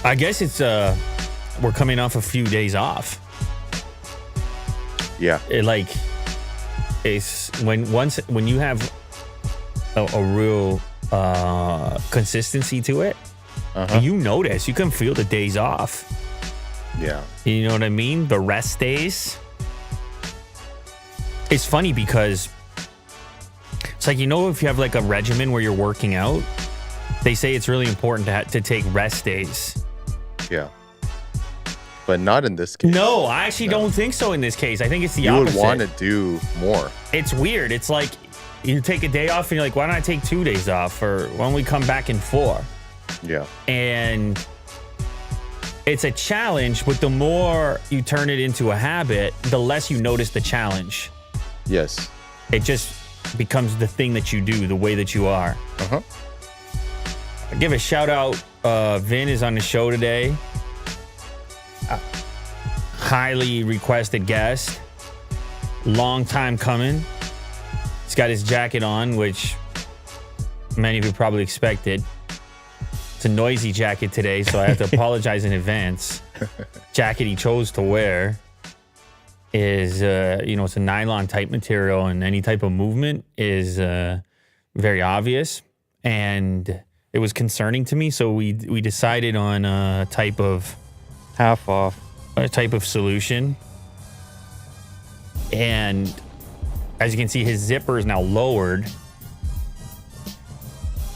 I guess it's we're coming off a few days off. Yeah. It's when you have a real consistency to it, you notice, you can feel the days off. Yeah. You know what I mean? The rest days. It's funny because it's like, you know, if you have like a regimen where you're working out, they say it's really important to take rest days. Yeah. But not in this case. No, I actually don't think so in this case. I think it's the opposite. You would want to do more. It's weird. It's like you take a day off and you're like, why don't I take 2 days off? Or why don't we come back in 4? Yeah. And it's a challenge, but the more you turn it into a habit, the less you notice the challenge. Yes. It just becomes the thing that you do, the way that you are. I give a shout out. Vin is on the show today. Highly requested guest. Long time coming. He's got his jacket on, which many of you probably expected. It's a noisy jacket today, so I have to apologize in advance. Jacket he chose to wear is, it's a nylon type material, and any type of movement is very obvious. And it was concerning to me, so we decided on a type of half off. A type of solution. And as you can see, his zipper is now lowered.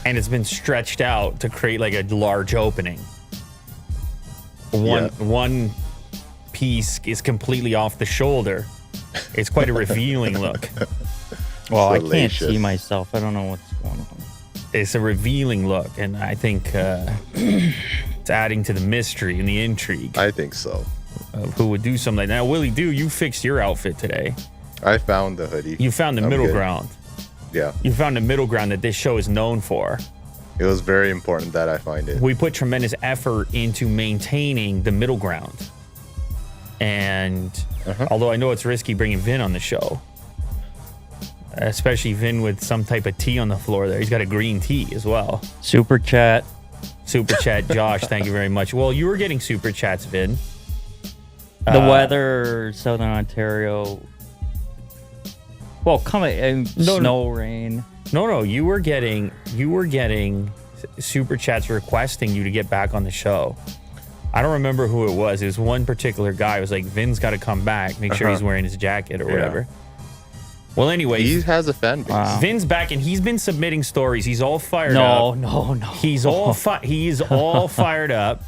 And it's been stretched out to create like a large opening. One piece is completely off the shoulder. It's quite a revealing look. Well, I can't see myself. I don't know what's going on. It's a revealing look, and I think it's adding to the mystery and the intrigue. I think so. Of who would do something like that. Now, Willie, you fixed your outfit today. I found the hoodie. You found the middle ground. Yeah. You found the middle ground that this show is known for. It was very important that I find it. We put tremendous effort into maintaining the middle ground. And although I know it's risky bringing Vin on the show, especially Vin with some type of tea on the floor there. He's got a green tea as well. Super chat, Josh. Thank you very much. Well, you were getting super chats, Vin. The weather, Southern Ontario. Well, snow, rain. No. You were getting super chats requesting you to get back on the show. I don't remember who it was. It was one particular guy. It was like, Vin's got to come back. Make sure he's wearing his jacket or whatever. Well, anyway, he has a fan base. Wow. Vin's back, and he's been submitting stories. He's all fired up. No. He's all fired up.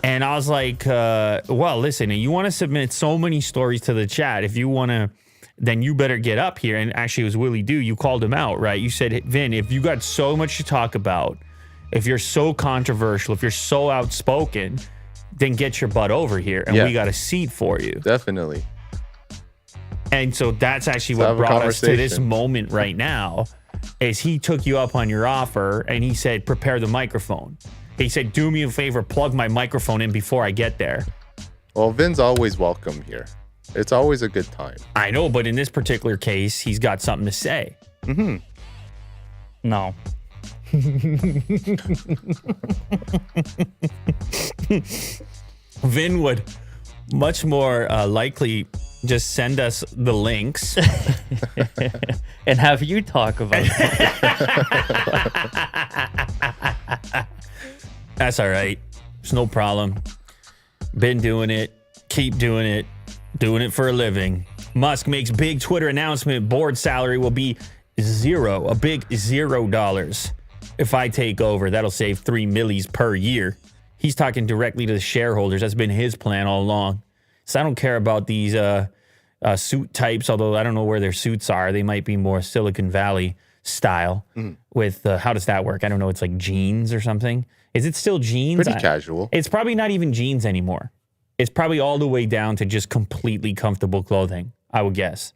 And I was like, well, listen, you want to submit so many stories to the chat. If you want to, then you better get up here. And actually, it was Willie Doo. You called him out, right? You said, Vin, if you got so much to talk about, if you're so controversial, if you're so outspoken, then get your butt over here. And we got a seat for you. Definitely. And so that's actually what brought us to this moment right now, is he took you up on your offer and he said, prepare the microphone. He said, do me a favor, plug my microphone in before I get there. Well, Vin's always welcome here. It's always a good time. I know, but in this particular case, he's got something to say. No. Vin would much more likely just send us the links and have you talk about it. That's all right. There's no problem. Been doing it. Keep doing it. Doing it for a living. Musk makes big Twitter announcement. Board salary will be $0. A big $0. If I take over, that'll save $3 million per year. He's talking directly to the shareholders. That's been his plan all along. So I don't care about these suit types, although I don't know where their suits are. They might be more Silicon Valley style with, how does that work? I don't know. It's like jeans or something. Is it still jeans? Pretty casual. It's probably not even jeans anymore. It's probably all the way down to just completely comfortable clothing, I would guess.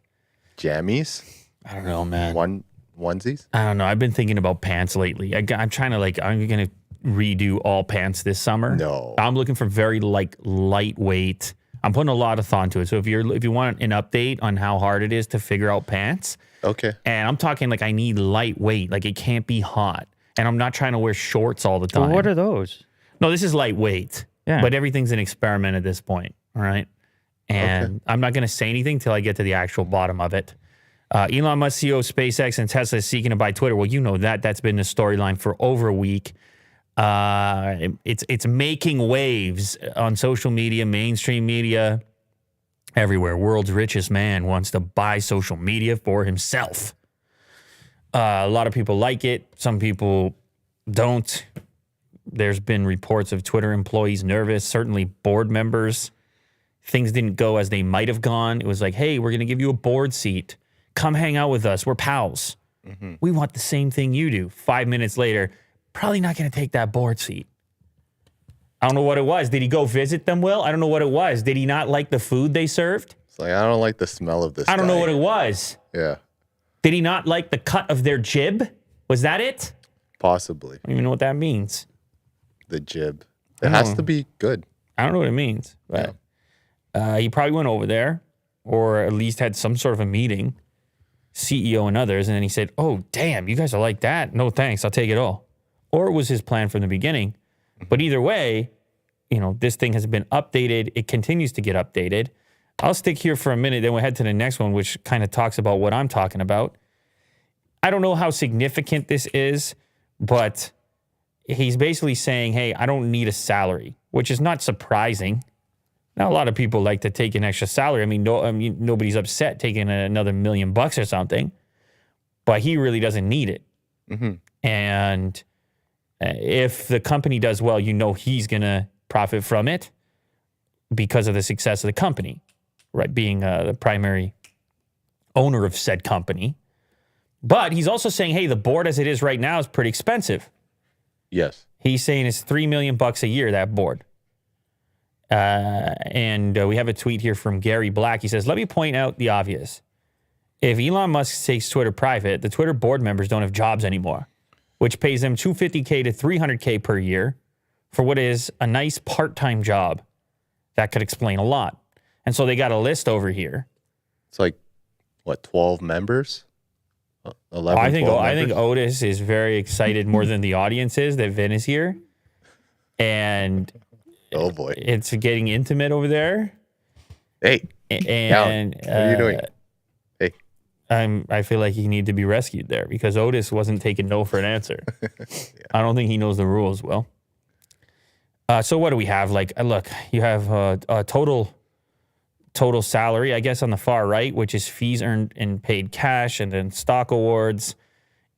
Jammies? I don't know, man. Onesies? I don't know. I've been thinking about pants lately. I'm trying to I'm going to redo all pants this summer. No. I'm looking for very lightweight. I'm putting a lot of thought into it. So if you want an update on how hard it is to figure out pants. Okay. And I'm talking I need lightweight. It can't be hot. And I'm not trying to wear shorts all the time. Well, what are those? No, this is lightweight. Yeah. But everything's an experiment at this point, all right? And I'm not going to say anything till I get to the actual bottom of it. Elon Musk, CEO of SpaceX and Tesla, is seeking to buy Twitter. Well, you know that. That's been the storyline for over a week. It's making waves on social media, mainstream media, everywhere. World's richest man wants to buy social media for himself. A lot of people like it. Some people don't. There's been reports of Twitter employees nervous, certainly board members. Things didn't go as they might have gone. It was like, hey, we're going to give you a board seat. Come hang out with us. We're pals. We want the same thing you do. 5 minutes later, probably not going to take that board seat. I don't know what it was. Did he go visit them, Will? I don't know what it was. Did he not like the food they served? It's like, I don't like the smell of this I don't know guy. what it was. Yeah, Did he not like the cut of their jib? Was that it? possibly. I don't even know what that means. The jib. It has to be good. I don't know what it means. But he probably went over there or at least had some sort of a meeting, CEO and others, and then he said, oh, damn, you guys are like that? No, thanks. I'll take it all. Or it was his plan from the beginning. But either way, you know, this thing has been updated. It continues to get updated. I'll stick here for a minute, then we'll head to the next one, which kind of talks about what I'm talking about. I don't know how significant this is, but he's basically saying, hey, I don't need a salary, which is not surprising. Now, a lot of people like to take an extra salary. I mean, nobody's upset taking another $1 million or something, but he really doesn't need it. And if the company does well, you know he's going to profit from it because of the success of the company, right? Being the primary owner of said company. But he's also saying, hey, the board as it is right now is pretty expensive. Yes. He's saying it's $3 million a year, that board. And we have a tweet here from Gary Black. He says, let me point out the obvious. If Elon Musk takes Twitter private, the Twitter board members don't have jobs anymore, which pays them $250K to $300K per year for what is a nice part-time job. That could explain a lot. And so they got a list over here. It's like, what, 12 members? 11, I think 12 members? Otis is very excited more than the audience is that Vin is here. And Oh, boy. it's getting intimate over there. Hey, And what are you doing? Hey. I feel like he need to be rescued there because Otis wasn't taking no for an answer. I don't think he knows the rules well. So what do we have? Like, look, you have a total salary, I guess, on the far right, which is fees earned and paid cash, and then stock awards.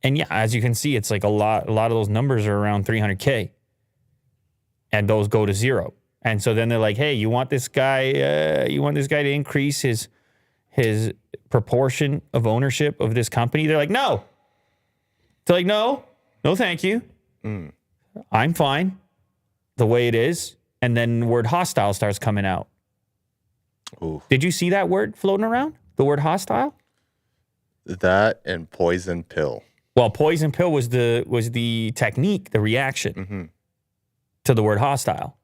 And yeah, as you can see, it's like a lot of those numbers are around $300K, and those go to zero. And so then they're like, hey, you want this guy to increase his proportion of ownership of this company? They're like, no. They're like, no, thank you. I'm fine the way it is. And then the word hostile starts coming out. Ooh. Did you see that word floating around? The word hostile? That and poison pill. Well, poison pill was the technique, the reaction to the word hostile.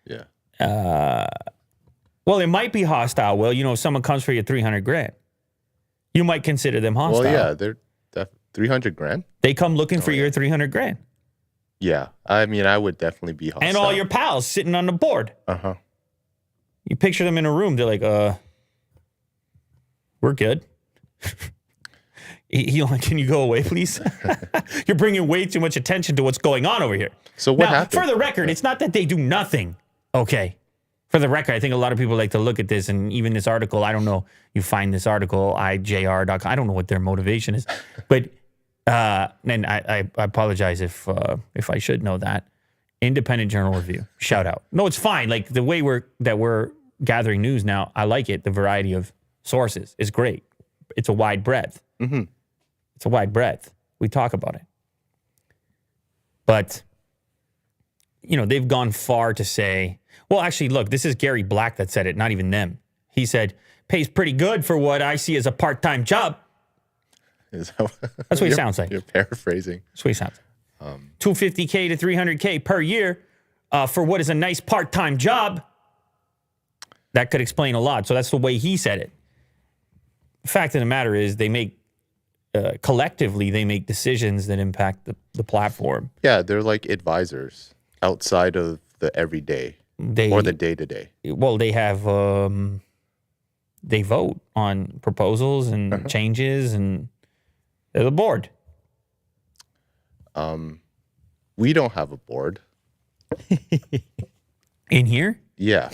Yeah. Well, it might be hostile. Well, you know, if someone comes for you $300,000, you might consider them hostile. Well, yeah, they're 300 grand. They come looking for your $300,000. Yeah, I mean, I would definitely be hostile. And all your pals sitting on the board. Uh-huh. You picture them in a room. They're like, we're good. Elon, can you go away, please? You're bringing way too much attention to what's going on over here. So what now, happened? For the record, it's not that they do nothing. Okay. For the record, I think a lot of people like to look at this, and even this article, I don't know, you find this article, IJR.com, I don't know what their motivation is. But, and I apologize if I should know that. Independent Journal Review. Shout out. No, it's fine. Like, the way we're gathering news now, I like it. The variety of sources is great. It's a wide breadth. It's a wide breadth. We talk about it. But, you know, they've gone far to say, well, actually, look, this is Gary Black that said it, not even them. He said, pays pretty good for what I see as a part-time job. That's what he sounds like. You're paraphrasing. That's what he sounds like. $250K to $300K per year for what is a nice part-time job. That could explain a lot. So that's the way he said it. The fact of the matter is they make, collectively, they make decisions that impact the platform. Yeah, they're like advisors outside of the everyday. or the day-to-day? Well, they have they vote on proposals and changes, and they're the board. We don't have a board In here. Yeah.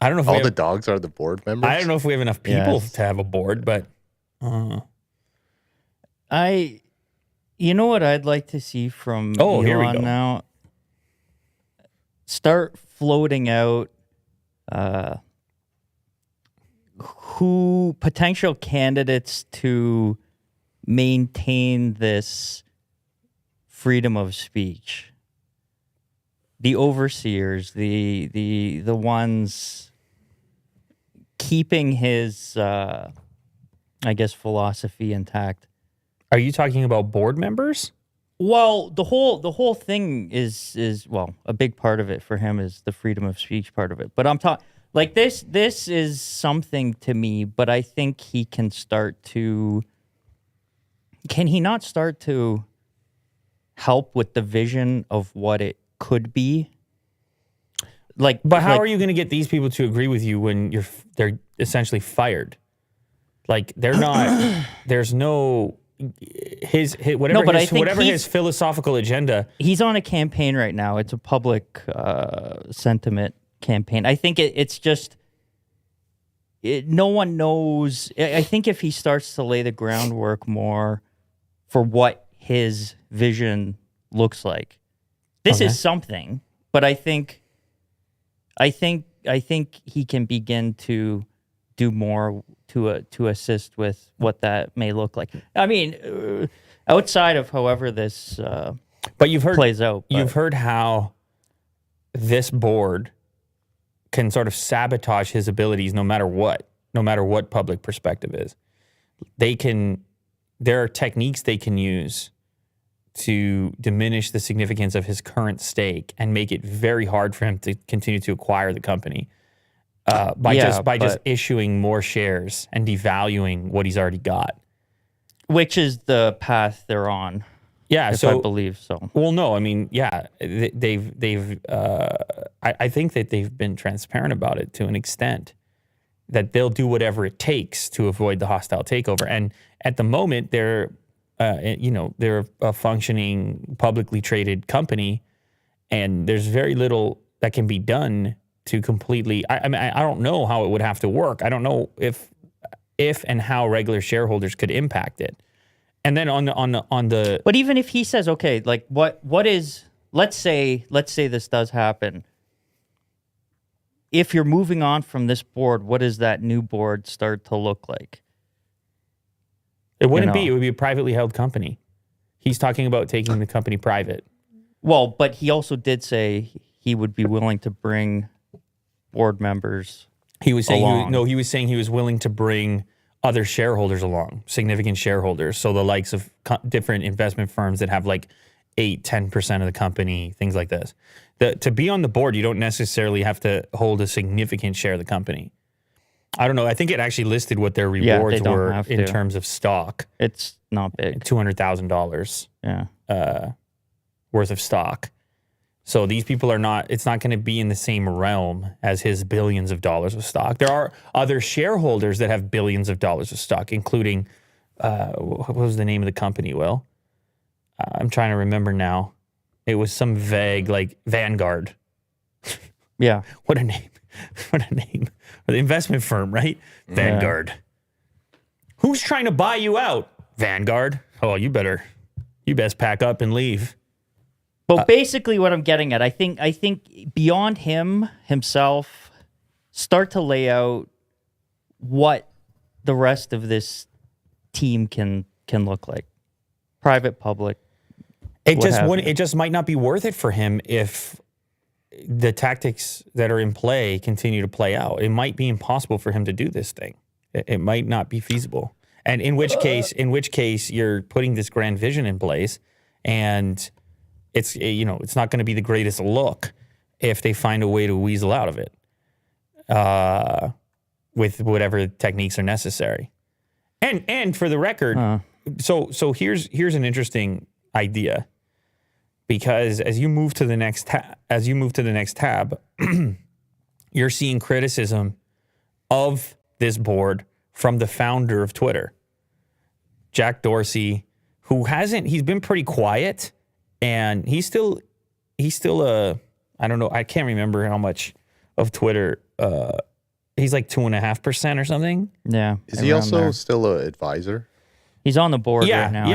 I don't know if all the dogs are the board members. I don't know if we have enough people to have a board, but you know what I'd like to see from here we go. Elon now? Start floating out who potential candidates to maintain this freedom of speech. The overseers, the ones keeping his I guess philosophy intact. Are you talking about board members? Well, the whole thing is well, a big part of it for him is the freedom of speech part of it. But I'm talking like this is something to me, but I think he can start to. Can he not start to help with the vision of what it could be? But how are you going to get these people to agree with you when they're essentially fired? Like they're not. There's no his whatever his philosophical agenda. He's on a campaign right now. It's a public sentiment campaign. I think it's just no one knows. I think if he starts to lay the groundwork more for what his vision looks like, this is something. But I think he can begin to do more to assist with what that may look like. I mean, outside of however this but you've heard plays out. You've heard how this board can sort of sabotage his abilities no matter what public perspective is. There are techniques they can use to diminish the significance of his current stake and make it very hard for him to continue to acquire the company by just issuing more shares and devaluing what he's already got. Which is the path they're on. Yeah, I believe so. Well, no, I mean, yeah, they've. I think that they've been transparent about it to an extent that they'll do whatever it takes to avoid the hostile takeover. And at the moment, they're a functioning publicly traded company, and there's very little that can be done to completely. I mean, I don't know how it would have to work. I don't know if and how regular shareholders could impact it. And then on the But even if he says, okay, like what is, let's say this does happen. If you're moving on from this board, what does that new board start to look like? It wouldn't be. It would be a privately held company. He's talking about taking the company private. Well, but he also did say he would be willing to bring board members. He was saying along. He was saying he was willing to bring other shareholders along, significant shareholders. So the likes of different investment firms that have like 8-10% of the company, things like this. To be on the board, you don't necessarily have to hold a significant share of the company. I don't know. I think it actually listed what their rewards were in terms of stock. It's not big. $200,000 worth of stock. So these people are not, it's not going to be in the same realm as his billions of dollars of stock. There are other shareholders that have billions of dollars of stock, including, what was the name of the company, Will? I'm trying to remember now. It was some vague, like Vanguard. Yeah. What a name. What a name. The investment firm, right? Yeah. Vanguard. Who's trying to buy you out? Vanguard. Oh, you best pack up and leave. But basically what I'm getting at, I think beyond himself, start to lay out what the rest of this team can look like. Private, public. It just might not be worth it for him if the tactics that are in play continue to play out. It might be impossible for him to do this thing. It might not be feasible. And in which case you're putting this grand vision in place, and it's not going to be the greatest look if they find a way to weasel out of it with whatever techniques are necessary. And for the record, so here's an interesting idea. because as you move to the next tab, you're seeing criticism of this board from the founder of Twitter, Jack Dorsey, he's been pretty quiet, and he's still I don't know, I can't remember how much of Twitter, he's like 2.5% or something. Yeah. Is he also still an advisor? He's on the board right now.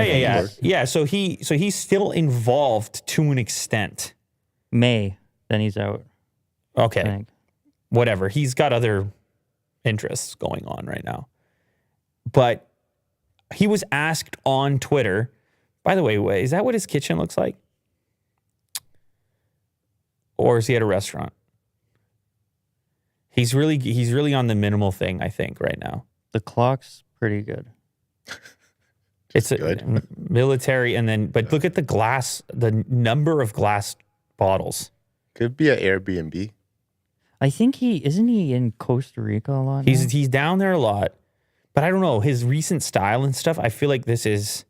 Yeah. So he's still involved to an extent. Then he's out. Okay. Whatever. He's got other interests going on right now. But he was asked on Twitter, by the way, is that what his kitchen looks like? Or is he at a restaurant? He's really on the minimal thing, I think, right now. The clock's pretty good. It's good. Military, but look at the number of glass bottles. Could be an Airbnb. I think isn't he in Costa Rica a lot? He's down there a lot, but I don't know his recent style and stuff. I feel like this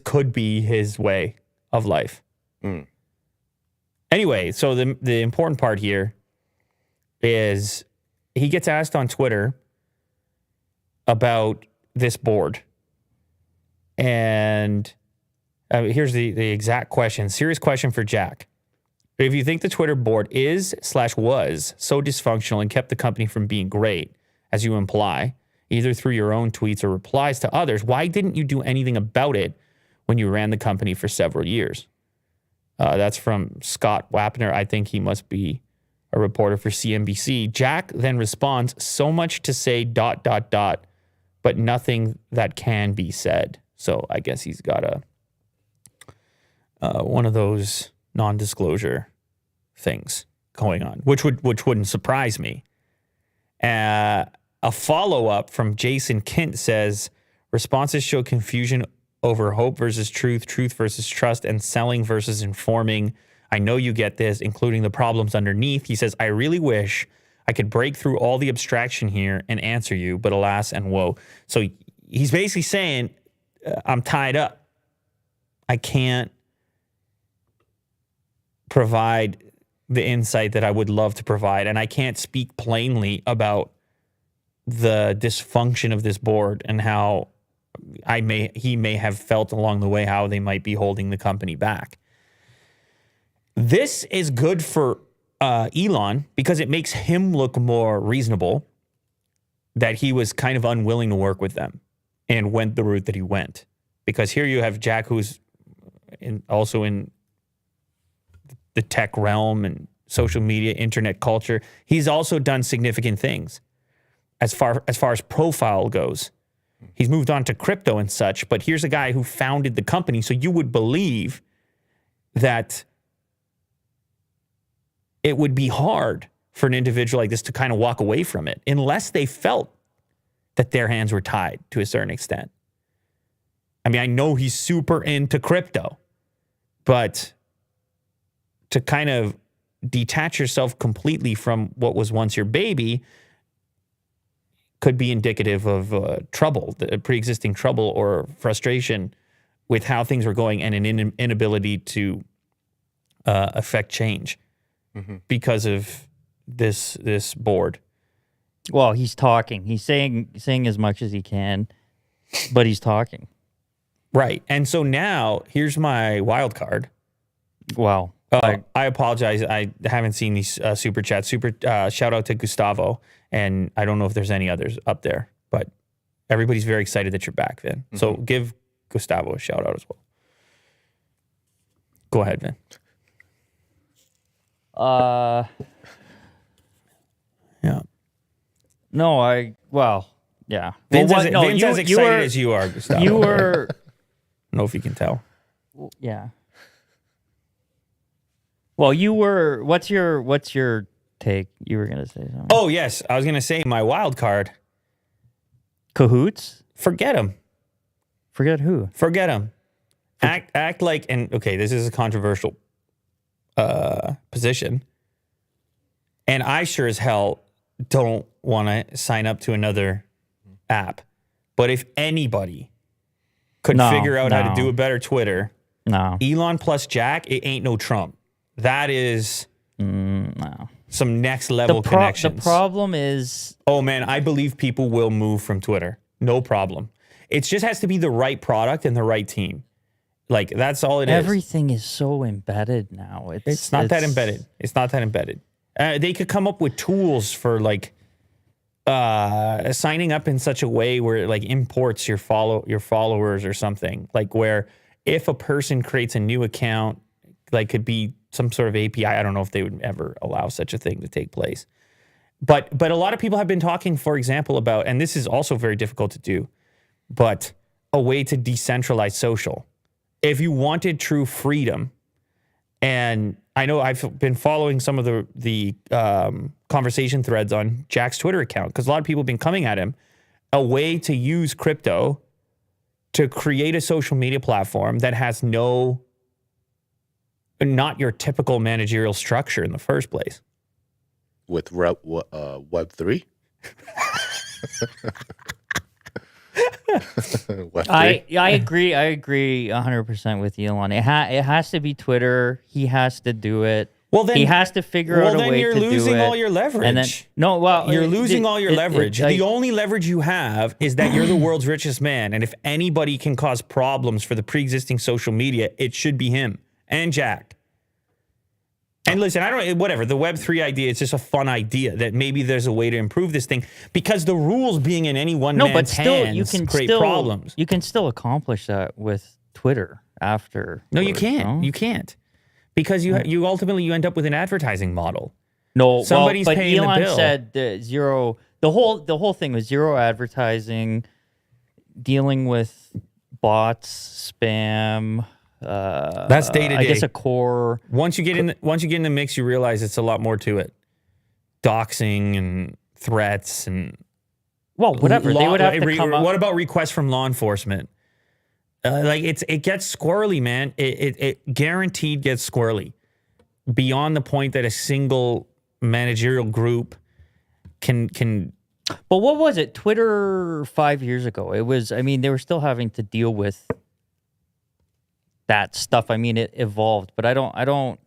could be his way of life. Anyway, so the important part here is he gets asked on Twitter about this board. And here's the exact question. Serious question for Jack. If you think the Twitter board is/was so dysfunctional and kept the company from being great, as you imply, either through your own tweets or replies to others, why didn't you do anything about it when you ran the company for several years? That's from Scott Wapner. I think he must be a reporter for CNBC. Jack then responds, so much to say ... but nothing that can be said. So I guess he's got one of those non-disclosure things going on, which wouldn't surprise me. A follow-up from Jason Kint says, responses show confusion over hope versus truth versus trust, and selling versus informing. I know you get this, including the problems underneath. He says, I really wish I could break through all the abstraction here and answer you, but alas and woe. So he's basically saying, I'm tied up. I can't provide the insight that I would love to provide, and I can't speak plainly about the dysfunction of this board and how he may have felt along the way how they might be holding the company back. This is good for Elon because it makes him look more reasonable that he was kind of unwilling to work with them and went the route that he went. Because here you have Jack, who's also in the tech realm and social media, internet culture. He's also done significant things as far as profile goes. He's moved on to crypto and such, but here's a guy who founded the company, so you would believe that it would be hard for an individual like this to kind of walk away from it unless they felt that their hands were tied to a certain extent. I mean, I know he's super into crypto, but to kind of detach yourself completely from what was once your baby could be indicative of trouble, the pre-existing trouble or frustration with how things were going and an inability to affect change because of this board. Well, he's talking. He's saying as much as he can, but he's talking. Right. And so now here's my wild card. Wow. I apologize. I haven't seen these super chats. Shout out to Gustavo. And I don't know if there's any others up there, but everybody's very excited that you're back, Vin. So give Gustavo a shout out as well. Go ahead, Vin. Yeah. No, yeah. Vin's, well, Vin's as excited as you are, Gustavo. You were... I don't know if you can tell. Yeah. Well, you were... What's your take? You were going to say something. Oh, yes. I was going to say my wild card. Cahoots? Forget him. Forget who? Forget him. Act like... And okay, this is a controversial position. And I sure as hell don't want to sign up to another app. But if anybody could figure out how to do a better Twitter, No. Elon plus Jack, it ain't no Trump. That is No. some next level connections. The problem is... Oh, man, I believe people will move from Twitter. No problem. It just has to be the right product and the right team. Like, that's all it is. Everything is so embedded now. It's not that embedded. It's not that embedded. They could come up with tools for, like, signing up in such a way where it, like, imports your followers or something. Like, where if a person creates a new account, like, could be some sort of API. I don't know if they would ever allow such a thing to take place. But a lot of people have been talking, for example, about, and this is also very difficult to do, but a way to decentralize social. If you wanted true freedom, and I know I've been following some of the conversation threads on Jack's Twitter account, because a lot of people have been coming at him, a way to use crypto to create a social media platform that has not your typical managerial structure in the first place. With Web3? I agree 100% with Elon. It has to be Twitter. He has to do it. Well, then he has to figure out a way to do it. Well, then you're losing all your leverage. And then, you're losing all your leverage. The only leverage you have is that you're the world's richest man, and if anybody can cause problems for the pre-existing social media, it should be him and Jack. And listen, whatever, the Web3 idea, it's just a fun idea that maybe there's a way to improve this thing, because the rules being in any one man's hands create problems. You can still accomplish that with Twitter after. No, you can't. No? You can't. Because you ultimately end up with an advertising model. No, somebody's but paying Elon the bill. Said zero. The whole thing was zero advertising, dealing with bots, spam. That's day to day. I guess a core. Once you get in the mix, you realize it's a lot more to it. Doxing and threats and whatever. They would have to come up. What about requests from law enforcement? It gets squirrely, man. It guaranteed gets squirrely beyond the point that a single managerial group can. But what was it? Twitter 5 years ago. It was. I mean, they were still having to deal with that stuff. I mean, it evolved, but I don't.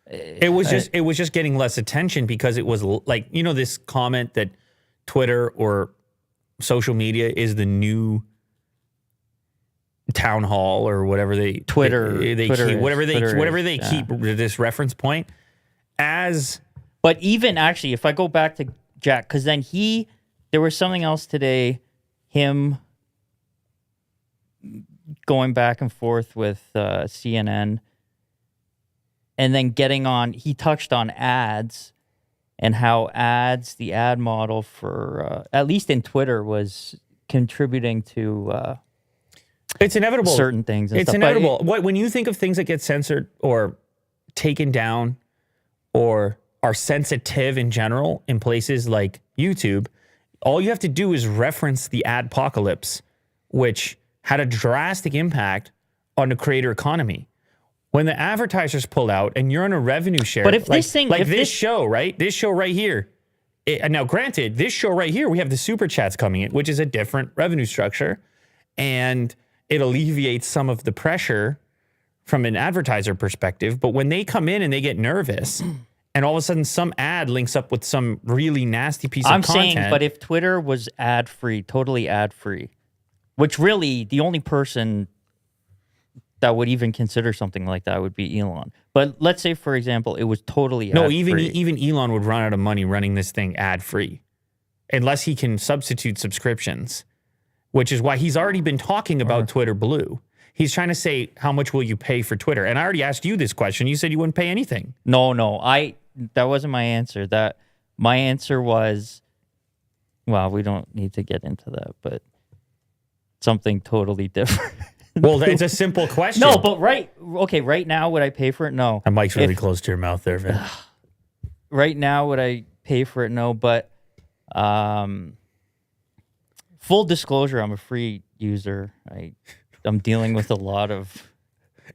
It was just getting less attention because it was like, this comment that Twitter or social media is the new town hall or whatever keep this reference point as. But even actually, if I go back to Jack, because then there was something else today, him going back and forth with CNN, and then he touched on ads and how the ad model for, at least in Twitter, was contributing to it's inevitable. Certain things. It's inevitable. When you think of things that get censored or taken down or are sensitive in general in places like YouTube, all you have to do is reference the adpocalypse, which had a drastic impact on the creator economy. When the advertisers pull out and you're on a revenue share, but if this show right here, now granted, this show right here, we have the super chats coming in, which is a different revenue structure, and it alleviates some of the pressure from an advertiser perspective. But when they come in and they get nervous, and all of a sudden some ad links up with some really nasty piece of content. I'm saying, but if Twitter was ad-free, totally ad-free, which really the only person that would even consider something like that would be Elon. But let's say, for example, it was totally ad-free. No, even Elon would run out of money running this thing ad-free unless he can substitute subscriptions, which is why he's already been talking about Twitter Blue. He's trying to say, how much will you pay for Twitter? And I already asked you this question. You said you wouldn't pay anything. No, that wasn't my answer. My answer was, well, we don't need to get into that, but something totally different. Well, it's a simple question. No, but right now, would I pay for it? No. That mic's really close to your mouth there, Vin. Right now, would I pay for it? No, but full disclosure, I'm a free user. I'm dealing with a lot of...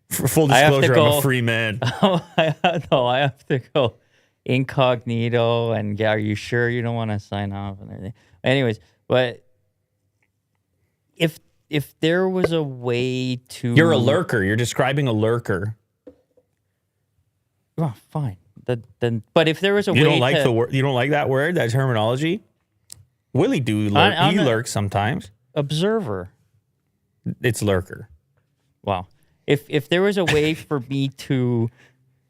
For full disclosure, I'm a free man. I have to go incognito and are you sure you don't want to sign off and everything? Anyways, but if if there was a way to... You're a lurker. You're describing a lurker. Oh, fine. But if there was a way You don't like to... the word. You don't like that word, that terminology? Willie do lurk. He lurks sometimes. Observer. It's lurker. Wow. If there was a way for me to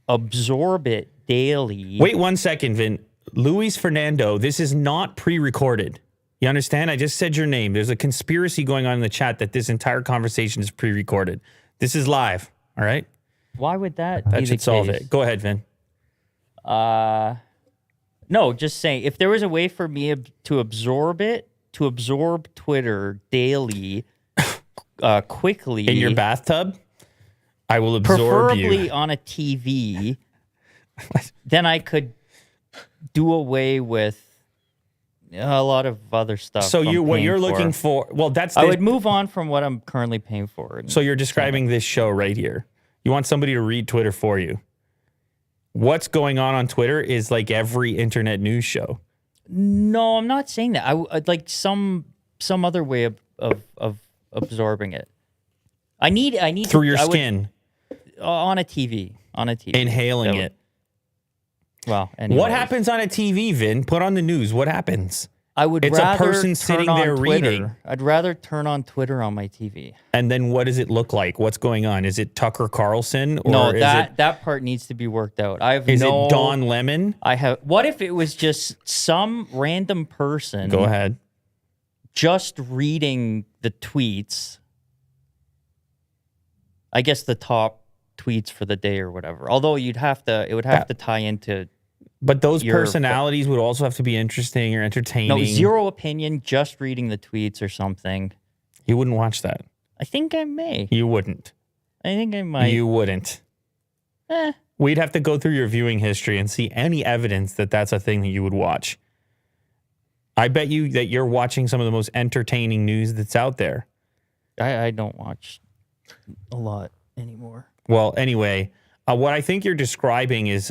absorb it daily... Wait 1 second, Vin. Luis Fernando, this is not pre-recorded. You understand? I just said your name. There's a conspiracy going on in the chat that this entire conversation is pre-recorded. This is live, all right? Why would that be That the should solve case? it. Go ahead, Vin. No, just saying, if there was a way for me to absorb Twitter daily, quickly... In your bathtub, I will absorb preferably you. on a TV, then I could do away with a lot of other stuff. So what paying you're for. looking for... Well, that's... I would move on from what I'm currently paying for. So you're describing this show right here. You want somebody to read Twitter for you. What's going on Twitter is like every internet news show. No, I'm not saying that. I'd like some other way of absorbing it. I need Through your skin. On a TV. Inhaling it. Well, anyways. What happens on a TV, Vin? Put on the news. What happens? It's a person sitting there reading. I'd rather turn on Twitter on my TV. And then what does it look like? What's going on? Is it Tucker Carlson? Or No, is that part needs to be worked out. it Don Lemon? What if it was just some random person? Go ahead. Just reading the tweets. I guess the top tweets for the day or whatever. Although it would have to tie into. But those personalities would also have to be interesting or entertaining. No, zero opinion, just reading the tweets or something. You wouldn't watch that. I think I may. You wouldn't. I think I might. You wouldn't. We'd have to go through your viewing history and see any evidence that that's a thing that you would watch. I bet you that you're watching some of the most entertaining news that's out there. I don't watch a lot anymore. Well, anyway, what I think you're describing is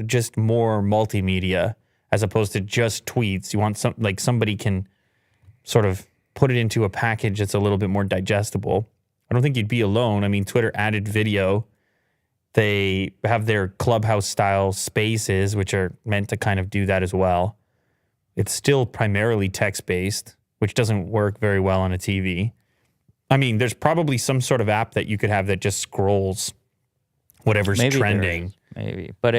just more multimedia as opposed to just tweets. You want somebody can sort of put it into a package that's a little bit more digestible. I don't think you'd be alone. I mean, Twitter added video. They have their Clubhouse-style spaces, which are meant to kind of do that as well. It's still primarily text-based, which doesn't work very well on a TV. I mean, there's probably some sort of app that you could have that just scrolls whatever's trending. Maybe. But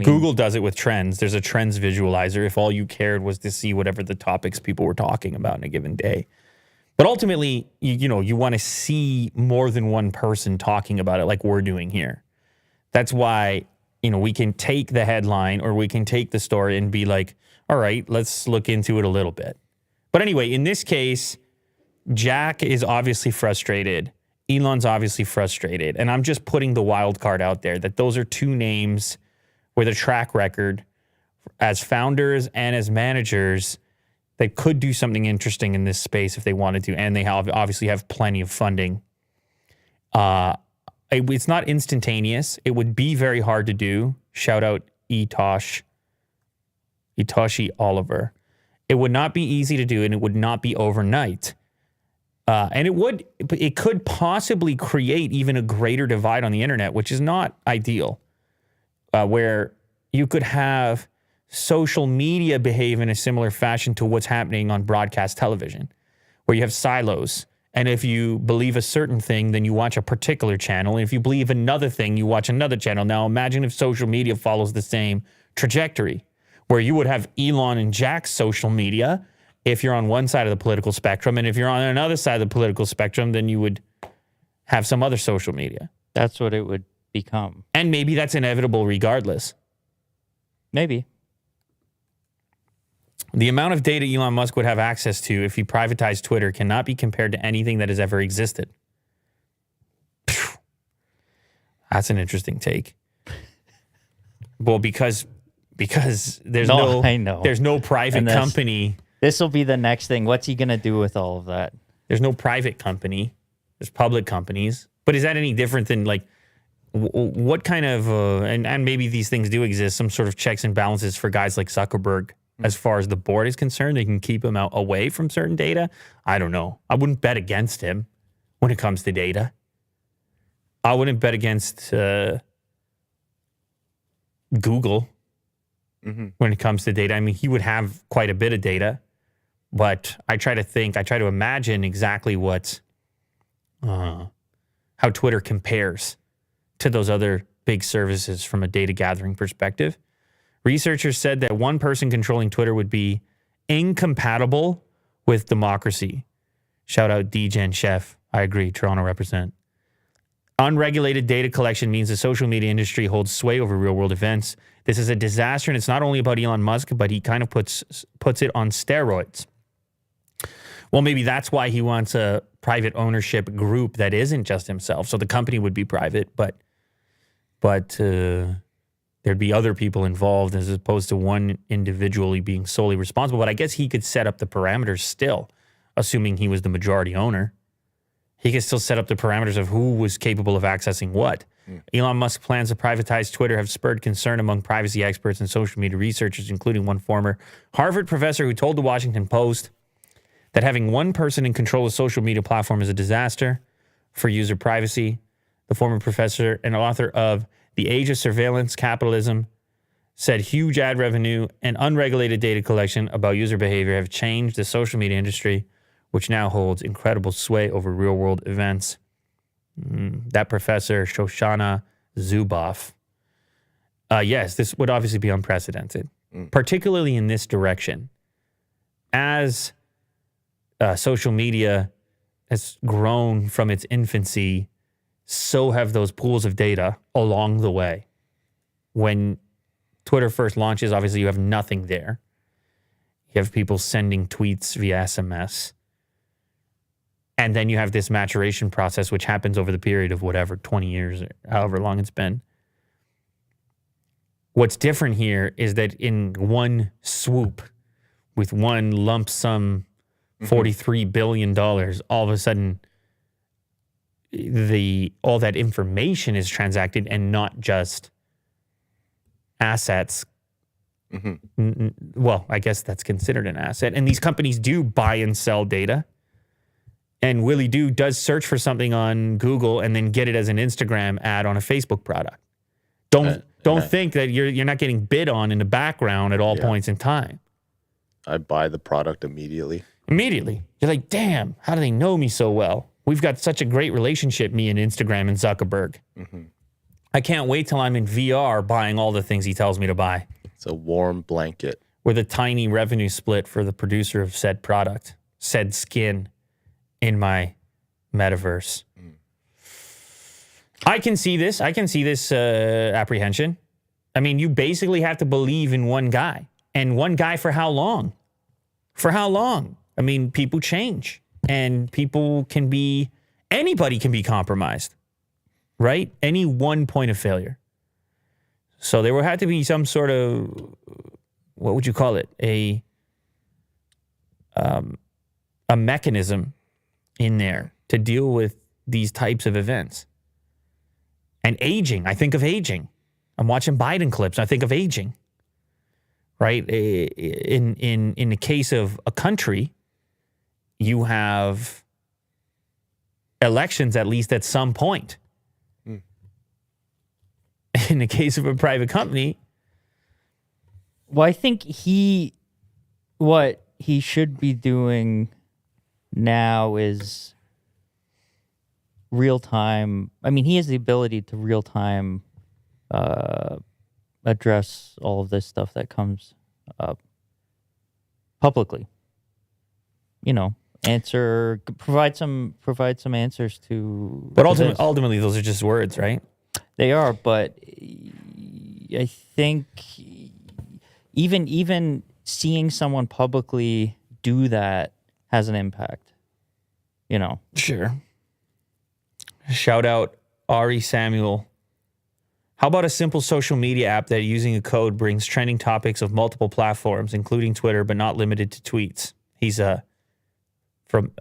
Google does it with trends. There's a trends visualizer if all you cared was to see whatever the topics people were talking about in a given day. But ultimately, you want to see more than one person talking about it like we're doing here. That's why, we can take the headline or we can take the story and be like, all right, let's look into it a little bit. But anyway, in this case, Jack is obviously frustrated. Elon's obviously frustrated. And I'm just putting the wild card out there that those are two names with a track record as founders and as managers that could do something interesting in this space if they wanted to. And they obviously have plenty of funding. It's not instantaneous. It would be very hard to do. Shout out Itoshi Oliver. It would not be easy to do, and it would not be overnight. And it could possibly create even a greater divide on the internet, which is not ideal, where you could have social media behave in a similar fashion to what's happening on broadcast television, where you have silos. And if you believe a certain thing, then you watch a particular channel. And if you believe another thing, you watch another channel. Now, imagine if social media follows the same trajectory, where you would have Elon and Jack's social media if you're on one side of the political spectrum. And if you're on another side of the political spectrum, then you would have some other social media. That's what it would become. And maybe that's inevitable regardless. Maybe. The amount of data Elon Musk would have access to if he privatized Twitter cannot be compared to anything that has ever existed. Phew. That's an interesting take. Well, because there's there's no private company. This will be the next thing. What's he going to do with all of that? There's no private company. There's public companies. But is that any different than what kind of, and maybe these things do exist, some sort of checks and balances for guys like Zuckerberg as far as the board is concerned. They can keep him out away from certain data. I don't know. I wouldn't bet against him when it comes to data. I wouldn't bet against Google when it comes to data. I mean, he would have quite a bit of data, but I try to imagine exactly how Twitter compares to those other big services from a data gathering perspective. Researchers said that one person controlling Twitter would be incompatible with democracy. Shout out DGen Chef. I agree. Toronto represent. Unregulated data collection means the social media industry holds sway over real-world events. This is a disaster, and it's not only about Elon Musk, but he kind of puts it on steroids. Well, maybe that's why he wants a private ownership group that isn't just himself. So the company would be private, but there'd be other people involved as opposed to one individually being solely responsible. But I guess he could set up the parameters still, assuming he was the majority owner. He could still set up the parameters of who was capable of accessing what. Elon Musk's plans to privatize Twitter have spurred concern among privacy experts and social media researchers, including one former Harvard professor who told the Washington Post that having one person in control of a social media platform is a disaster for user privacy. The former professor and author of The Age of Surveillance Capitalism said huge ad revenue and unregulated data collection about user behavior have changed the social media industry, which now holds incredible sway over real-world events. That professor, Shoshana Zuboff. Yes, this would obviously be unprecedented, particularly in this direction. As social media has grown from its infancy, so have those pools of data along the way. When Twitter first launches, obviously you have nothing there. You have people sending tweets via SMS. And then you have this maturation process, which happens over the period of whatever, 20 years, or however long it's been. What's different here is that in one swoop, with one lump sum, $43 billion, all of a sudden, all that information is transacted and not just assets. Well, I guess that's considered an asset. And these companies do buy and sell data. And Willie Doo does search for something on Google and then get it as an Instagram ad on a Facebook product. Don't think that you're not getting bid on in the background at all points in time. I buy the product immediately. Immediately. You're like, damn, how do they know me so well? We've got such a great relationship, me and Instagram and Zuckerberg. I can't wait till I'm in VR buying all the things he tells me to buy. It's a warm blanket. With a tiny revenue split for the producer of said product, said skin in my metaverse. I can see this. Apprehension. I mean, you basically have to believe in one guy. And one guy for how long? For how long? I mean, people change. And anybody can be compromised. Right? Any one point of failure. So there will have to be some sort of, what would you call it? A mechanism in there to deal with these types of events. And aging. I think of aging. I'm watching Biden clips. I think of aging. Right? In the case of a country, you have elections at least at some point. In the case of a private company. Well, I think what he should be doing now is real time. I mean, he has the ability to real time address all of this stuff that comes up publicly. You know, provide some answers to. But ultimately, those are just words, right? They are, but I think even seeing someone publicly do that has an impact. You know. Sure. Shout out Ari Samuel. How about a simple social media app that using a code brings trending topics of multiple platforms, including Twitter, but not limited to tweets? He's from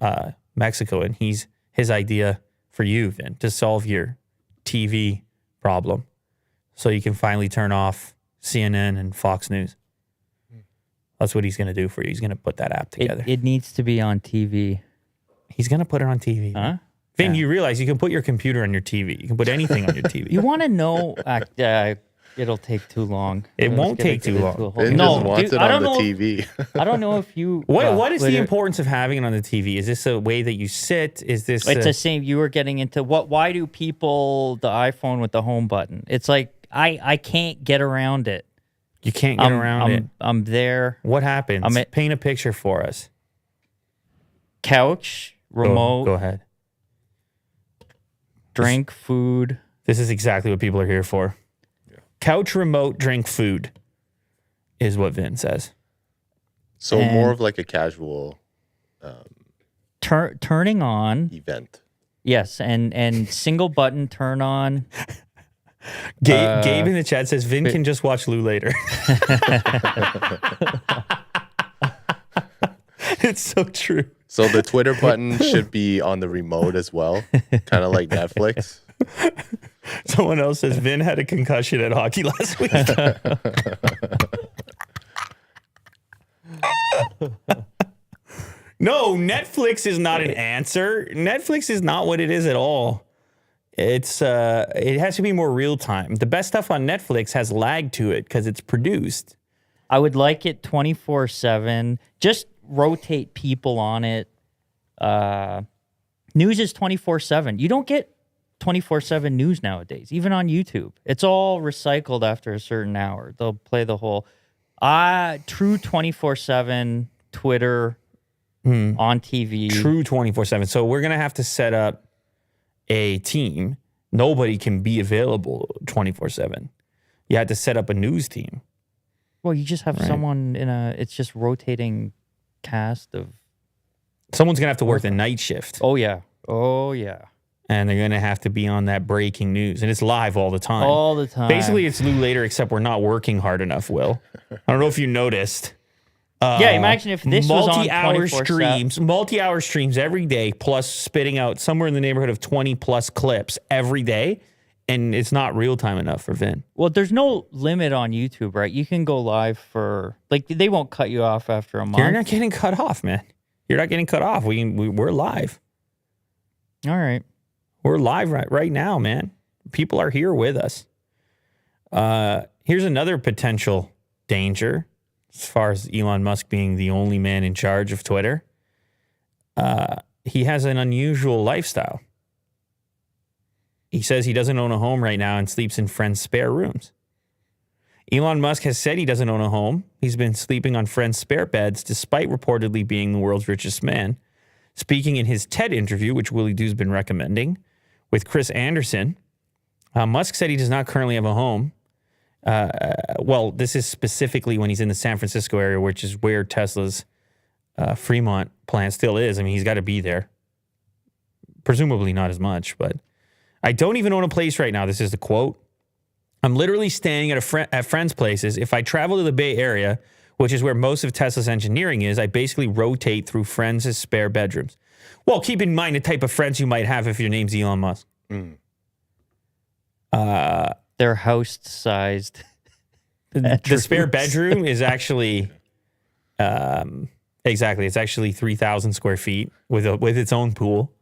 Mexico, and his idea for you then to solve your TV problem so you can finally turn off CNN and Fox News. That's what he's going to do for you. He's going to put that app together. It needs to be on TV. He's going to put it on TV. Huh? Vin, you realize you can put your computer on your TV. You can put anything on your TV. You want to know? It'll take too long. It won't take too long. Ben just wants it on the TV. I don't know if you. What is the importance of having it on the TV? Is this a way that you sit? Is this? It's the same. You were getting into what? Why do people the iPhone with the home button? It's like I can't get around it. You can't get around it. I'm there. What happens? Paint a picture for us. Couch, remote. Go ahead. Drink, food. This is exactly what people are here for. Couch, remote, drink, food is what Vin says. So more of like a casual turning on event. Yes, and single button turn on. Gabe in the chat says Vin can just watch Lou later. It's so true. So the Twitter button should be on the remote as well, kind of like Netflix. Someone else says Vin had a concussion at hockey last week. No, Netflix is not an answer. Netflix is not what it is at all. It has to be more real time. The best stuff on Netflix has lag to it because it's produced. I would like it 24/7. Just rotate people on it. News is 24/7. You don't get 24/7 news nowadays, even on YouTube. It's all recycled after a certain hour. They'll play the whole true 24/7 Twitter on TV. True 24/7. So we're gonna have to set up a team. Nobody can be available 24/7. You have to set up a news team. Well, you just have someone it's just rotating cast of. Someone's gonna have to work the night shift. Oh yeah. And they're gonna have to be on that breaking news, and it's live all the time. All the time. Basically, it's Lou later, except we're not working hard enough. Will, I don't know if you noticed. Yeah, imagine if this was on 24/7. Multi-hour streams every day, plus spitting out somewhere in the neighborhood of 20 plus clips every day, and it's not real time enough for Vin. Well, there's no limit on YouTube, right? You can go live for they won't cut you off after a month. You're not getting cut off, man. You're not getting cut off. We're live. All right. We're live right now, man. People are here with us. Here's another potential danger as far as Elon Musk being the only man in charge of Twitter. He has an unusual lifestyle. He says he doesn't own a home right now and sleeps in friends' spare rooms. Elon Musk has said he doesn't own a home. He's been sleeping on friends' spare beds despite reportedly being the world's richest man. Speaking in his TED interview, which Willie Doo's been recommending, with Chris Anderson, Musk said he does not currently have a home. Well, this is specifically when he's in the San Francisco area, which is where Tesla's Fremont plant still is. I mean, he's got to be there. Presumably not as much, but I don't even own a place right now. This is the quote. I'm literally staying at friends' places. If I travel to the Bay Area, which is where most of Tesla's engineering is, I basically rotate through friends' spare bedrooms. Well, keep in mind the type of friends you might have if your name's Elon Musk. They're house-sized. The spare bedroom is actually, exactly, it's actually 3,000 square feet with its own pool.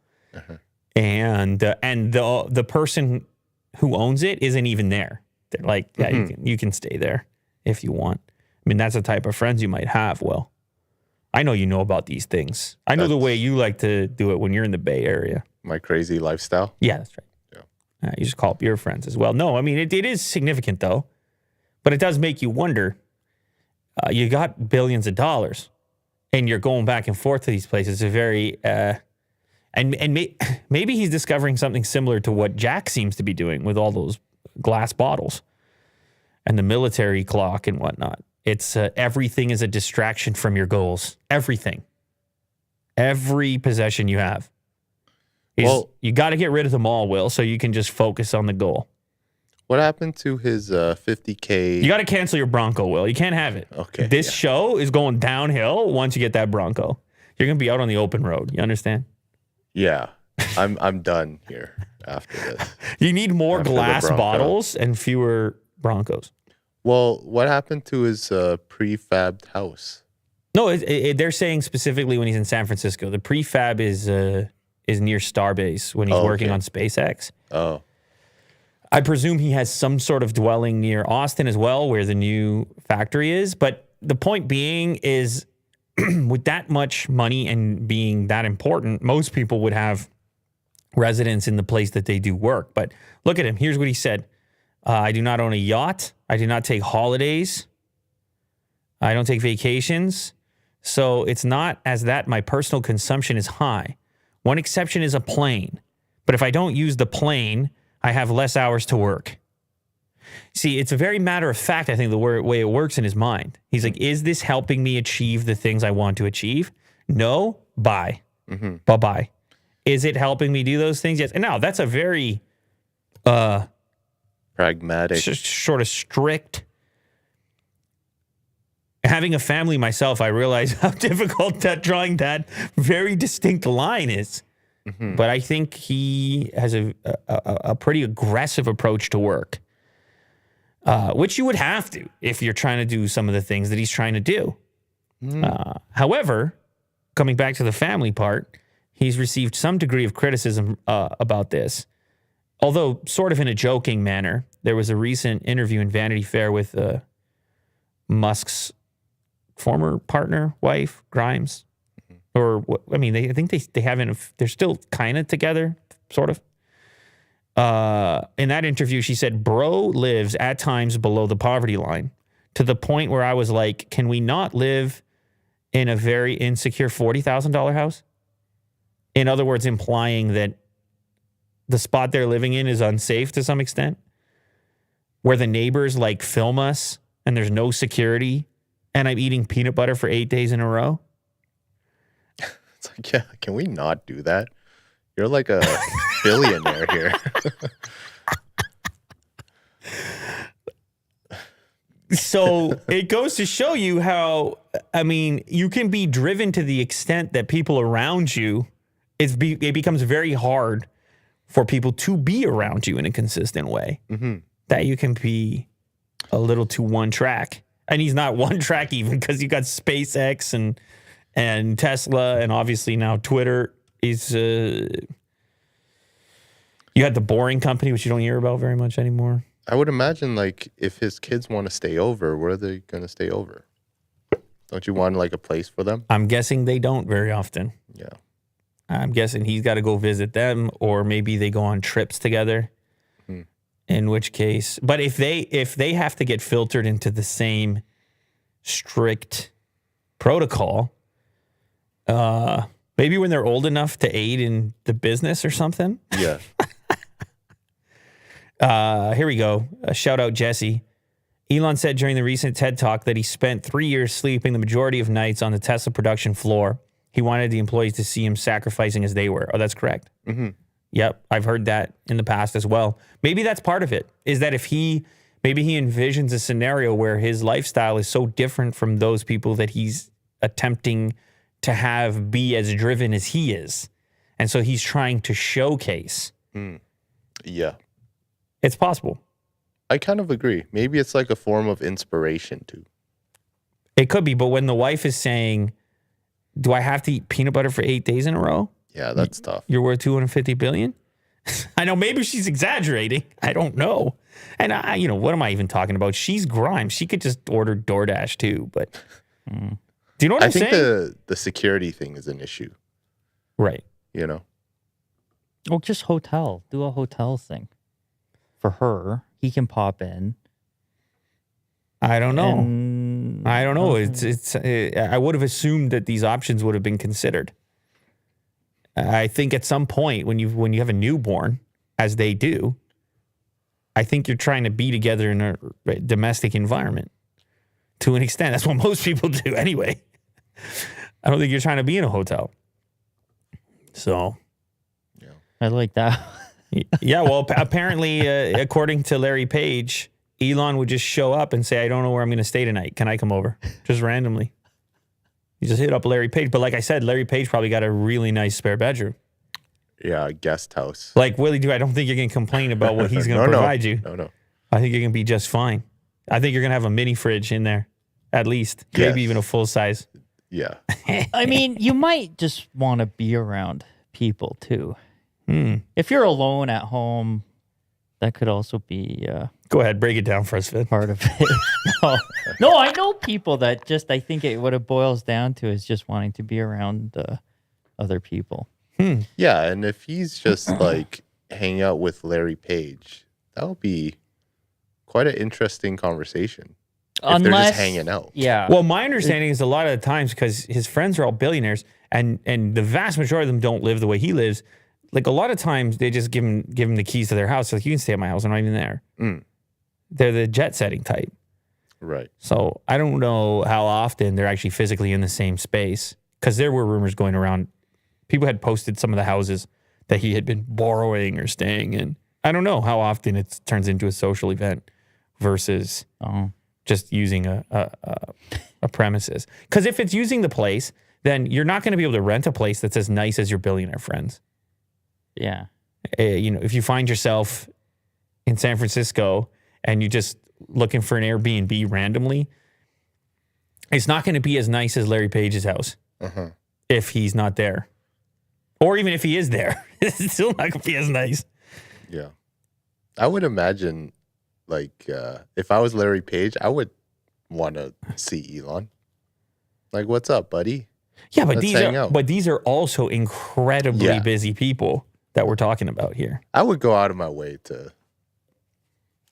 And the person who owns it isn't even there. They're like, yeah, you can stay there if you want. I mean, that's the type of friends you might have. Well, I know you know about these things. I know the way you like to do it when you're in the Bay Area. My crazy lifestyle. Yeah, that's right. Yeah. You just call up your friends as well. No, I mean, it is significant, though. But it does make you wonder. You got billions of dollars, and you're going back and forth to these places. It's a very... maybe he's discovering something similar to what Jack seems to be doing with all those glass bottles and the military clock and whatnot. It's everything is a distraction from your goals. Everything. Every possession you have. Well, you got to get rid of them all, Will, so you can just focus on the goal. What happened to his 50K? You got to cancel your Bronco, Will. You can't have it. Okay. This show is going downhill once you get that Bronco. You're going to be out on the open road. You understand? Yeah. I'm done here after this. You need more glass bottles and fewer Broncos. Well, what happened to his prefabbed house? No, they're saying specifically when he's in San Francisco. The prefab is near Starbase when he's working on SpaceX. Oh. I presume he has some sort of dwelling near Austin as well, where the new factory is. But the point being is, with that much money and being that important, most people would have residence in the place that they do work. But look at him. Here's what he said. I do not own a yacht. I do not take holidays. I don't take vacations. So it's not as that my personal consumption is high. One exception is a plane. But if I don't use the plane, I have less hours to work. See, it's a very matter of fact, I think, the way it works in his mind. He's like, is this helping me achieve the things I want to achieve? No? Bye. Bye-bye. Is it helping me do those things? Yes. And now, that's a very... pragmatic. Sort of strict... Having a family myself, I realize how difficult that drawing that very distinct line is. But I think he has a pretty aggressive approach to work, which you would have to if you're trying to do some of the things that he's trying to do. However, coming back to the family part, he's received some degree of criticism about this, although sort of in a joking manner. There was a recent interview in Vanity Fair with Musk's former partner, wife, Grimes. Or, I mean, I think they haven't, they're still kind of together, sort of. In that interview, she said, bro lives at times below the poverty line, to the point where I was like, can we not live in a very insecure $40,000 house? In other words, implying that the spot they're living in is unsafe to some extent, where the neighbors like film us and there's no security and I'm eating peanut butter for 8 days in a row. It's like, yeah, can we not do that? You're like a billionaire here. So it goes to show you how, I mean, you can be driven to the extent that people around you, it becomes very hard for people to be around you in a consistent way. That you can be a little too one track. And he's not one track even, because you got SpaceX and Tesla, and obviously now Twitter is... you had the Boring Company, which you don't hear about very much anymore. I would imagine, like, if his kids want to stay over, where are they going to stay over? Don't you want, like, a place for them? I'm guessing they don't very often. Yeah. I'm guessing he's got to go visit them, or maybe they go on trips together. In which case, but if they have to get filtered into the same strict protocol, maybe when they're old enough to aid in the business or something. Yeah. Here we go. A shout out, Jesse. Elon said during the recent TED Talk that he spent 3 years sleeping the majority of nights on the Tesla production floor. He wanted the employees to see him sacrificing as they were. Oh, that's correct. Yep, I've heard that in the past as well. Maybe that's part of it, is that if maybe he envisions a scenario where his lifestyle is so different from those people that he's attempting to have be as driven as he is. And so he's trying to showcase. Yeah. It's possible. I kind of agree. Maybe it's like a form of inspiration too. It could be, but when the wife is saying, do I have to eat peanut butter for 8 days in a row? Yeah, that's tough. You're worth $250 billion? I know, maybe she's exaggerating. I don't know. And what am I even talking about? She's Grimes. She could just order DoorDash too, but do you know what I'm saying? I think the security thing is an issue. Right. You know? Or just hotel. Do a hotel thing. For her, he can pop in. I don't know. I don't know. I would have assumed that these options would have been considered. I think at some point when you have a newborn, as they do, I think you're trying to be together in a domestic environment to an extent. That's what most people do anyway. I don't think you're trying to be in a hotel. So, yeah. I like that. Yeah, well, apparently, according to Larry Page, Elon would just show up and say, I don't know where I'm going to stay tonight. Can I come over? Just randomly. You just hit up Larry Page. But like I said, Larry Page probably got a really nice spare bedroom. Yeah, a guest house. Like Willie I don't think you're going to complain about what he's going to provide you. No. I think you're going to be just fine. I think you're going to have a mini fridge in there, at least. Yes. Maybe even a full size. Yeah. I mean, you might just want to be around people too. If you're alone at home, that could also be Go ahead, break it down for us, Finn. part of it. No, I know people that just, I think what it boils down to is just wanting to be around other people. Yeah, and if he's just like hanging out with Larry Page, that would be quite an interesting conversation. If they're just hanging out. Yeah. Well, my understanding is a lot of the times, because his friends are all billionaires, and the vast majority of them don't live the way he lives. Like, a lot of times they just give him the keys to their house. Like, you can stay at my house. I'm not even there. They're the jet setting type. Right. So I don't know how often they're actually physically in the same space, because there were rumors going around. People had posted some of the houses that he had been borrowing or staying in. I don't know how often it turns into a social event versus just using a premises. Because if it's using the place, then you're not going to be able to rent a place that's as nice as your billionaire friends. Yeah. If you find yourself in San Francisco and you're just looking for an Airbnb randomly, it's not going to be as nice as Larry Page's house if he's not there. Or even if he is there, it's still not going to be as nice. Yeah. I would imagine, like, if I was Larry Page, I would want to see Elon. Like, what's up, buddy? Yeah, but Let's these are also incredibly busy people that we're talking about here. I would go out of my way to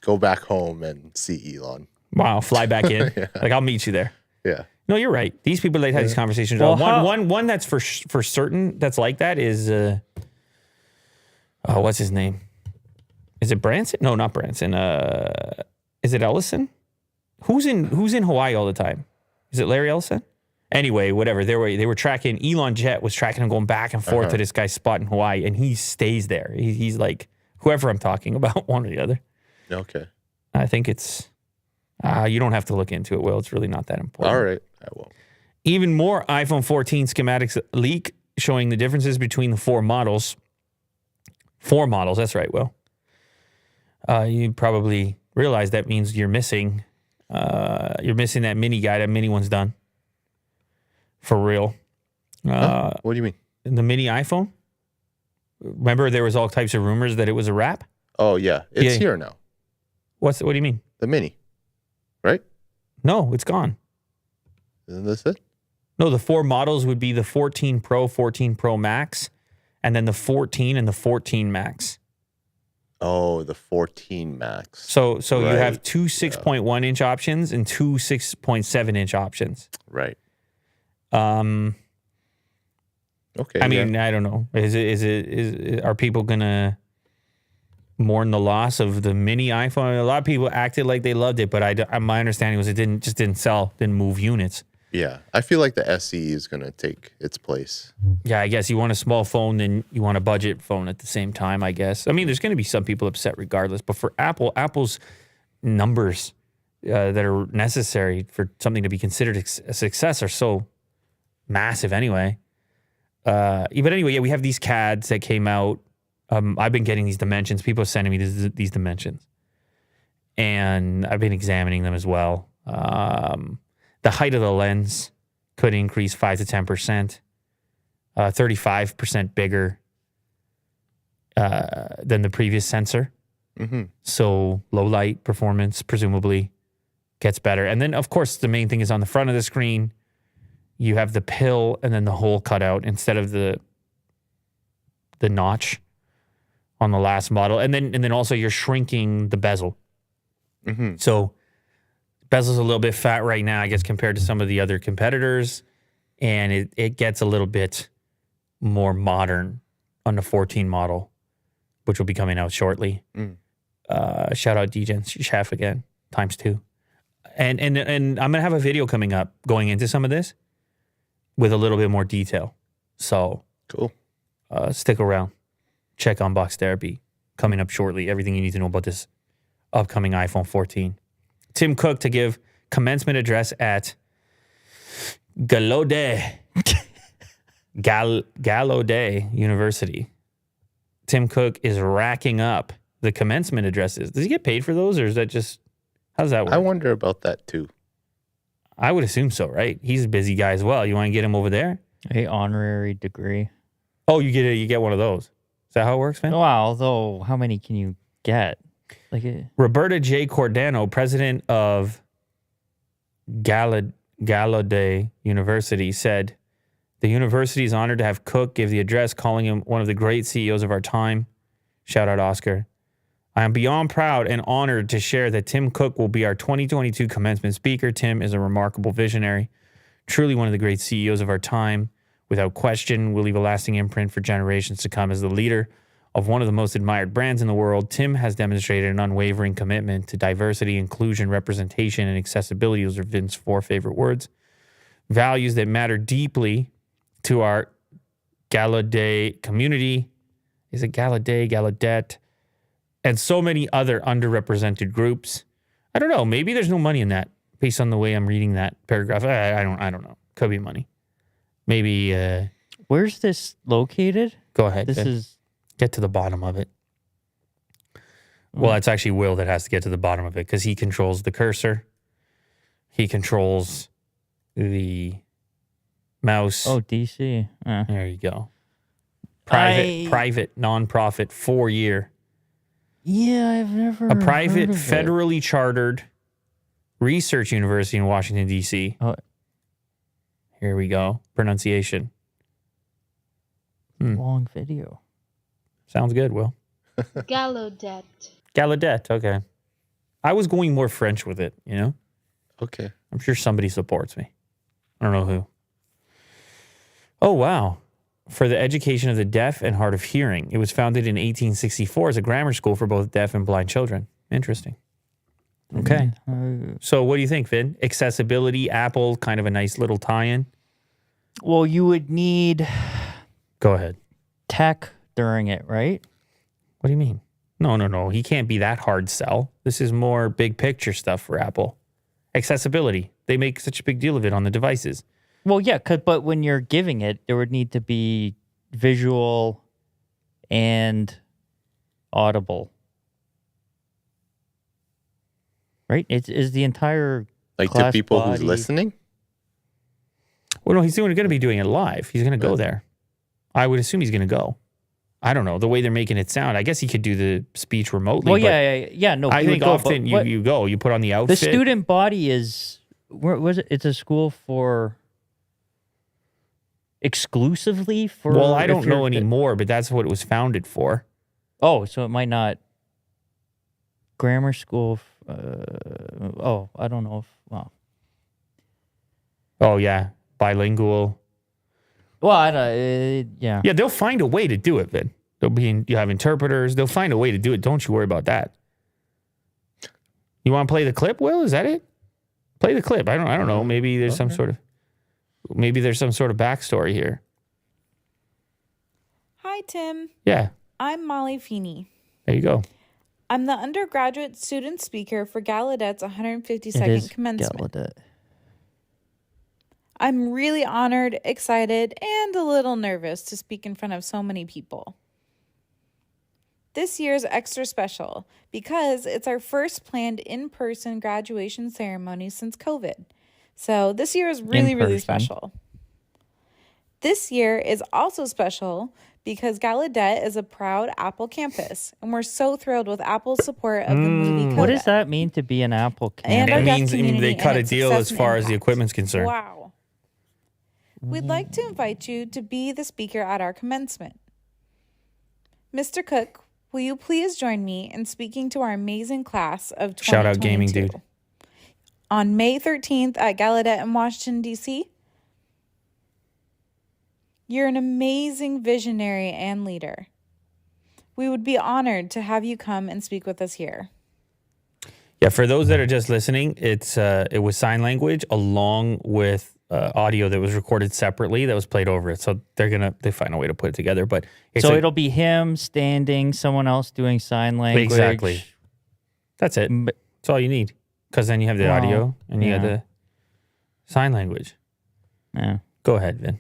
go back home and see Elon. Wow, fly back in. Like, I'll meet you there. Yeah. No, you're right. These people that have these conversations. Well, one that's for certain that's like that is what's his name? Is it Branson? No, not Branson. Is it Ellison? Who's in Hawaii all the time? Is it Larry Ellison? Anyway, whatever. They were tracking. Elon Jet was tracking him going back and forth to this guy's spot in Hawaii, and he stays there. He's like whoever I'm talking about, one or the other. Okay. I think it's. You don't have to look into it, Will. It's really not that important. All right. I won't. Even more iPhone 14 schematics leak showing the differences between the four models. Four models, that's right, Will. You probably realize that means you're missing that mini guy. That mini one's done. For real. What do you mean? The mini iPhone? Remember there was all types of rumors that it was a wrap? Oh, yeah. It's here now. What do you mean? The mini. Right? No, it's gone. Isn't this it? No, the four models would be the 14 Pro, 14 Pro Max, and then the 14 and the 14 Max. Oh, the 14 Max. So you have two 6.1 inch options and two 6.7 inch options. Right. Okay. I mean, I don't know. Are people gonna mourn the loss of the mini iPhone? A lot of people acted like they loved it, but my understanding was it didn't sell, didn't move units. Yeah, I feel like the SE is gonna take its place. Yeah, I guess you want a small phone, then you want a budget phone at the same time, I guess. I mean, there's going to be some people upset regardless, but for Apple's numbers that are necessary for something to be considered a success are so massive anyway. But anyway, yeah, we have these CADs that came out. I've been getting these dimensions. People are sending me these dimensions, and I've been examining them as well. The height of the lens could increase 5 to 10%, 35% bigger than the previous sensor. Mm-hmm. So low light performance presumably gets better. And then, of course, the main thing is on the front of the screen, you have the pill and then the hole cut out instead of the notch on the last model. And then also you're shrinking the bezel. Mm-hmm. So bezel's a little bit fat right now, I guess, compared to some of the other competitors. And it gets a little bit more modern on the 14 model, which will be coming out shortly. Shout out DJen Chef again, ×2. And I'm going to have a video coming up going into some of this with a little bit more detail. So cool. Stick around. Check Unbox Therapy coming up shortly. Everything you need to know about this upcoming iPhone 14. Tim Cook to give commencement address at Gallaudet University. Tim Cook is racking up the commencement addresses. Does he get paid for those, or is that just, how does that work? I wonder about that too. I would assume so, right? He's a busy guy as well. You want to get him over there? A honorary degree. Oh, you get one of those. Is that how it works, man? Wow, although how many can you get? Like Roberta J. Cordano, president of Gallaudet University, said, the university is honored to have Cook give the address, calling him one of the great CEOs of our time. Shout out, Oscar. I am beyond proud and honored to share that Tim Cook will be our 2022 commencement speaker. Tim is a remarkable visionary, truly one of the great CEOs of our time. Without question, will leave a lasting imprint for generations to come as the leader of one of the most admired brands in the world. Tim has demonstrated an unwavering commitment to diversity, inclusion, representation, and accessibility. Those are Vince's 4 favorite words. Values that matter deeply to our Gallaudet community. Is it Gallaudet, Gallaudet? And so many other underrepresented groups. I don't know. Maybe there's no money in that based on the way I'm reading that paragraph. I don't know. Could be money. Maybe. where's this located? Go ahead. This is Get to the bottom of it. Well, it's actually Will that has to get to the bottom of it because he controls the cursor. He controls the mouse. DC. There you go. Private, nonprofit, 4-year. Yeah, I've never A private, heard of it. federally chartered research university in Washington, D.C. Oh. Here we go. Pronunciation. Long video. Sounds good, Will. Gallaudet. Gallaudet, okay. I was going more French with it, you know? Okay. I'm sure somebody supports me. I don't know who. Oh, wow. For the education of the deaf and hard of hearing. It was founded in 1864 as a grammar school for both deaf and blind children. Interesting. Okay. So what do you think, Vin? Accessibility, Apple, kind of a nice little tie-in? Well, you would need Go ahead. tech during it, right? What do you mean? No. He can't be that hard sell. This is more big picture stuff for Apple. Accessibility. They make such a big deal of it on the devices. Well, yeah, but when you're giving it, there would need to be visual and audible. Right? Is the entire Like to class people who's body- listening? Well, no, he's going to be doing it live. He's going to go there. I would assume he's going to go. I don't know. The way they're making it sound, I guess he could do the speech remotely. Well, but yeah. No, I you would think go, often but you go, you put on the the outfit. student body is where was it? It's a school for exclusively for. Well, I if don't know you're- anymore, but that's what it was founded for. Oh, so it might not. Grammar school. I don't know if. Well, Oh, yeah. Bilingual. yeah. Yeah, they'll find a way to do it, Vin. You have interpreters. They'll find a way to do it. Don't you worry about that. You want to play the clip, Will? Is that it? Play the clip. I don't know. Maybe there's some sort of backstory here. Hi, Tim. Yeah. I'm Molly Feeney. There you go. I'm the undergraduate student speaker for Gallaudet's It 152nd is commencement. Gallaudet. I'm really honored, excited, and a little nervous to speak in front of so many people. This year's extra special because it's our first planned in-person graduation ceremony since COVID. So this year is really, really special. This year is also special because Gallaudet is a proud Apple campus, and we're so thrilled with Apple's support of the movie Coda. What does that mean to be an Apple And campus? our It deaf means community they cut and a its deal success as and far as the impact. equipment's concerned. Wow. We'd like to invite you to be the speaker at our commencement. Mr. Cook, will you please join me in speaking to our amazing class of 2022? Shout out gaming dude. On May 13th at Gallaudet in Washington, D.C. You're an amazing visionary and leader. We would be honored to have you come and speak with us here. Yeah, for those that are just listening, it was sign language along with audio that was recorded separately that was played over it. So they find a way to put it together. But it's So it'll be him standing, someone else doing sign language. Exactly. That's it. But- That's all you need. Because then you have the Well, audio and you have yeah. the sign language. Yeah. Go ahead, Vin.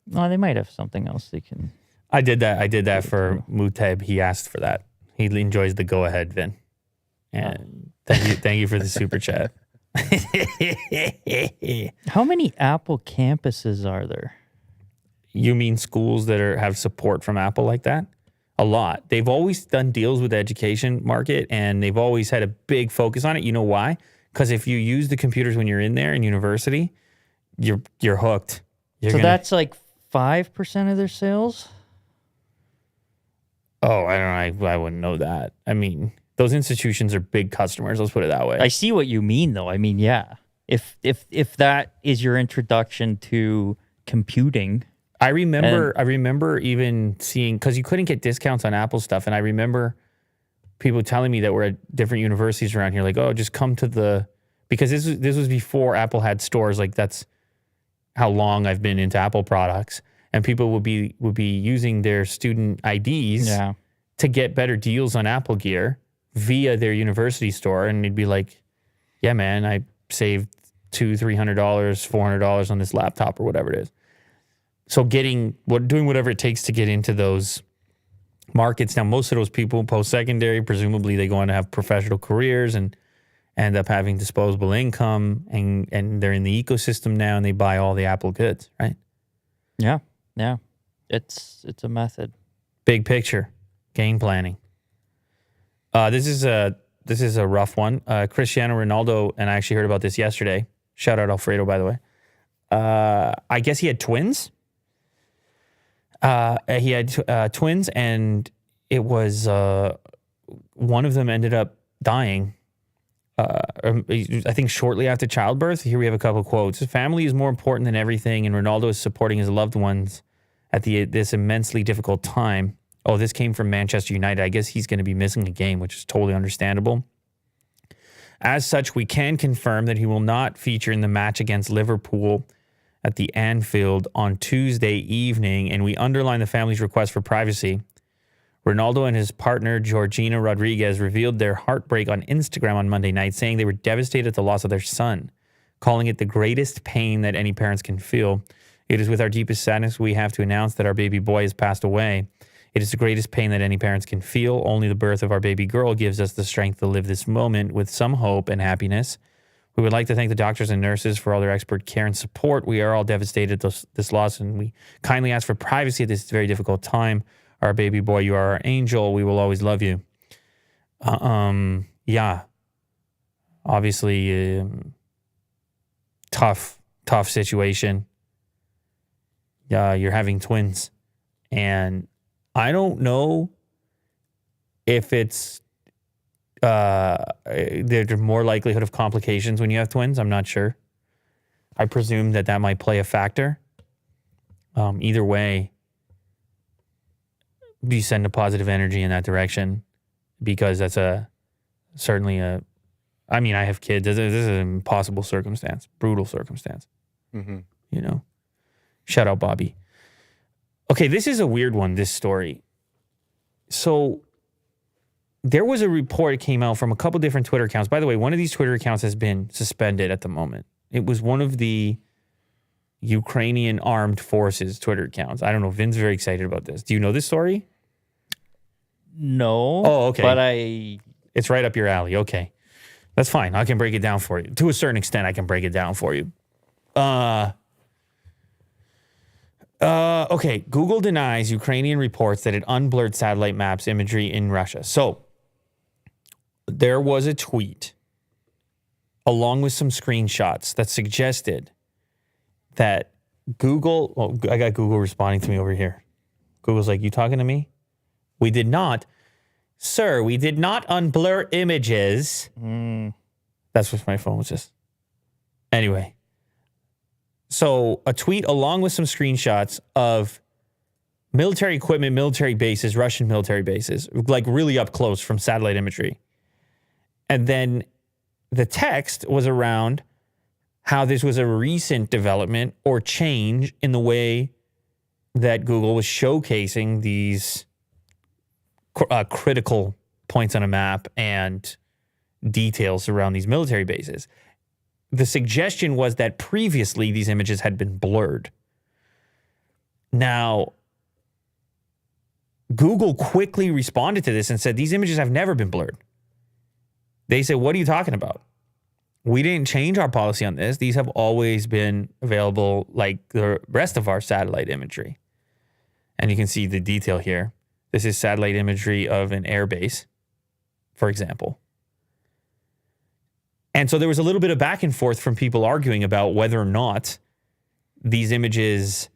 Well, they might have something else they can. I did that for Muteb. He asked for that. He enjoys the go ahead, Vin. And thank you for the super chat. How many Apple campuses are there? You mean schools that have support from Apple like that? A lot. They've always done deals with the education market, and they've always had a big focus on it. You know why? Because if you use the computers when you're in there in university, you're hooked. That's like 5% of their sales? Oh, I don't know. I wouldn't know that. I mean, those institutions are big customers. Let's put it that way. I see what you mean, though. I mean, yeah. If that is your introduction to computing, I remember even seeing, because you couldn't get discounts on Apple stuff, and I remember people telling me that were at different universities around here, like, oh, just come to because this was before Apple had stores. Like, that's how long I've been into Apple products, and people would be using their student IDs to get better deals on Apple gear via their university store, and they'd be like, yeah, man, I saved $200, $300, $400 on this laptop or whatever it is. So doing whatever it takes to get into those markets. Now, most of those people post-secondary, presumably they go on to have professional careers and end up having disposable income, and they're in the ecosystem now, and they buy all the Apple goods, right? Yeah. It's a method. Big picture, game planning. This is a rough one. Cristiano Ronaldo, and I actually heard about this yesterday. Shout out Alfredo, by the way. I guess he had twins. He had twins, and it was one of them ended up dying. I think shortly after childbirth. Here we have a couple quotes. His family is more important than everything, and Ronaldo is supporting his loved ones at this immensely difficult time. Oh, this came from Manchester United. I guess he's going to be missing a game, which is totally understandable. As such, we can confirm that he will not feature in the match against Liverpool at the Anfield on Tuesday evening, and we underline the family's request for privacy. Ronaldo and his partner, Georgina Rodriguez, revealed their heartbreak on Instagram on Monday night, saying they were devastated at the loss of their son, calling it the greatest pain that any parents can feel. It is with our deepest sadness we have to announce that our baby boy has passed away. It is the greatest pain that any parents can feel. Only the birth of our baby girl gives us the strength to live this moment with some hope and happiness. We would like to thank the doctors and nurses for all their expert care and support. We are all devastated at this loss, and we kindly ask for privacy at this very difficult time. Our baby boy, you are our angel. We will always love you. Yeah. Obviously, tough situation. You're having twins. And I don't know if it's there's more likelihood of complications when you have twins. I'm not sure. I presume that might play a factor. Either way, you send a positive energy in that direction, because that's certainly I mean, I have kids. This is an impossible circumstance, brutal circumstance. Mm-hmm. You know, shout out Bobby. Okay, this is a weird one, this story. So there was a report that came out from a couple different Twitter accounts. By the way, one of these Twitter accounts has been suspended at the moment. It was one of the Ukrainian armed forces Twitter accounts. I don't know. Vin's very excited about this. Do you know this story? No. Oh, okay. But it's right up your alley. Okay. That's fine. I can break it down for you. To a certain extent, I can break it down for you. Okay. Google denies Ukrainian reports that it unblurred satellite maps imagery in Russia. So there was a tweet along with some screenshots that suggested that Google, I got Google responding to me over here. Google's like, you talking to me? We did not. Sir, we did not unblur images. That's what my phone was just. Anyway. So a tweet along with some screenshots of military equipment, military bases, Russian military bases, like really up close from satellite imagery. And then the text was around how this was a recent development or change in the way that Google was showcasing these critical points on a map and details around these military bases. The suggestion was that previously these images had been blurred. Now, Google quickly responded to this and said, these images have never been blurred. They said, what are you talking about? we didn't change our policy on this. These have always been available like the rest of our satellite imagery. And you can see the detail here. This is satellite imagery of an airbase, for example. And so there was a little bit of back and forth from people arguing about whether or not these images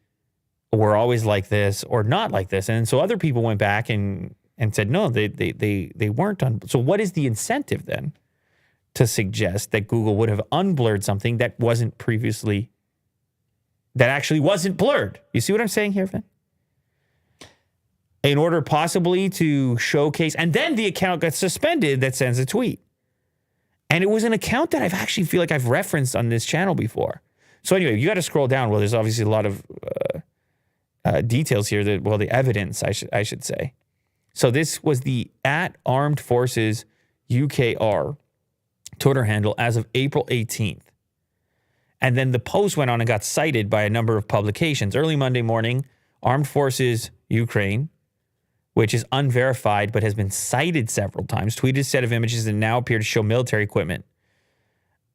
were always like this or not like this. And so other people went back and said, no, they weren't. So what is the incentive then to suggest that Google would have unblurred something that wasn't previously, that actually wasn't blurred? You see what I'm saying here, Vin? In order possibly to showcase, and then the account got suspended that sends a tweet. And it was an account that I've actually feel like I've referenced on this channel before. So anyway, you got to scroll down. Well, there's obviously a lot of details here. The evidence, I should say. So this was the @Armed Forces UKR Twitter handle as of April 18th. And then the post went on and got cited by a number of publications. Early Monday morning, Armed Forces Ukraine, which is unverified but has been cited several times, tweeted a set of images that now appear to show military equipment.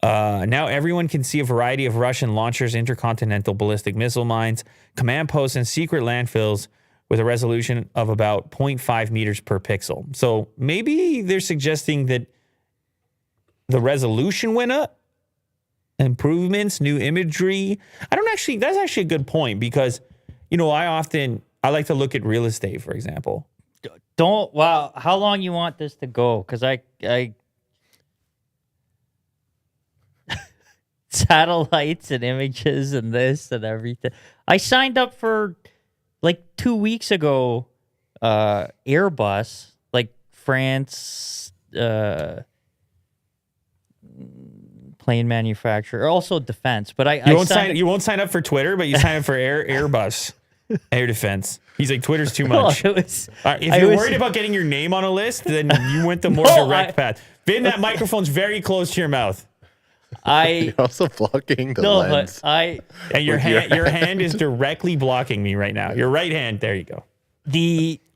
Now everyone can see a variety of Russian launchers, intercontinental ballistic missile mines, command posts, and secret landfills with a resolution of about 0.5 meters per pixel. So maybe they're suggesting that the resolution went up, improvements, new imagery. That's actually a good point because, I like to look at real estate, for example. How long you want this to go? Because I satellites and images and this and everything. I signed up for like 2 weeks ago, Airbus, like France, plane manufacturer, also defense. But you won't sign up for Twitter, but you sign up for Airbus, air defense. He's like, Twitter's too much. If you're worried about getting your name on a list, then you went the more direct path. Vin, that microphone's very close to your mouth. You're also blocking the lens. And your hand is directly blocking me right now. Your right hand. There you go.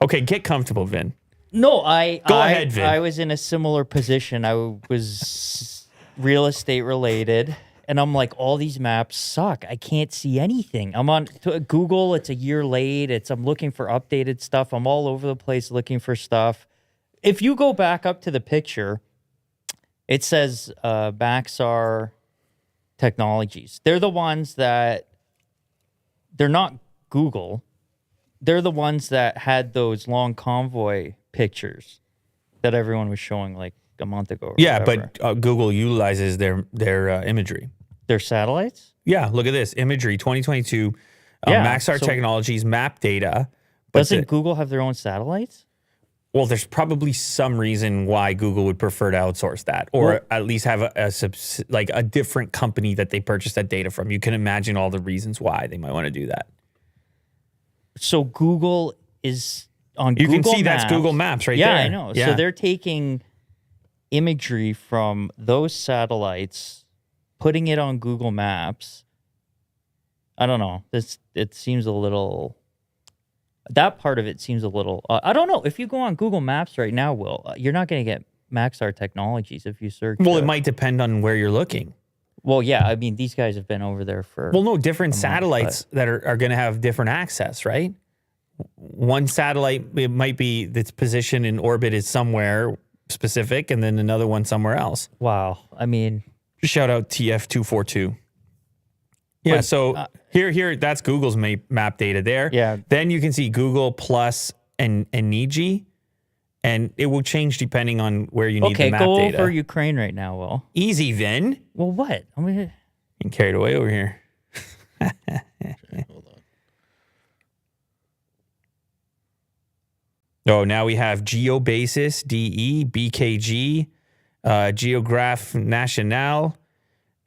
Okay, get comfortable, Vin. No, Go ahead, Vin. I was in a similar position. I was real estate related. And I'm like, all these maps suck. I can't see anything. I'm on Google. It's a year late. I'm looking for updated stuff. I'm all over the place looking for stuff. If you go back up to the picture, it says Maxar Technologies. They're the ones that, they're not Google. They're the ones that had those long convoy pictures that everyone was showing like a month ago. Yeah, but Google utilizes their imagery. Their satellites? Yeah, look at this. Imagery 2022, Maxar Technologies map data. Doesn't Google have their own satellites? Well, there's probably some reason why Google would prefer to outsource that, or at least have a different company that they purchase that data from. You can imagine all the reasons why they might want to do that. So Google is on Google Maps. You can see Maps. that's Google Maps right there. Yeah, I know. Yeah. So they're taking imagery from those satellites, putting it on Google Maps. I don't know. It seems a little. That part of it seems a little. I don't know. If you go on Google Maps right now, Will, you're not going to get Maxar Technologies if you search. Well, it might depend on where you're looking. Well, yeah. I mean, these guys have been over there for. Well, no, different satellites that are going to have different access, right? One satellite, it might be its position in orbit is somewhere specific, and then another one somewhere else. Wow. I mean, shout out TF242. Yeah, so here, that's Google's map data there. Yeah. Then you can see Google Plus and Niji, and it will change depending on where you need the map data. Okay, go over Ukraine right now, Will. Easy, then. Well, what? I mean, I'm carried away over here. Okay, hold on. Oh, now we have GeoBasis, DE, BKG, Geographe Nationale,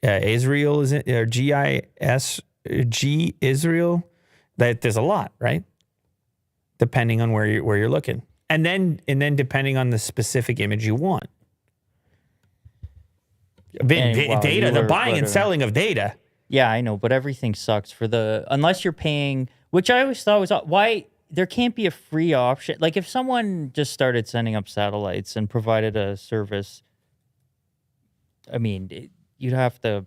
Israel is or GIS, G Israel. That there's a lot, right? Depending on where you're looking, and then depending on the specific image you want. Data, the buying and selling of data. Yeah, I know, but everything sucks unless you're paying, which I always thought was why. There can't be a free option. Like if someone just started sending up satellites and provided a service, I mean, you'd have to,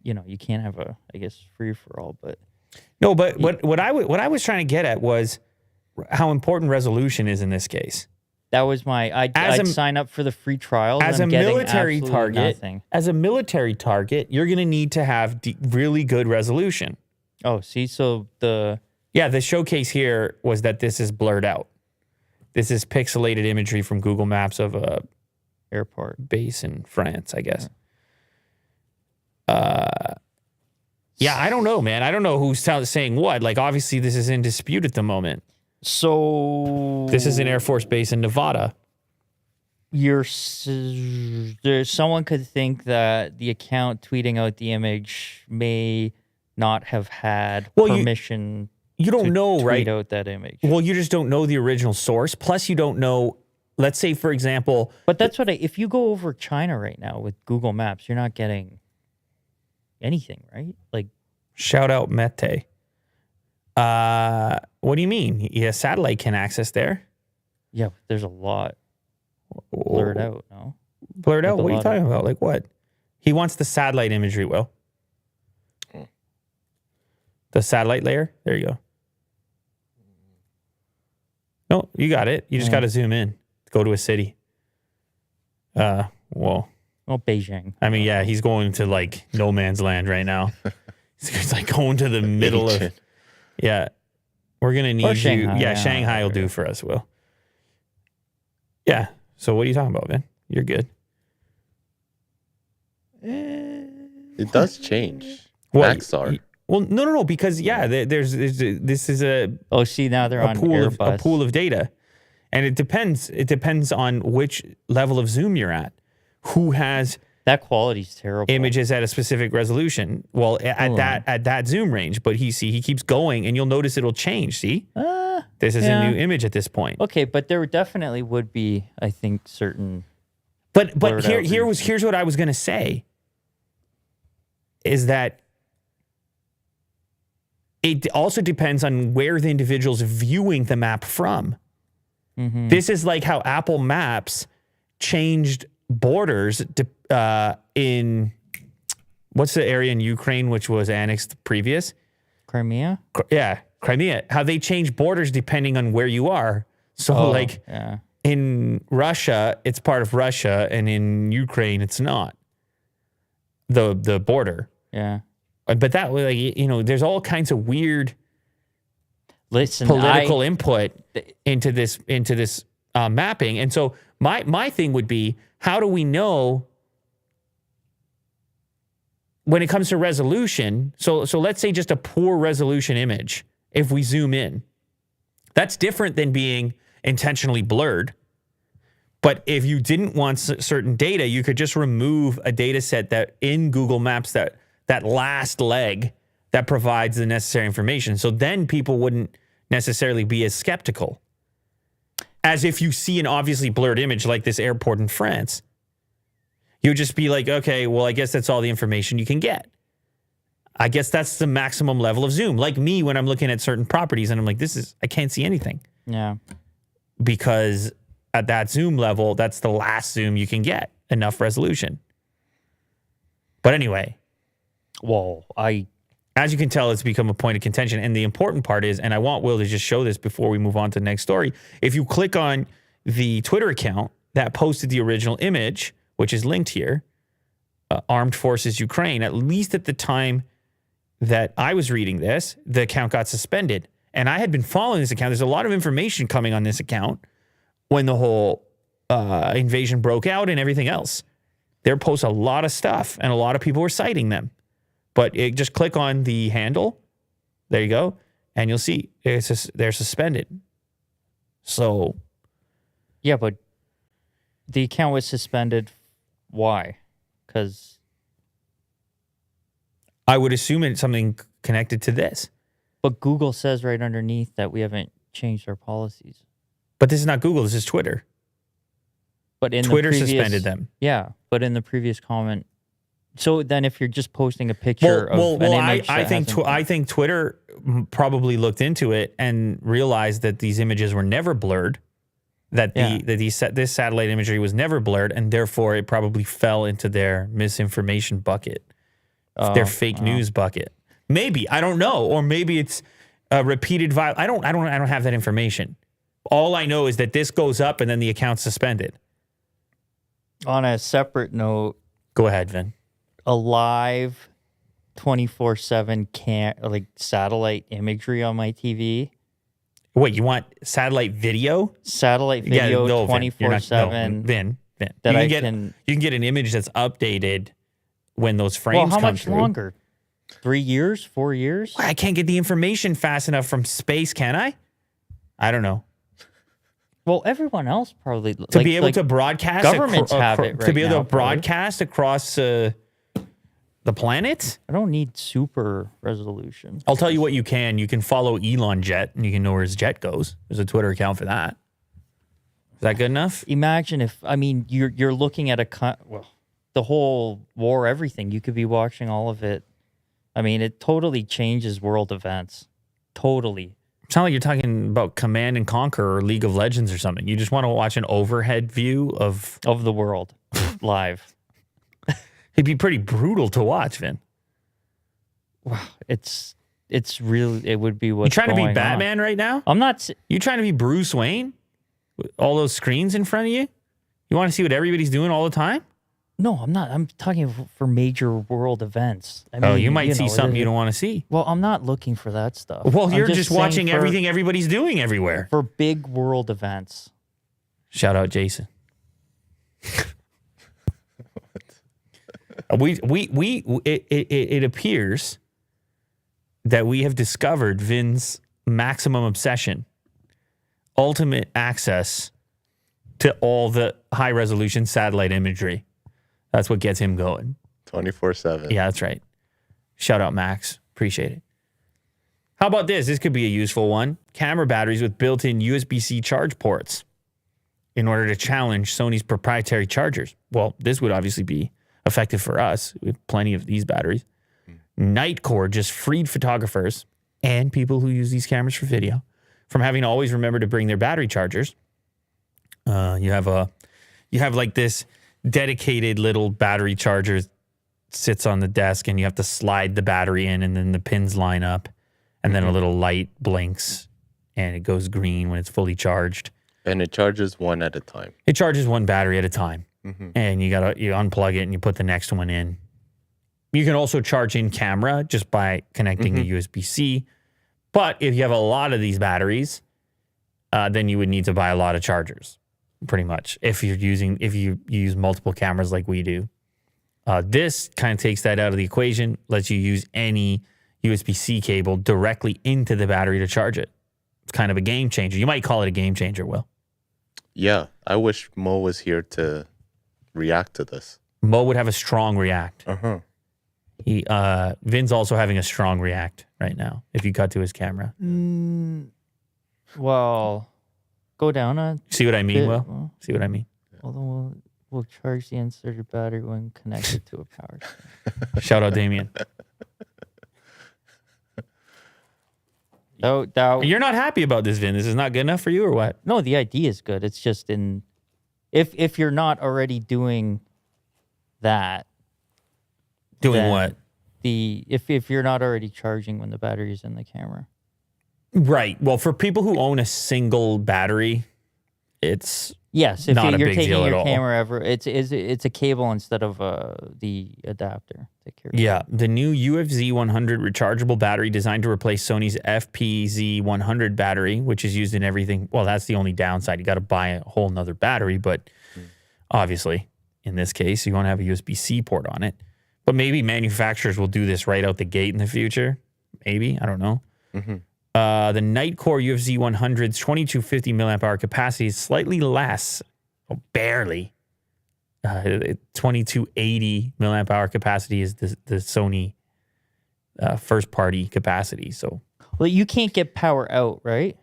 you can't have a, I guess, free for all, but No, but what I was trying to get at was how important resolution is in this case. that was I'd sign up for the free trial. As a military target, nothing. as a military target, you're going to need to have really good resolution. Oh, see, so the showcase here was that this is blurred out. This is pixelated imagery from Google Maps of a airport base in France, I guess. Yeah, I don't know, man. I don't know who's saying what. Like, obviously, this is in dispute at the moment. So this is an Air Force base in Nevada. Someone could think that the account tweeting out the image may not have had permission. You don't know, right? Tweet out that image. Well, you just don't know the original source. Plus, you don't know. Let's say, for example, but that's what if you go over China right now with Google Maps, you're not getting anything, right? Like, shout out Mete. What do you mean? Yeah, satellite can access there. Yeah, there's a lot blurred out. No, blurred out. What are you talking about? Like what? He wants the satellite imagery. Will the satellite layer? There you go. No, you got it. You just got to zoom in. Go to a city. Well, Beijing. I mean, yeah, he's going to like no man's land right now. He's like going to the middle of. Yeah, we're gonna need Shanghai, you. Yeah, Shanghai will do for us. Will. Yeah. So what are you talking about, man? You're good. It does change. Well, Maxar. Well, no, because this is a. Oh, see, now they're on Airbus. A pool of data, and it depends. It depends on which level of zoom you're at. Who has that quality's terrible. Images at a specific resolution. Well, at that zoom range, but he keeps going, and you'll notice it'll change. See, this is a new image at this point. Okay, but there definitely would be, I think, certain. But here's what I was gonna say. Is that it also depends on where the individual's viewing the map from. Mm-hmm. This is like how Apple Maps changed borders in what's the area in Ukraine which was annexed previous? Crimea? Yeah, Crimea. How they change borders depending on where you are. So in Russia, it's part of Russia, and in Ukraine, it's not. The border. Yeah. But that way, there's all kinds of weird political input into this mapping. And so my thing would be, how do we know when it comes to resolution? So let's say just a poor resolution image, if we zoom in, that's different than being intentionally blurred. But if you didn't want certain data, you could just remove a data set that in Google Maps, that last leg that provides the necessary information. So then people wouldn't necessarily be as skeptical as if you see an obviously blurred image like this airport in France. You would just be like, okay, well, I guess that's all the information you can get. I guess that's the maximum level of zoom. Like me, when I'm looking at certain properties and I'm like, I can't see anything. Yeah. Because at that zoom level, that's the last zoom you can get, enough resolution. But anyway. Well, as you can tell, it's become a point of contention. And the important part is, and I want Will to just show this before we move on to the next story. If you click on the Twitter account that posted the original image, which is linked here, Armed Forces Ukraine, at least at the time that I was reading this, the account got suspended. And I had been following this account. There's a lot of information coming on this account when the whole invasion broke out and everything else. There posts a lot of stuff, and a lot of people were citing them. But just click on the handle. There you go. And you'll see they're suspended. So. Yeah, but the account was suspended. Why? Because. I would assume it's something connected to this. But Google says right underneath that we haven't changed our policies. But this is not Google. This is Twitter. But in Twitter the previous, suspended them. Yeah, but in the previous comment. So then, if you're just posting a picture of an image, I think Twitter probably looked into it and realized that these images were never blurred. that this satellite imagery was never blurred, and therefore it probably fell into their misinformation bucket, their fake news bucket. Maybe, I don't know, or maybe it's a repeated I don't have that information. All I know is that this goes up and then the account's suspended. On a separate note, go ahead, Vin. A live 24/7 satellite imagery on my TV. Wait, you want satellite video? Satellite video, no, 24/7. Vin. That you can get an image that's updated when those frames come through. How much longer? 3 years? 4 years? I can't get the information fast enough from space, can I? I don't know. Well, everyone else probably to be able to broadcast. Governments have it right to be able now, to broadcast across the planet. I don't need super resolution. I'll tell you what you can. You can follow Elon Jet, and you can know where his jet goes. There's a Twitter account for that. Is that good enough? Imagine if you're looking at the whole war, everything. You could be watching all of it. I mean, it totally changes world events. Totally. It's not like you're talking about Command and Conquer or League of Legends or something. You just want to watch an overhead view of the world live. It'd be pretty brutal to watch, Vin. Wow, it's really, it would be what's You trying to be going Batman on. right now? I'm not. You trying to be Bruce Wayne? With all those screens in front of you? You want to see what everybody's doing all the time? No, I'm not. I'm talking for major world events. I mean, you might see something you don't want to see. Well, I'm not looking for that stuff. Well, you're just watching everything everybody's doing everywhere. For big world events. Shout out Jason. It appears that we have discovered Vin's maximum obsession, ultimate access to all the high resolution satellite imagery. That's what gets him going. 24/7. Yeah, that's right. Shout out Max. Appreciate it. How about this? This could be a useful one. Camera batteries with built-in USB-C charge ports in order to challenge Sony's proprietary chargers. Well, this would obviously be effective for us. We have plenty of these batteries. Nightcore just freed photographers and people who use these cameras for video from having to always remember to bring their battery chargers. You have like this dedicated little battery charger sits on the desk, and you have to slide the battery in, and then the pins line up, and then a little light blinks, and it goes green when it's fully charged. And it charges one at a time. It charges one battery at a time, and you unplug it and you put the next one in. You can also charge in camera just by connecting a USB-C. But if you have a lot of these batteries, then you would need to buy a lot of chargers, pretty much. If you use multiple cameras like we do, this kind of takes that out of the equation. Lets you use any USB-C cable directly into the battery to charge it. It's kind of a game changer. You might call it a game changer, Will. Yeah, I wish Mo was here to react to this. Mo would have a strong react. Vin's also having a strong react right now. If you cut to his camera, well, go down a. See what I mean, bit, Will? See what I mean? Although we'll charge the inserted battery when connected to a power. Shout out Damien. You're not happy about this, Vin. This is not good enough for you, or what? No, the idea is good. It's just if you're not already doing that. Doing what? If you're not already charging when the battery is in the camera. Right. Well, for people who own a single battery, it's yes. If not a you're big taking deal at your all. camera it's a cable instead of the adapter. Yeah, the new UFZ 100 rechargeable battery designed to replace Sony's FPZ 100 battery, which is used in everything. Well, that's the only downside. You got to buy a whole nother battery, but obviously, in this case, you won't have a USB-C port on it. But maybe manufacturers will do this right out the gate in the future. Maybe. I don't know. The Nightcore UFZ 100's 2250 milliamp hour capacity is slightly less, barely. 2280 milliamp hour capacity is the Sony first party capacity. So, well, you can't get power out, right?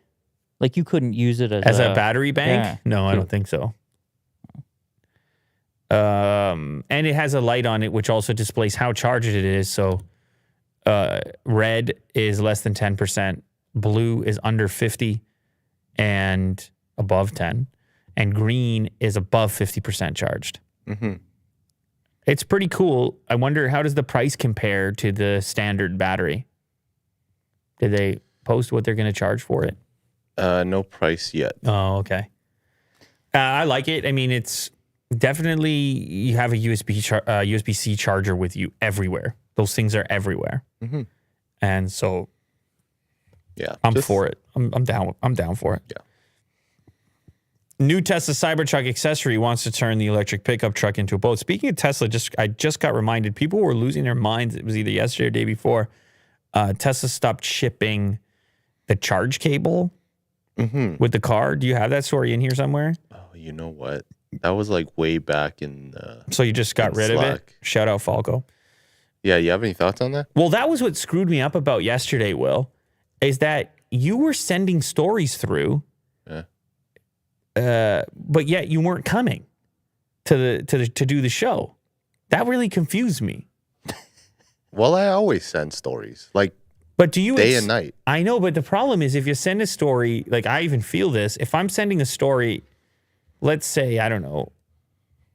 Like you couldn't use it as a battery bank? Yeah. No, I don't think so. And it has a light on it, which also displays how charged it is. So red is less than 10%, blue is under 50, and above 10. and green is above 50% charged. Mm-hmm. It's pretty cool. I wonder, how does the price compare to the standard battery? Did they post what they're going to charge for it? No price yet. Oh, okay. I like it. I mean, it's definitely, you have a USB-C charger with you everywhere. Those things are everywhere. Mm-hmm. And so Yeah, I'm for it. I'm down. I'm down for it. Yeah. New Tesla Cybertruck accessory wants to turn the electric pickup truck into a boat. Speaking of Tesla, I just got reminded, people were losing their minds. It was either yesterday or the day before. Tesla stopped shipping the charge cable with the car. Do you have that story in here somewhere? Oh, you know what? That was like way back in. So you just got rid Slack. of it? Shout out Falco. Yeah, you have any thoughts on that? Well, that was what screwed me up about yesterday, Will, is that you were sending stories through, but yet you weren't coming to do the show. That really confused me. Well, I always send stories, like But do you day and night. I know, but the problem is if you send a story, like I even feel this, if I'm sending a story, let's say, I don't know,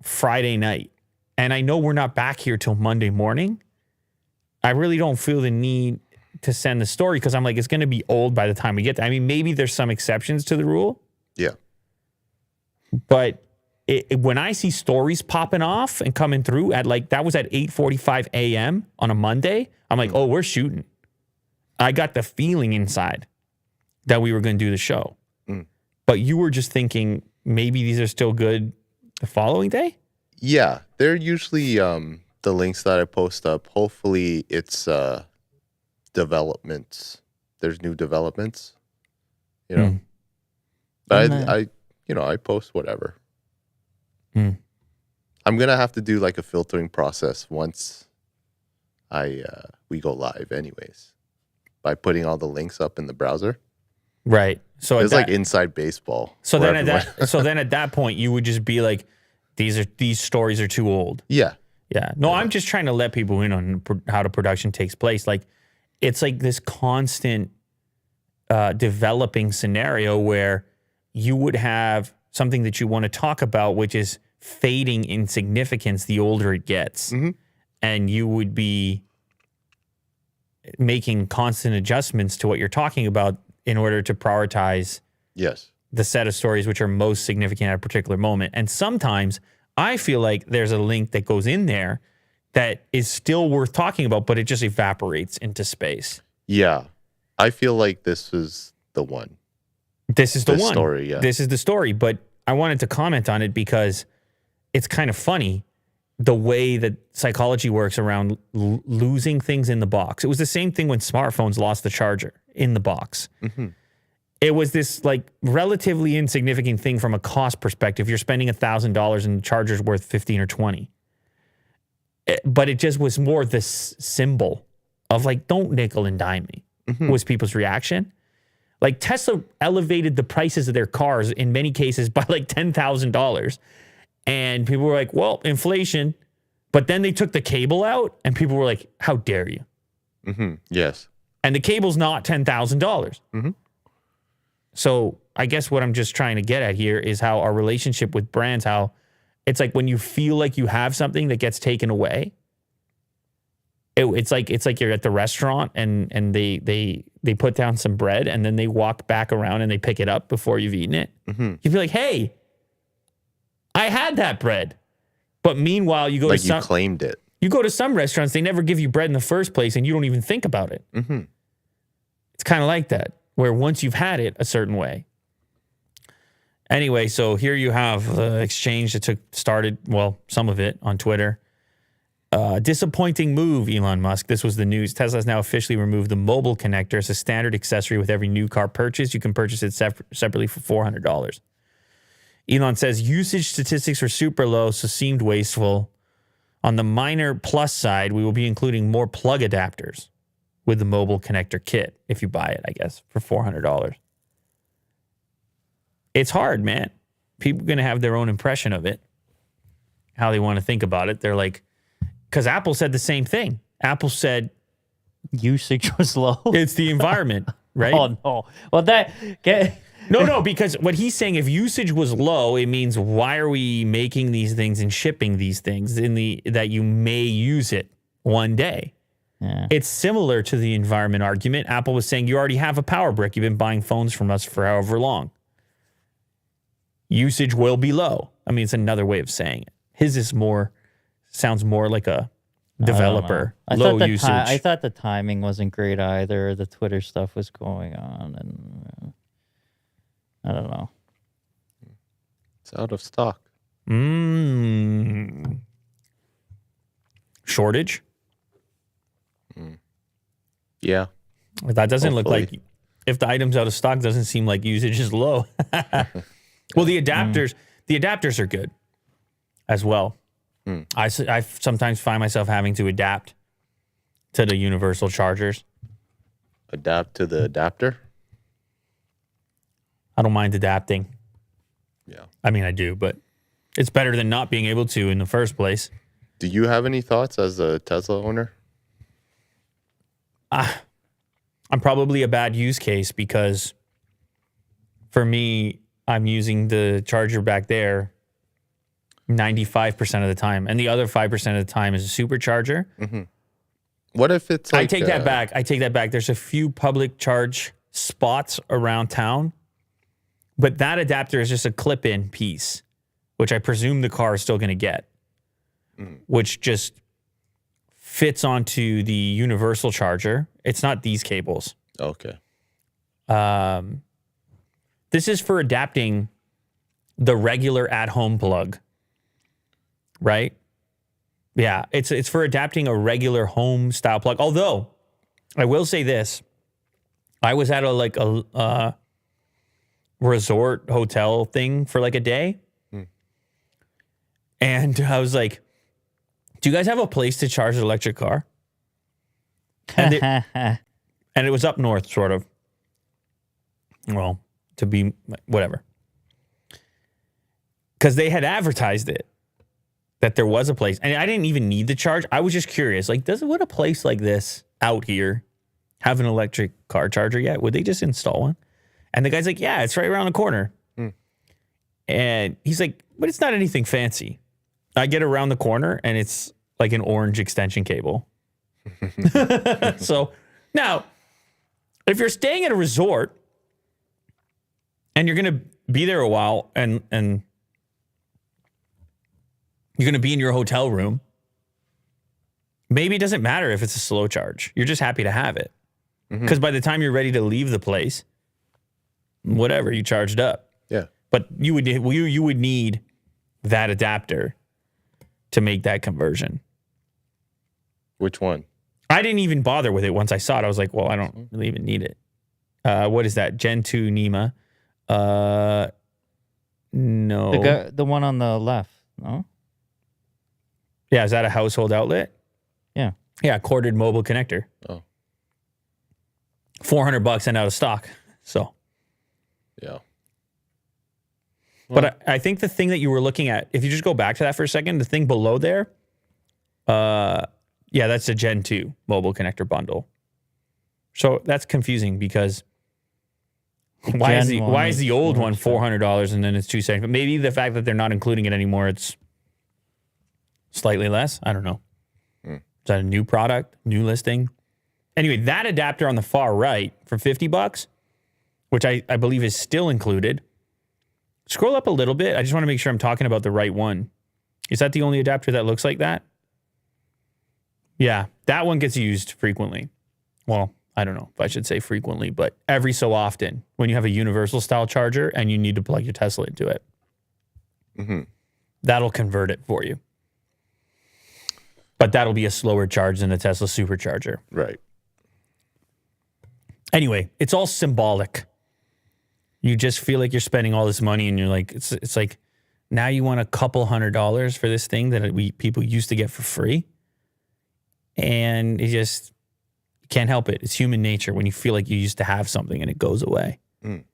Friday night, and I know we're not back here till Monday morning, I really don't feel the need to send the story because I'm like, it's going to be old by the time we get there. I mean, maybe there's some exceptions to the rule, Yeah. but when I see stories popping off and coming through at like, that was at 8:45 a.m. on a Monday, I'm like, oh, we're shooting. I got the feeling inside that we were going to do the show. But you were just thinking maybe these are still good the following day? Yeah, they're usually the links that I post up. Hopefully it's developments. There's new developments, you know. But I post whatever. I'm going to have to do like a filtering process once we go live anyways, by putting all the links up in the browser. Right. So it's like inside baseball. So then at that point you would just be like, these stories are too old. Yeah. Yeah. No, I'm just trying to let people in on how the production takes place. Like, it's like this constant developing scenario where you would have something that you want to talk about, which is fading in significance the older it gets. And you would be making constant adjustments to what you're talking about in order to prioritize the set of stories which are most significant at a particular moment. And sometimes I feel like there's a link that goes in there that is still worth talking about, but it just evaporates into space. Yeah. I feel like this is the one. This is the one. Story, yeah. This is the story, but I wanted to comment on it because it's kind of funny the way that psychology works around losing things in the box. It was the same thing when smartphones lost the charger in the box. It was this like relatively insignificant thing from a cost perspective. You're spending $1,000 and the charger's worth 15 or 20. But it just was more this symbol of like, don't nickel and dime me, was people's reaction. Like Tesla elevated the prices of their cars in many cases by like $10,000. And people were like, well, inflation. But then they took the cable out and people were like, how dare you? Yes. And the cable's not $10,000. So I guess what I'm just trying to get at here is how our relationship with brands, how it's like when you feel like you have something that gets taken away, it's like you're at the restaurant and they put down some bread and then they walk back around and they pick it up before you've eaten it. You'd be like, hey, I had that bread. But meanwhile, you go like to some... you claimed it. You go to some restaurants, they never give you bread in the first place and you don't even think about it. It's kind of like that, where once you've had it a certain way. Anyway, so here you have the exchange that started, well, some of it on Twitter. Disappointing move, Elon Musk. This was the news. Tesla has now officially removed the mobile connector as a standard accessory with every new car purchase. You can purchase it separately for $400. Elon says usage statistics were super low, so seemed wasteful. On the minor plus side, we will be including more plug adapters with the mobile connector kit if you buy it, I guess, for $400. It's hard, man. People are going to have their own impression of it, how they want to think about it. They're like, because Apple said the same thing. Apple said usage was low. It's the environment, right? Oh, no. Well, No, because what he's saying, if usage was low, it means why are we making these things and shipping these things that you may use it one day? Yeah. It's similar to the environment argument. Apple was saying you already have a power brick. You've been buying phones from us for however long. Usage will be low. I mean, it's another way of saying it. His sounds more like a developer. Low usage. I thought the timing wasn't great either. The Twitter stuff was going on, and I don't know. It's out of stock. Shortage? Yeah. That doesn't look Hopefully. like, if the item's out of stock, doesn't seem like usage is low. Well, the adapters are good as well. I sometimes find myself having to adapt to the universal chargers. Adapt to the adapter? I don't mind adapting. Yeah. I mean, I do, but it's better than not being able to in the first place. Do you have any thoughts as a Tesla owner? I'm probably a bad use case because for me, I'm using the charger back there 95% of the time. And the other 5% of the time is a supercharger. Mm-hmm. What if it's like... I take that back. There's a few public charge spots around town, but that adapter is just a clip-in piece, which I presume the car is still going to get, which just fits onto the universal charger. It's not these cables. Okay. This is for adapting the regular at-home plug, right? Yeah, it's for adapting a regular home style plug. Although, I will say this. I was at a resort hotel thing for like a day. And I was like, do you guys have a place to charge an electric car? And it was up north, sort of. Well, to be whatever. Because they had advertised it, that there was a place. And I didn't even need the charge. I was just curious. Like, would a place like this out here have an electric car charger yet? Would they just install one? And the guy's like, yeah, it's right around the corner. And he's like, but it's not anything fancy. I get around the corner and it's like an orange extension cable. So now, if you're staying at a resort and you're going to be there a while and you're going to be in your hotel room, maybe it doesn't matter if it's a slow charge. You're just happy to have it. Because by the time you're ready to leave the place, whatever, you charged up. Yeah. But you would need that adapter to make that conversion. Which one? I didn't even bother with it once I saw it. I was like, well, I don't really even need it. What is that? Gen 2 NEMA. No. The one on the left, no? Yeah, is that a household outlet? Yeah. Yeah, corded mobile connector. Oh. $400 and out of stock. So. Yeah. But I think the thing that you were looking at, if you just go back to that for a second, the thing below there, yeah, that's a Gen 2 mobile connector bundle. So that's confusing because why is the old one $400 and then it's $270? But maybe the fact that they're not including it anymore, it's slightly less. I don't know. Is that a new product, new listing? Anyway, that adapter on the far right for $50, which I believe is still included. Scroll up a little bit. I just want to make sure I'm talking about the right one. Is that the only adapter that looks like that? Yeah, that one gets used frequently. Well, I don't know if I should say frequently, but every so often when you have a universal style charger and you need to plug your Tesla into it. That'll convert it for you. But that'll be a slower charge than the Tesla supercharger. Right. Anyway, it's all symbolic. You just feel like you're spending all this money and you're like, it's like, now you want a couple $100 for this thing that people used to get for free. And it just, you can't help it. It's human nature when you feel like you used to have something and it goes away. Even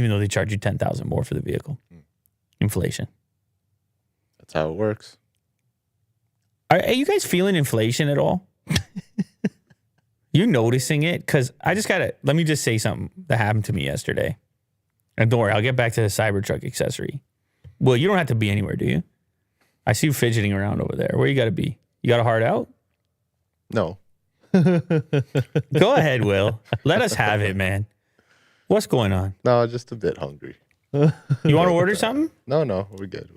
though they charge you $10,000 more for the vehicle. Inflation. That's how it works. Are you guys feeling inflation at all? You noticing it? Because let me just say something that happened to me yesterday. And don't worry, I'll get back to the Cybertruck accessory. Well, you don't have to be anywhere, do you? I see you fidgeting around over there. Where you got to be? You got a heart out? No. Go ahead, Will. Let us have it, man. What's going on? No, just a bit hungry. You want to order something? No, we're good.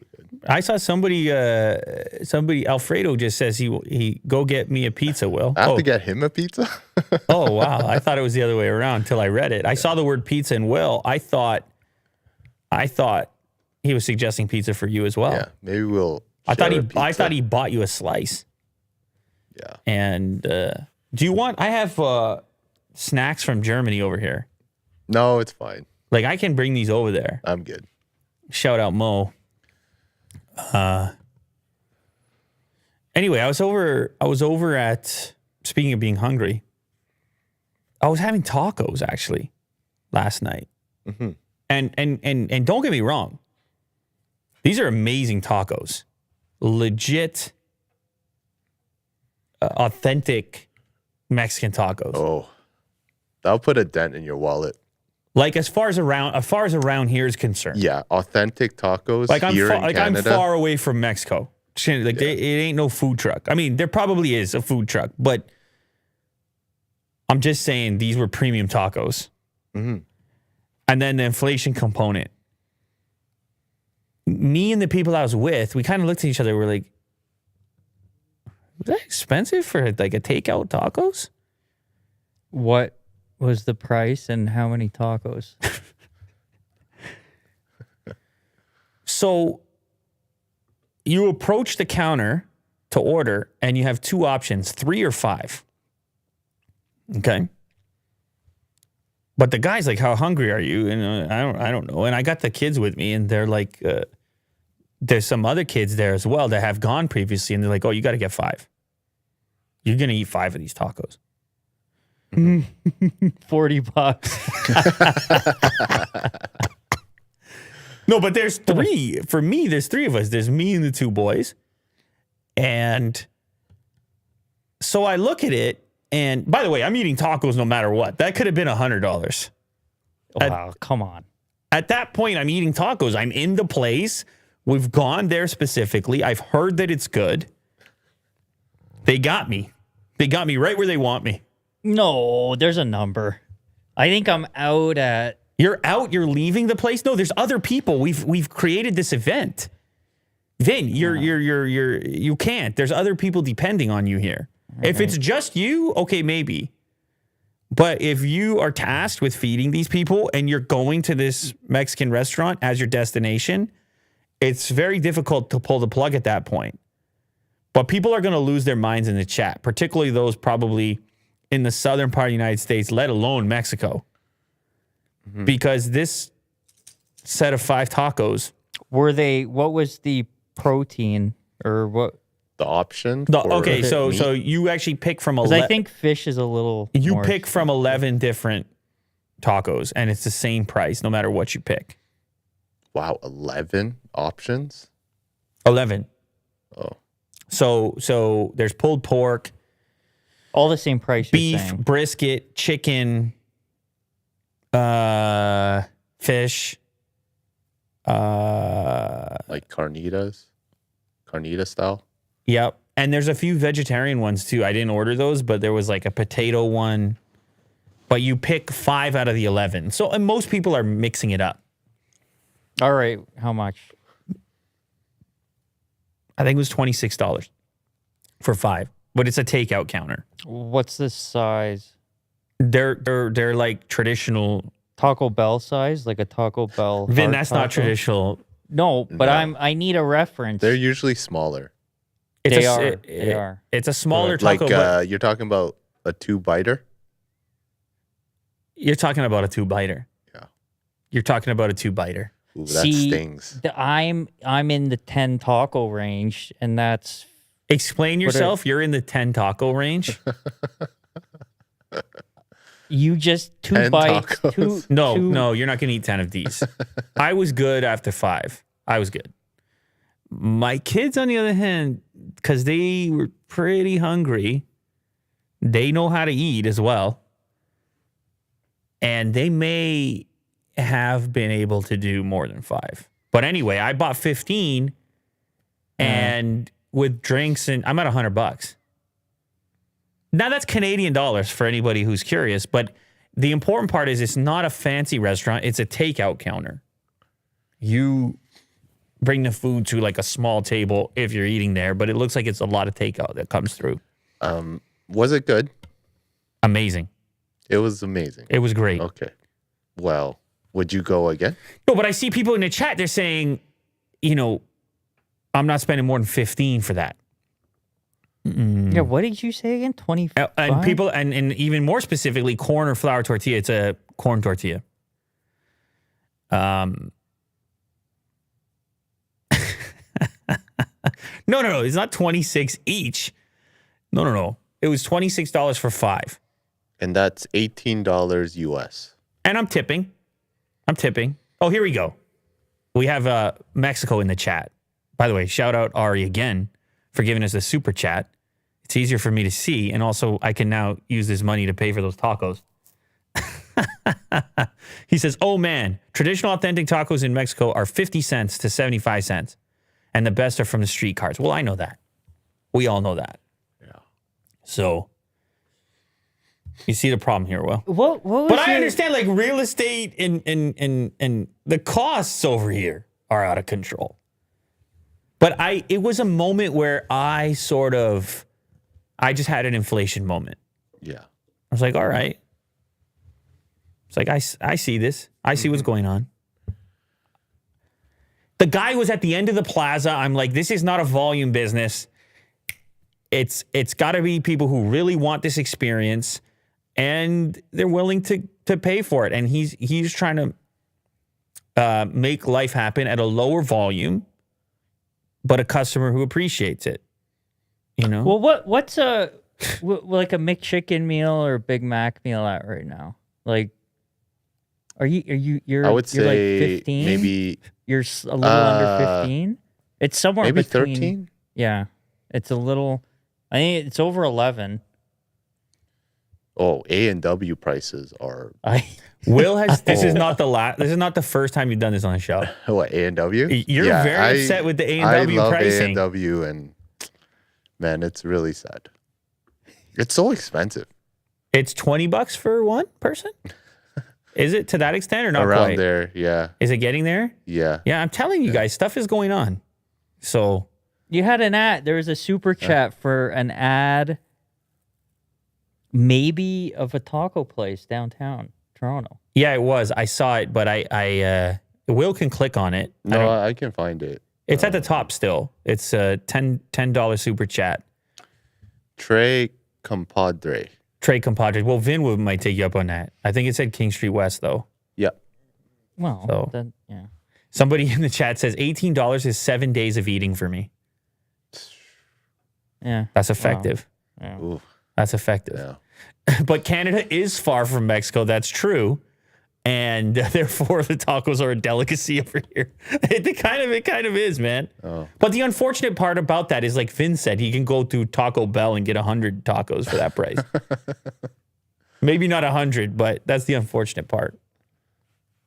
I saw somebody, Alfredo just says he go get me a pizza, Will. I have to get him a pizza? Oh, wow. I thought it was the other way around until I read it. I saw the word pizza and Will. I thought he was suggesting pizza for you as well. Yeah, maybe we'll I thought share a he bought you a slice. Yeah. And do you want? I have snacks from Germany over here. No, it's fine. Like I can bring these over there. I'm good. Shout out Mo. Anyway, I was over at, speaking of being hungry, I was having tacos actually last night. Mm-hmm. And don't get me wrong. These are amazing tacos. Legit, authentic Mexican tacos. Oh, that'll put a dent in your wallet. Like as far as around here is concerned. Yeah, authentic tacos Like here in I'm Canada. far away from Mexico. Like it ain't no food truck. I mean, there probably is a food truck, but I'm just saying these were premium tacos. Mm-hmm. And then the inflation component. Me and the people I was with, we kind of looked at each other. We're like, was that expensive for like a takeout tacos? What was the price and how many tacos? So you approach the counter to order and you have two options, 3 or 5. Okay. But the guy's like, how hungry are you? And I don't know. And I got the kids with me and they're like, there's some other kids there as well that have gone previously. And they're like, oh, you got to get 5. You're going to eat 5 of these tacos. $40. No, but there's 3. For me, there's 3 of us. There's me and the 2 boys. And so I look at it. And by the way, I'm eating tacos no matter what. That could have been $100. Wow, come on. At that point, I'm eating tacos. I'm in the place. We've gone there specifically. I've heard that it's good. They got me. They got me right where they want me. No, there's a number. I think I'm out at... You're out. You're leaving the place. No, there's other people. We've created this event. Vin, you can't. There's other people depending on you here. Right. If it's just you, okay, maybe. But if you are tasked with feeding these people and you're going to this Mexican restaurant as your destination, it's very difficult to pull the plug at that point. But people are going to lose their minds in the chat, particularly those probably in the southern part of the United States, let alone Mexico. Mm-hmm. Because this set of 5 tacos. What was the protein or what? The option. Okay, so you actually pick from 11. I think fish is a little. You more pick from 11 different tacos, and it's the same price no matter what you pick. Wow, 11 options. 11. Oh. So there's pulled pork, all the same price. Beef, brisket, chicken, fish. Like carnita style. Yep. And there's a few vegetarian ones too. I didn't order those, but there was like a potato one. But you pick 5 out of the 11. So and most people are mixing it up. All right. How much? I think it was $26 for 5. But it's a takeout counter. What's the size? They're like traditional Taco Bell size, like a Taco Bell. Vin, that's not traditional. No, but I need a reference. They're usually smaller. They are. It's a smaller taco. Like you're talking about a 2-biter? You're talking about a 2-biter. Yeah. You're talking about a 2-biter. Ooh, that stings. I'm in the 10 taco range, and that's. Explain yourself. You're in the 10 taco range. You just 2 bites. No, you're not going to eat 10 of these. I was good after 5. I was good. My kids, on the other hand, because they were pretty hungry, they know how to eat as well. And they may have been able to do more than 5. But anyway, I bought 15 and with drinks and I'm at $100. Now that's Canadian dollars for anybody who's curious, but the important part is it's not a fancy restaurant. It's a takeout counter. You bring the food to like a small table if you're eating there, but it looks like it's a lot of takeout that comes through. Was it good? Amazing. It was amazing. It was great. Okay. Well, would you go again? No, but I see people in the chat, they're saying, you know, I'm not spending more than 15 for that. Yeah, what did you say again? 25? And people, and even more specifically, corn or flour tortilla. It's a corn tortilla. No. It's not 26 each. No. It was $26 for 5. And that's $18 US. And I'm tipping. Oh, here we go. We have Mexico in the chat. By the way, shout out Ari again for giving us a super chat. It's easier for me to see. And also, I can now use this money to pay for those tacos. He says, oh man, traditional authentic tacos in Mexico are 50 cents to 75 cents. And the best are from the street carts. Well, I know that. We all know that. Yeah. So, you see the problem here, Will. What was But I understand, like, real estate and the costs over here are out of control. But it was a moment where I just had an inflation moment. Yeah. I was like, all right. It's like, I see this. I see what's going on. The guy was at the end of the plaza. I'm like, this is not a volume business. It's got to be people who really want this experience and they're willing to pay for it. And he's trying to make life happen at a lower volume, but a customer who appreciates it. You know? Well, what's like a McChicken meal or a Big Mac meal at right now? Like, you're I would you're say like 15? maybe You're a little under 15? It's somewhere maybe between 13. Yeah. It's a little, I think it's over 11. Oh, A&W prices are Will has this is not the first time you've done this on the show. what, A&W? You're very upset with the A&W I love pricing. A&W and man, it's really sad. It's so expensive. It's $20 for one person? Is it to that extent or not Around quite? there, yeah. Is it getting there? Yeah. Yeah, I'm telling you guys, stuff is going on. So You had an ad. There was a super chat for an ad, maybe of a taco place downtown Toronto. yeah, it was. I saw it, but I Will can click on it. No, I can find it. It's at the top still. It's a $10 super chat. Trey Compadre. Trade compadres. Well, Vinwood might take you up on that. I think it said King Street West though. Yeah. Well, So- then, yeah. Somebody in the chat says $18 is 7 days of eating for me. Yeah. That's effective. Yeah. Ooh, That's effective. yeah. But Canada is far from Mexico. That's true. And therefore, the tacos are a delicacy over here. It kind of is, man. Oh. But the unfortunate part about that is, like Finn said, he can go to Taco Bell and get 100 tacos for that price. Maybe not 100, but that's the unfortunate part.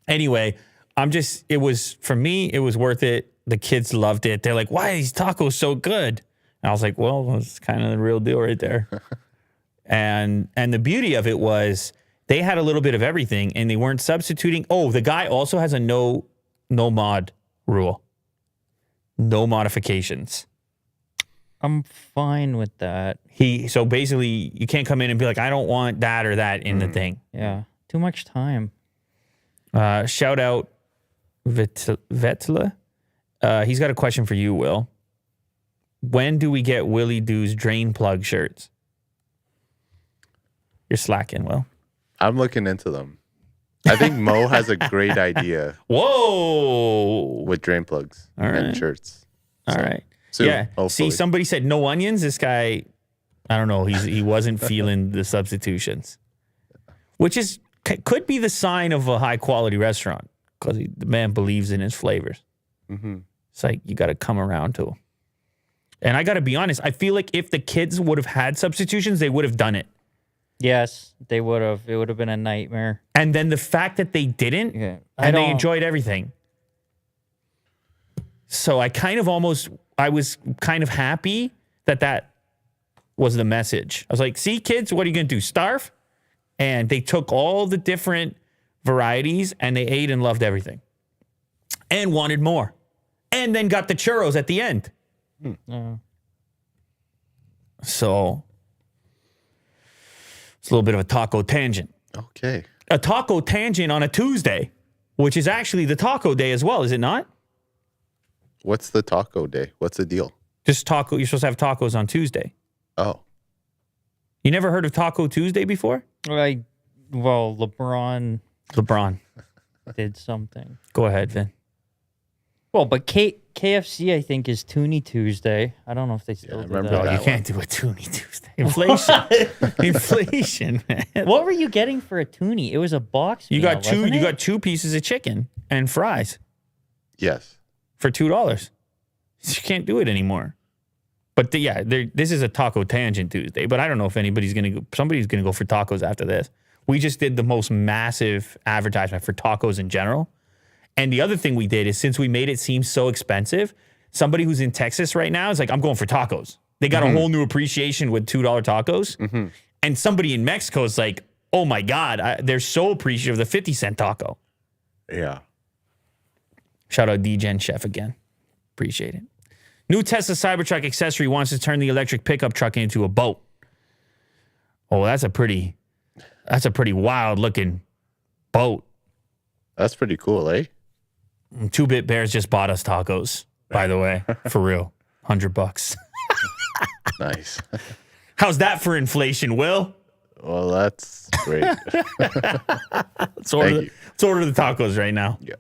Anyway, for me, it was worth it. The kids loved it. They're like, why are these tacos so good? And I was like, well, it's kind of the real deal right there. And the beauty of it was they had a little bit of everything and they weren't substituting. Oh, the guy also has a no mod rule. No modifications. I'm fine with that. So basically you can't come in and be like, I don't want that or that in the thing. Yeah. Too much time. Shout out Vetla. He's got a question for you, Will. When do we get Willie Doo's drain plug shirts? You're slacking, Will. I'm looking into them. I think Mo has a great idea Whoa. with drain plugs All right. and shirts. All right. Soon, Yeah. hopefully. See, somebody said no onions. This guy, I don't know. He wasn't feeling the substitutions, which could be the sign of a high quality restaurant because the man believes in his flavors. Mm-hmm. It's like you got to come around to them. And I got to be honest. I feel like if the kids would have had substitutions, they would have done it. Yes, they would have. It would have been a nightmare. And then the fact that they didn't, Yeah. and they enjoyed everything. So I was kind of happy that was the message. I was like, see, kids, what are you going to do? Starve? And they took all the different varieties and they ate and loved everything and wanted more. And then got the churros at the end. So it's a little bit of a taco tangent. Okay. A taco tangent on a Tuesday, which is actually the taco day as well, is it not? What's the taco day? What's the deal? Just taco. You're supposed to have tacos on Tuesday. Oh. You never heard of Taco Tuesday before? LeBron did something. Go ahead, Vin. Well, but KFC, I think, is Toonie Tuesday. I don't know if they still do remember that. that. You can't do a Toonie Tuesday. Inflation. Inflation, man. What were you getting for a Toonie? It was a box You meal, got two. wasn't You it? got 2 pieces of chicken and fries Yes. for $2. You can't do it anymore. But this is a taco tangent Tuesday. But I don't know if anybody's gonna go. Somebody's gonna go for tacos after this. We just did the most massive advertisement for tacos in general. And the other thing we did is, since we made it seem so expensive, somebody who's in Texas right now is like, I'm going for tacos. They got a whole new appreciation with $2 tacos. And somebody in Mexico is like, oh my God, they're so appreciative of the 50-cent taco. Yeah. Shout out D-Gen Chef again. Appreciate it. New Tesla Cybertruck accessory wants to turn the electric pickup truck into a boat. Oh, that's a pretty wild looking boat. That's pretty cool, eh? 2-Bit Bears just bought us tacos, by the way, for real. $100. Nice. How's that for inflation, Will? Well, that's great. Let's order the tacos right now. Yeah.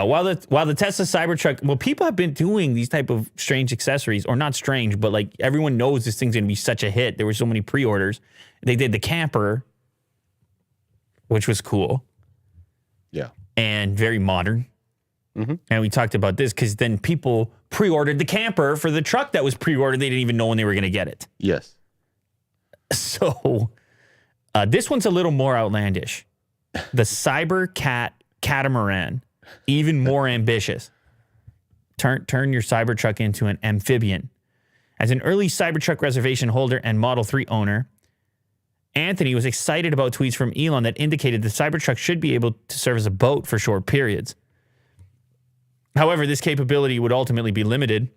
While the Tesla Cybertruck, well, people have been doing these type of strange accessories, or not strange, but like everyone knows this thing's gonna be such a hit. There were so many pre-orders. They did the camper, which was cool. Yeah. And very modern. And we talked about this because then people pre-ordered the camper for the truck that was pre-ordered. They didn't even know when they were going to get it. Yes. So this one's a little more outlandish. The Cybercat catamaran, even more ambitious. Turn your Cybertruck into an amphibian. As an early Cybertruck reservation holder and Model 3 owner, Anthony was excited about tweets from Elon that indicated the Cybertruck should be able to serve as a boat for short periods. However, this capability would ultimately be limited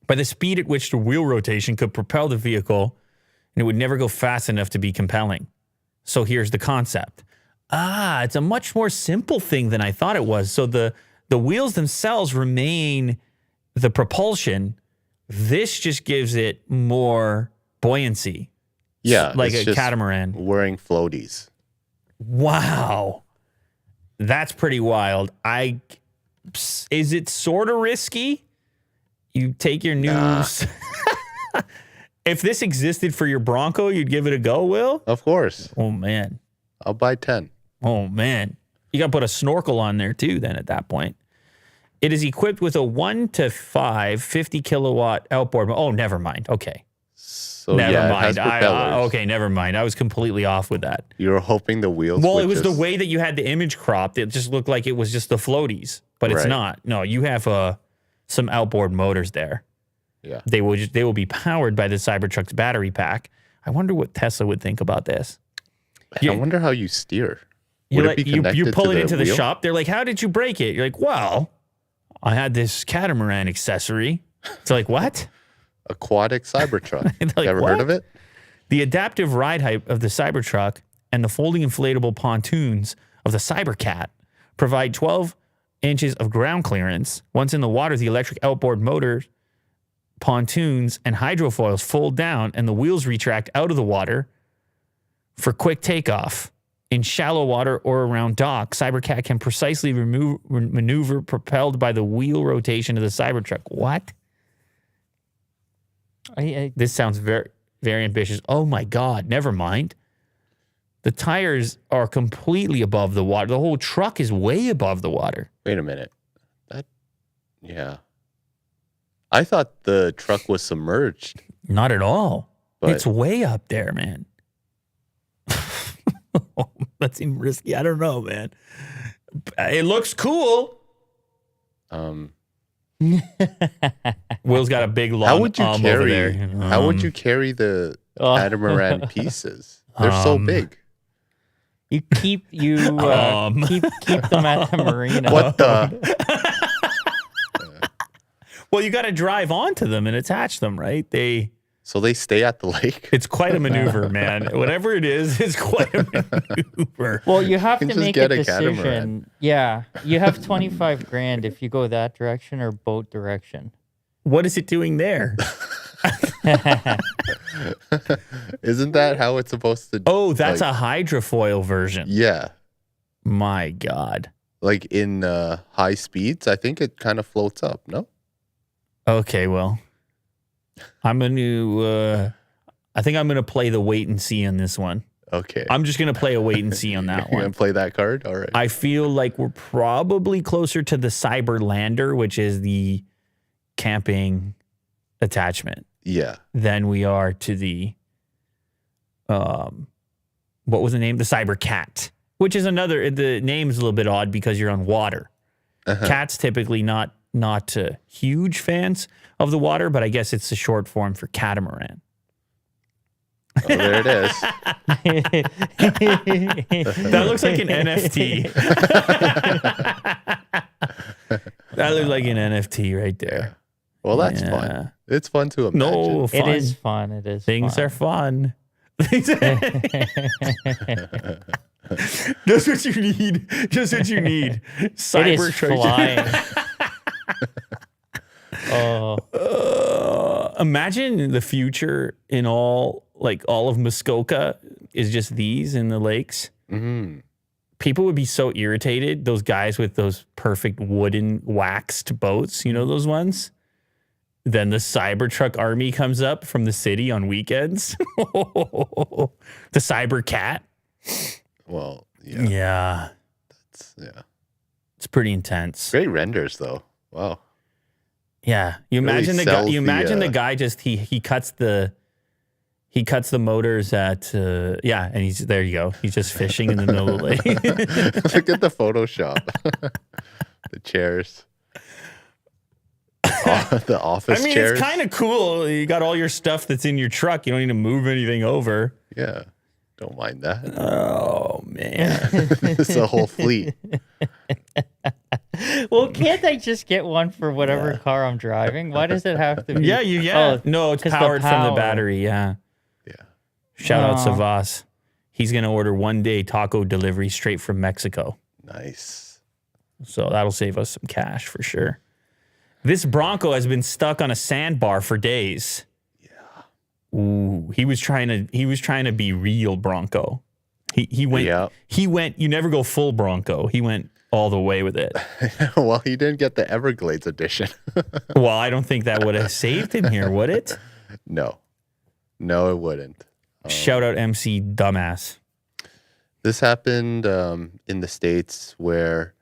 by the speed at which the wheel rotation could propel the vehicle, and it would never go fast enough to be compelling. So here's the concept. It's a much more simple thing than I thought it was. So the wheels themselves remain the propulsion. This just gives it more buoyancy. Yeah. Like it's a just catamaran. Wearing floaties. Wow. That's pretty wild. Is it sort of risky? You take your news. If this existed for your Bronco, you'd give it a go, Will? Of course. Oh, man. I'll buy 10. Oh, man. You got to put a snorkel on there, too, then, at that point. It is equipped with a 1 to 5 50 kilowatt outboard. Oh, never mind. Okay. So Never yeah, mind. it has propellers. Okay, never mind. I was completely off with that. You were hoping the wheels Well, would it was just... the way that you had the image cropped. It just looked like it was just the floaties, but it's Right. not. No, you have some outboard motors there. Yeah. They will be powered by the Cybertruck's battery pack. I wonder what Tesla would think about this. I wonder how you steer. You Would it be connected you pull to it into the wheel? shop. They're like, "How did you break it?" You're like, "Well, I had this catamaran accessory." It's like, what? Aquatic Cybertruck. They're like, Ever "What?" heard of it? The adaptive ride height of the Cybertruck and the folding inflatable pontoons of the Cybercat provide 12 inches of ground clearance. Once in the water, the electric outboard motors, pontoons, and hydrofoils fold down and the wheels retract out of the water for quick takeoff. In shallow water or around dock, Cybercat can precisely maneuver propelled by the wheel rotation of the Cybertruck. What? This sounds very, very ambitious. Oh my God, never mind. The tires are completely above the water. The whole truck is way above the water. Wait a minute. Yeah. I thought the truck was submerged. Not at all. But- It's way up there, man. That seemed risky. I don't know, man. It looks cool. Will's got a big long How would you over carry? there. How would you carry the catamaran pieces? They're so big. You keep keep them at the marina. What the? Well, you got to drive onto them and attach them, right? So they stay at the lake. It's quite a maneuver, man. Whatever it is, it's quite a maneuver. Well, you have You to can just make get a a decision. catamaran. Yeah, you have 25 grand if you go that direction or boat direction. What is it doing there? Isn't that how it's supposed to? Oh, that's like, a hydrofoil version. Yeah, My God. like in high speeds, I think it kind of floats up. No. Okay, well, I think I'm going to play the wait and see on this one. Okay. I'm just going to play a wait and see on that You're one. gonna play that card. All right. I feel like we're probably closer to the Cyberlander, which is the camping attachment, Yeah. than we are to the, what was the name? The Cybercat, which is the name's a little bit odd because you're on water. Cats typically not huge fans of the water, but I guess it's the short form for catamaran. Oh, there it is. That looks like an NFT. That looks like an NFT right there. Well, that's Yeah. fun. It's fun to imagine. No, fun. It is fun. It is. Things fun. are fun. Just what you need. Just what you need. It is Cybertruck. flying. Oh, Imagine the future in all of Muskoka is just these in the lakes. Mm-hmm. People would be so irritated. Those guys with those perfect wooden waxed boats, you know those ones? Then the Cybertruck army comes up from the city on weekends. The Cybercat. Well, yeah. Yeah. Yeah. It's pretty intense. Great renders, though. Wow. Yeah. You Really imagine the guy, sells you imagine the, the guy just he cuts the motors at and he's there you go. He's just fishing in the middle of the lake. Look at the Photoshop. The chairs. The office I mean, chairs. it's kind of cool. You got all your stuff that's in your truck. You don't need to move anything over. Yeah. Don't mind that. Oh man. It's a whole fleet. well, can't I just get one for whatever car I'm driving? Why does it have to be? Yeah. No, it's 'cause the powered from the power. battery. Yeah. Yeah. Shout out Aw. Savas. He's gonna order 1-day taco delivery straight from Mexico. Nice. So that'll save us some cash for sure. This Bronco has been stuck on a sandbar for days. Yeah. Ooh, he was trying to be real Bronco. He went Yeah. you never go full Bronco. He went all the way with it. Well, he didn't get the Everglades edition. Well, I don't think that would have saved him here, would it? No, it wouldn't. Shout out MC Dumbass. This happened in the States where,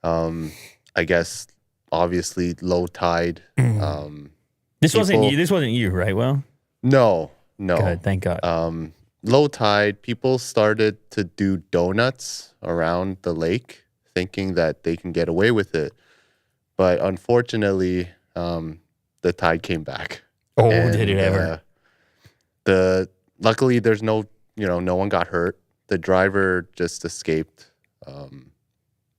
I guess, obviously low tide. This wasn't People- you. This wasn't you, right? Well, No. good. Thank God. Low tide, people started to do donuts around the lake, thinking that they can get away with it. But unfortunately, the tide came back. Oh, did it ever? Luckily, there's no one got hurt. The driver just escaped,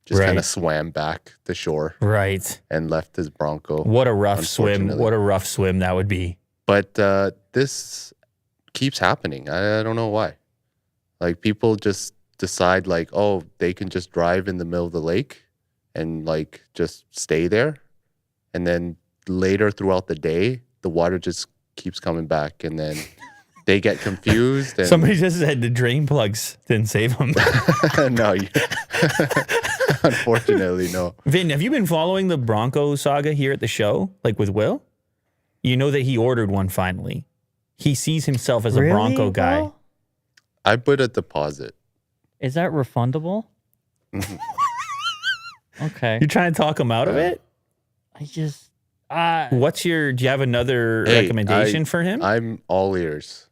just Right. kind of swam back to shore Right. and left his Bronco. What a rough swim. Unfortunately. What a rough swim that would be. But this keeps happening. I don't know why. Like, people just decide, like, oh, they can just drive in the middle of the lake and, like, just stay there. And then later throughout the day, the water just keeps coming back. And then they get confused. And Somebody just said the drain plugs didn't save him. no, unfortunately, no. Vin, have you been following the Bronco saga here at the show, like with Will? You know that he ordered one finally. He sees himself as a Really, Bronco guy. Will? I put a deposit. Is that refundable? Okay. You're trying to talk him out of it? I just. Do you have another Hey, recommendation for him? I'm all ears.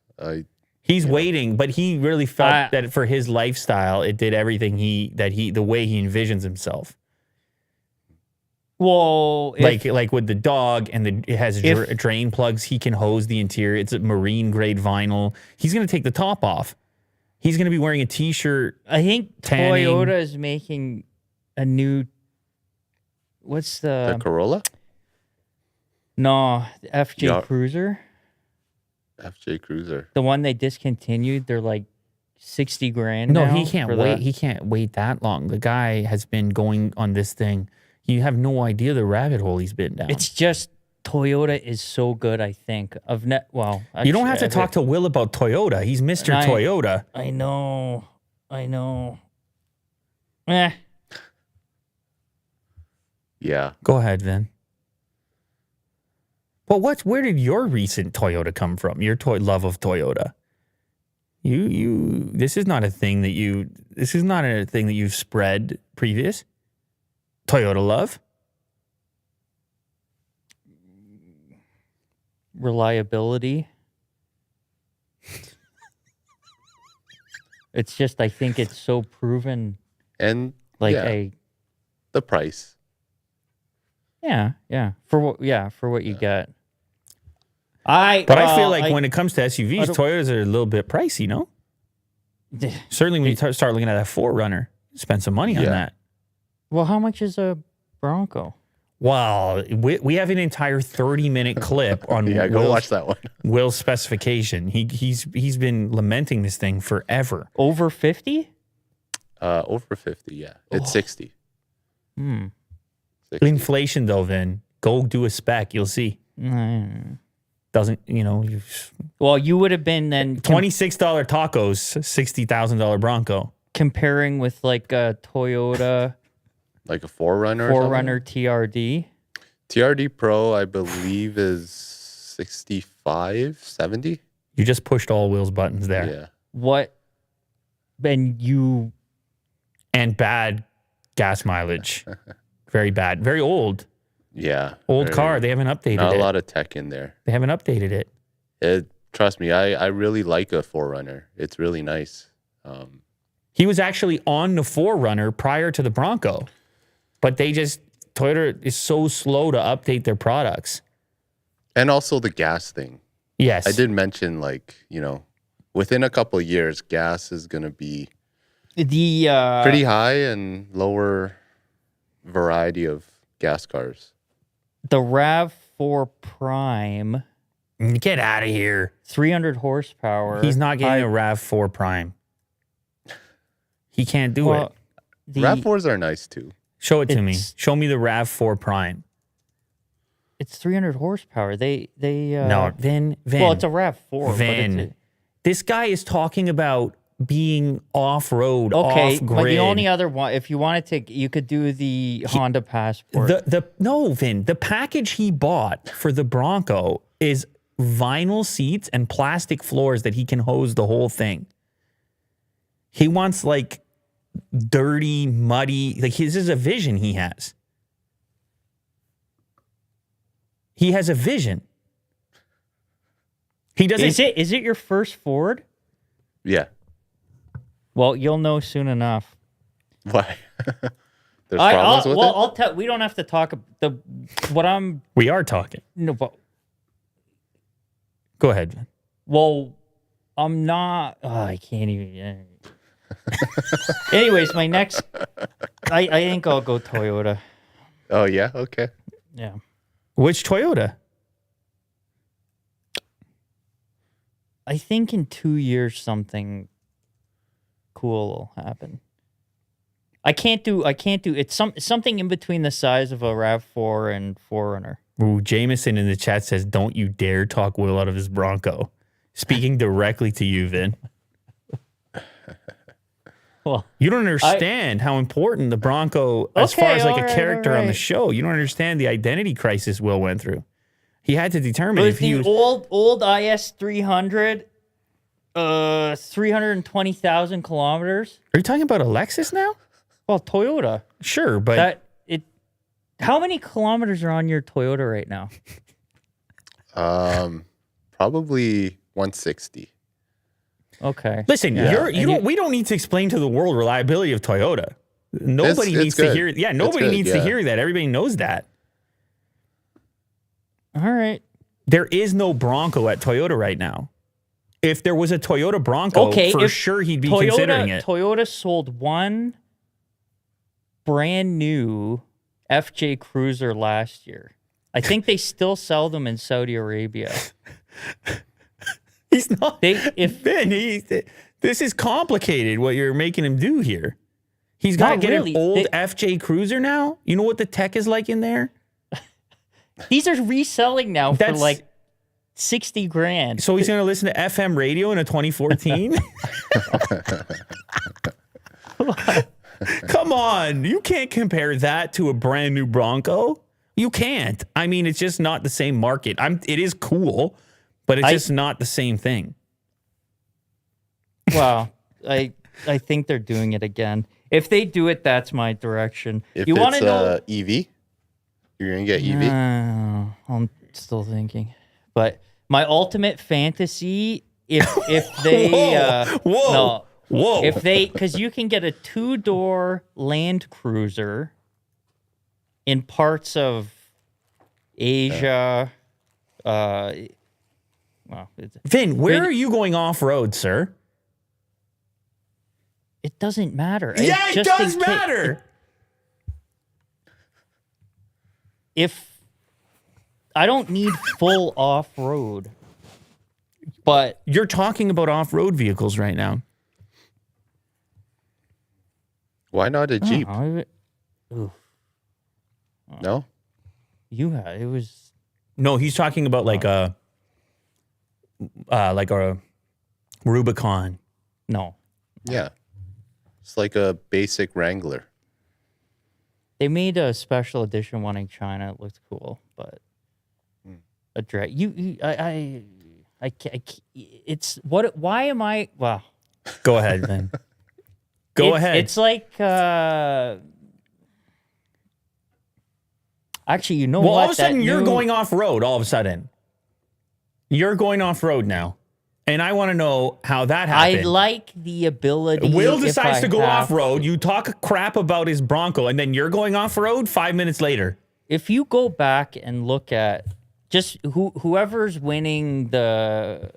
He's waiting, but he really felt that for his lifestyle, it did everything the way he envisions himself. Well, like with the dog and it has drain plugs. He can hose the interior. It's a marine grade vinyl. He's going to take the top off. He's going to be wearing a t-shirt. I think tanning. Toyota is making a new. What's The Corolla? No, the FJ Yeah. Cruiser. FJ Cruiser. The one they discontinued. They're like $60,000. No, now he can't for wait. that. He can't wait that long. The guy has been going on this thing. You have no idea the rabbit hole he's been down. It's just Toyota is so good. I think of net. Well, you don't have to talk to Will about Toyota. He's Mr. Toyota. I know. Eh. Yeah. Go ahead, Vin. Well, where did your recent Toyota come from? Your love of Toyota. This is not a thing that you've spread previous. Toyota love. Reliability. It's just I think it's so proven. And Like the price. Yeah. For what you get. I feel like when it comes to SUVs, Toyotas are a little bit pricey, no? Certainly when you start looking at that 4Runner, spend some money on that. Well, how much is a Bronco? Well, we have an entire 30-minute clip on go watch that one. Will's specification. He's been lamenting this thing forever. Over 50? Over 50, yeah. It's 60. 60. Inflation, though, Vin. Go do a spec. You'll see. Doesn't, Well, you would have been then... $26 tacos, $60,000 Bronco. Comparing with like a Toyota... Like a 4Runner? 4Runner TRD? TRD Pro, I believe, is 65, 70. You just pushed all Will's buttons there. Yeah. What? And bad gas mileage. Very bad. Very old. Yeah. Old car. They haven't updated it. Not a lot of tech in there. They haven't updated it. Trust me, I really like a 4Runner. It's really nice. He was actually on the 4Runner prior to the Bronco. But Toyota is so slow to update their products. And also the gas thing. Yes. I did mention, within a couple of years, gas is going to be pretty high and lower variety of gas cars. The RAV4 Prime. Get out of here. 300 horsepower. He's not getting a RAV4 Prime. He can't do it. RAV4s are nice too. Show it to me. Show me the RAV4 Prime. It's 300 horsepower. No, Vin. Well, it's a RAV4. Vin. This guy is talking about being off-road, off-grid. But the only other one, if you wanted to, you could do the Honda Passport. No, Vin. The package he bought for the Bronco is vinyl seats and plastic floors that he can hose the whole thing. He wants dirty, muddy. This is a vision he has. He has a vision. He doesn't. Is it your first Ford? Yeah. Well, you'll know soon enough. Why? There's problems with it? I'll tell. We don't have to talk. We are talking. No, but go ahead, Vin. Well, I'm not. I can't even. Anyways, my next. I think I'll go Toyota. Oh yeah. Okay. Yeah. Which Toyota? I think in 2 years something cool will happen. I can't do. It's something in between the size of a RAV4 and 4Runner. Ooh, Jameson in the chat says, "Don't you dare talk Will out of his Bronco." Speaking directly to you, Vin. Well, you don't understand how important the Bronco, as far as a character on the show. You don't understand the identity crisis Will went through. He had to determine if he was old IS 300, 320,000 kilometers. Are you talking about a Lexus now? Well, Toyota. Sure, but how many kilometers are on your Toyota right now? Probably 160. Okay. Listen, Yeah. we don't need to explain to the world reliability of Toyota. Nobody It's needs to good. hear. Yeah, It's nobody good, needs to yeah. hear that. Everybody knows that. All right. There is no Bronco at Toyota right now. If there was a Toyota Bronco, Okay, for if sure he'd be considering it. Toyota sold one brand new FJ Cruiser last year. I think they still sell them in Saudi Arabia. He's not. If Ben, this is complicated what you're making him do here. He's got to Not get really. an old They- FJ Cruiser now. You know what the tech is like in there? these are reselling now for That's- like 60 grand. So he's going to listen to FM radio in a 2014? Come on. You can't compare that to a brand new Bronco. You can't. I mean, it's just not the same market. It is cool, but it's just not the same thing. Wow. I think they're doing it again. If they do it, that's my direction. If You want it's to know? EV, you're gonna get EV. I'm still thinking. But my ultimate fantasy, if they Whoa. no, Whoa. if they, because you can get a 2-door Land Cruiser in parts of Asia. Well, Vin, where are you going off-road, sir? it doesn't matter. Yeah, it Just does in ca- matter. If I don't need full off-road, but You're talking about off-road vehicles right now. Why not a Jeep? Oof, No. it was. No, he's talking about like a Rubicon. No, Yeah. It's like a basic Wrangler. they made a special edition one in China. It looked cool, but a drag. I can't. It's what? Why am I? Wow. Go ahead, Vin. Go ahead. It's like. Actually, you know well, what? all of a sudden, That you're new- going off-road. All of a sudden. You're going off-road now. And I want to know how that I happened. like the ability. Will if decides I to go have off-road. You talk crap about his Bronco, and then you're going off-road 5 minutes later. If you go back and look at just whoever's winning the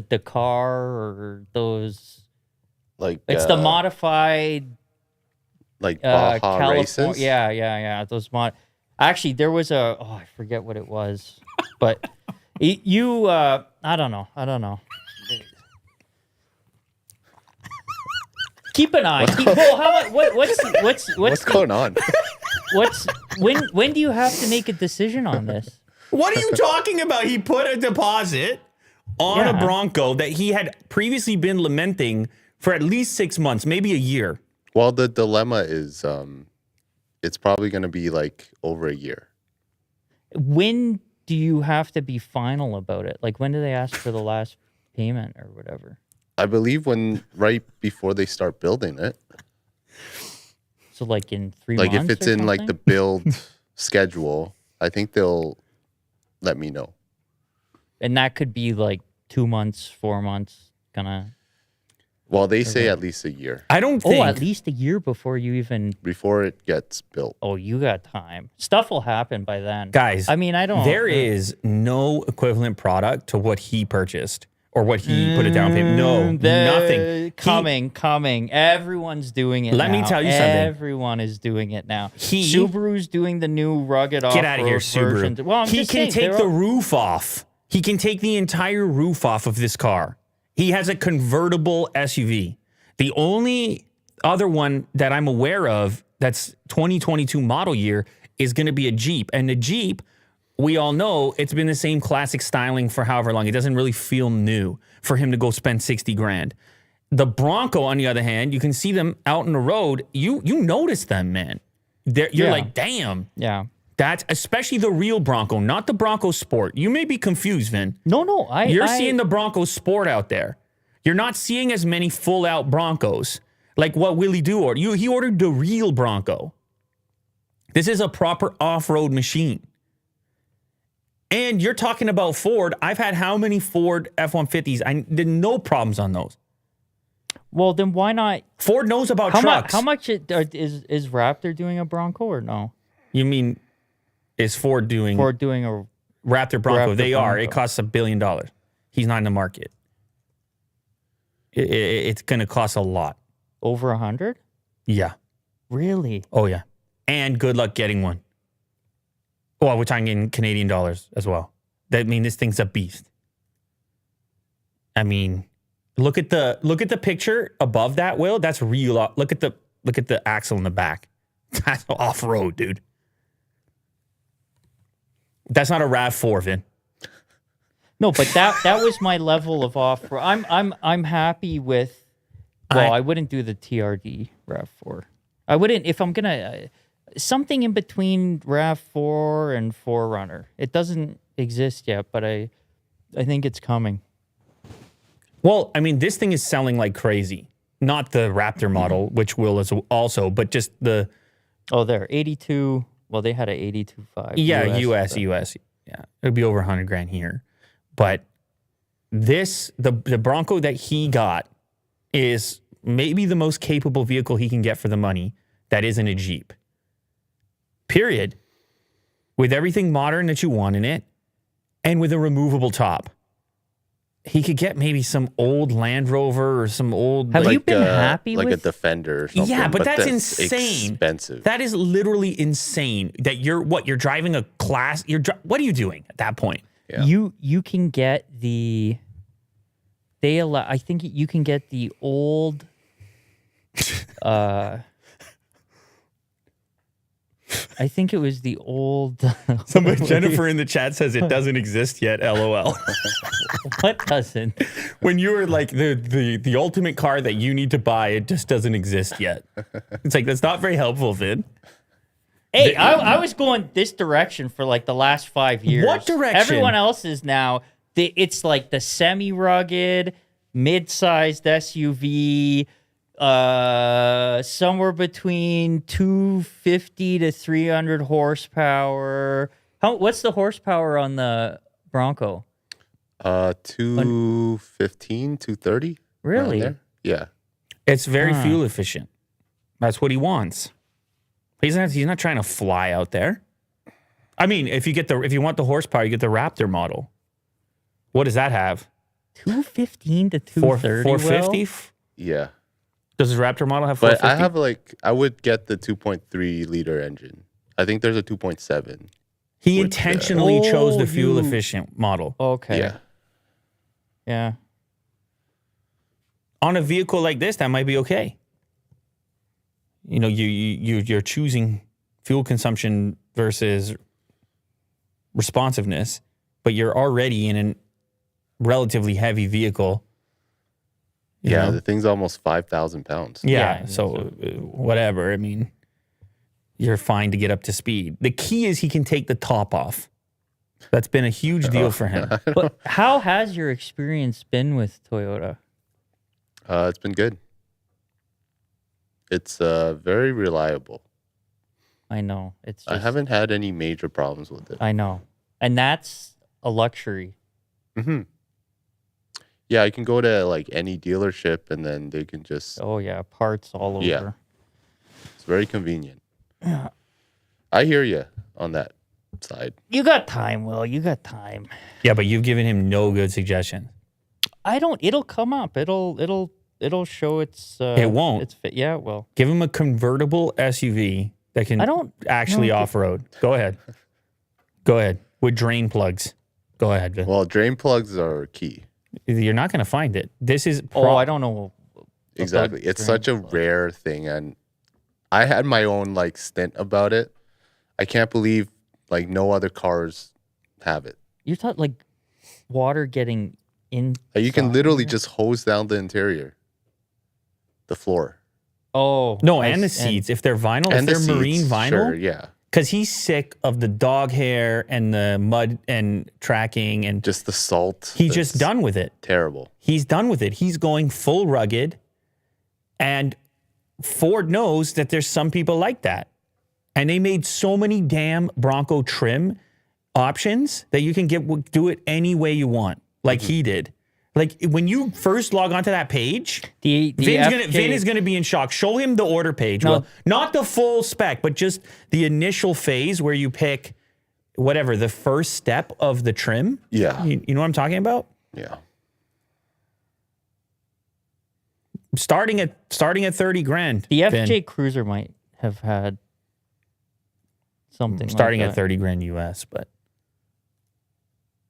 Dakar or those, Like it's the modified like Baja California. races. Yeah. Those mod. Actually, there was I forget what it was, but you I don't know. Keep an eye. What's going on? When do you have to make a decision on this? What are you talking about? He put a deposit on a Yeah. Bronco that he had previously been lamenting for at least 6 months, maybe a year. Well, the dilemma is it's probably going to be like over a year. When do you have to be final about it? Like, when do they ask for the last payment or whatever? I believe right before they start building it. So, like in 3 Like months. if it's or in like the something? build schedule, I think they'll let me know. And that could be like 2 months, 4 months, gonna. Well, they say at least a year I don't think. Oh, at least a year before you even. before it gets built. Oh, you got time. Stuff will happen by then, Guys, I mean, I don't. There is no equivalent product to what he purchased or what he put a down payment. No, nothing. Coming. Everyone's doing it. Let me now. tell you something. Everyone is doing it now. He- Subaru's doing the new rugged off-road Get out of here, version. Subaru. Well, I'm He just can saying, take they're the all- roof off. He can take the entire roof off of this car. He has a convertible SUV. The only other one that I'm aware of that's 2022 model year is going to be a Jeep. And the Jeep, we all know it's been the same classic styling for however long. It doesn't really feel new for him to go spend 60 grand. The on the other hand, you can see them out in the road. You notice them, man. You're Yeah. like, damn. Yeah. That's especially the real Bronco, not the Bronco Sport. You may be confused, Vin. No. You're seeing the Bronco Sport out there. You're not seeing as many full-out Broncos like what Willie do ordered. He ordered the real Bronco. This is a proper off-road machine. And you're talking about Ford. I've had how many Ford F-150s? I did no problems on those. Well, then why not? Ford knows about How trucks. much is Raptor doing a Bronco or no? You mean is Ford doing Ford doing a Raptor Bronco? Raptor They are. Bronco. It costs $1 billion. He's not in the market. It's going to cost a lot. over 100? Yeah. Really? Oh, yeah. And good luck getting one. Well, we're talking in Canadian dollars as well. This thing's a beast. I mean, look at the picture above that, Will. That's real. Look at the axle in the back. That's off road, dude. That's not a RAV4, Vin. No, but that was my level of off. I'm happy with. Well, I wouldn't do the TRD RAV4. I wouldn't if I'm gonna something in between RAV4 and 4Runner. It doesn't exist yet, but I think it's coming. Well, I mean, this thing is selling like crazy. Not the Raptor model, which will is also, but just the. Oh, there, 82. Well, they had a 82.5. Yeah, US. Yeah, it'd be over $100,000 here, but the Bronco that he got is maybe the most capable vehicle he can get for the money. That isn't a Jeep. Period. With everything modern that you want in it, and with a removable top. He could get maybe some old Land Rover or some old. Have you been happy like with a Defender or something? Yeah, but that's insane. Expensive. That is literally insane. That you're driving a class. What are you doing at that point? Yeah. You can get the. They allow. I think you can get the old. I think it was the old. Somebody, Jennifer in the chat says it doesn't exist yet. LOL. What doesn't? When you were like the ultimate car that you need to buy, it just doesn't exist yet. It's like that's not very helpful, Vin. Hey, I was going this direction for like the last 5 years. What direction? Everyone else is now. It's like the semi-rugged, mid-sized SUV. Somewhere between 250 to 300 horsepower. What's the horsepower on the Bronco? 215, 230. Really? Around there. Yeah. It's very fuel efficient. That's what he wants. He's not trying to fly out there. I mean, if you want the horsepower, you get the Raptor model. What does that have? 215 to 230. 450? Yeah. Does his Raptor model have But 450? I would get the 2.3 liter engine. I think there's a 2.7. He intentionally chose the fuel you- efficient model. Okay. Yeah. Yeah. On a vehicle like this, that might be okay. You know, you're choosing fuel consumption versus responsiveness, but you're already in a relatively heavy vehicle. You Yeah, know? the thing's almost 5,000 pounds. Yeah, so whatever. I mean, you're fine to get up to speed. The key is he can take the top off. That's been a huge deal for him. But how has your experience been with Toyota? It's been good. It's very reliable. I know. It's just, I haven't had any major problems with it. I know. And that's a luxury. Mm-hmm. Yeah, I can go to like any dealership and then they can just. Oh, yeah. Parts all over. Yeah. It's very convenient. I hear you on that side. You got time, Will. You got time. Yeah, but you've given him no good suggestions. It'll come up. It'll show its. It won't. Its fit. Yeah, it will. Give him a convertible SUV that can actually off-road. Go ahead. Go ahead. With drain plugs. Go ahead, Vin. Well, drain plugs are key. You're not going to find it. This is... I don't know. Exactly. It's such a rare thing. And I had my own like stint about it. I can't believe like no other cars have it. You're talking like water getting in. Like, you can literally just hose down the interior, the floor. Oh. No, and the seats. If they're vinyl, if they're marine vinyl. Sure, yeah. Because he's sick of the dog hair and the mud and tracking and Just the salt. he's just done with it. Terrible. He's done with it. He's going full rugged. And Ford knows that there's some people like that. And they made so many damn Bronco trim. options that you can do it any way you want, like he did. Like when you first log onto that page, The Vin is gonna be in shock. Show him the order page. No. Well, not the full spec, but just the initial phase where you pick whatever the first step of the trim. Yeah. You know what I'm talking about? Yeah. Starting at 30 grand. The Vin. FJ Cruiser might have had something Starting like at 30 grand US, but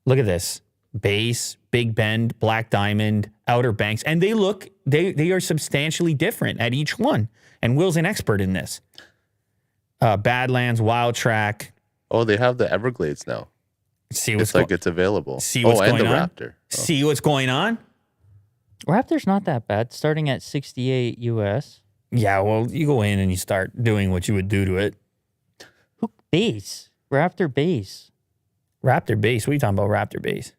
look at this. Base, big bend, black diamond, outer banks, and they are substantially different at each one. And Will's an expert in this. Badlands, Wild Track. Oh, they have the Everglades now. See what's It's like it's available. See what's and going the on? Raptor. Oh. See what's going on? Raptor's not that bad. Starting at 68 US. Yeah, well, you go in and you start doing what you would do to it. Base. Raptor base. Raptor base. What are you talking about, Raptor base?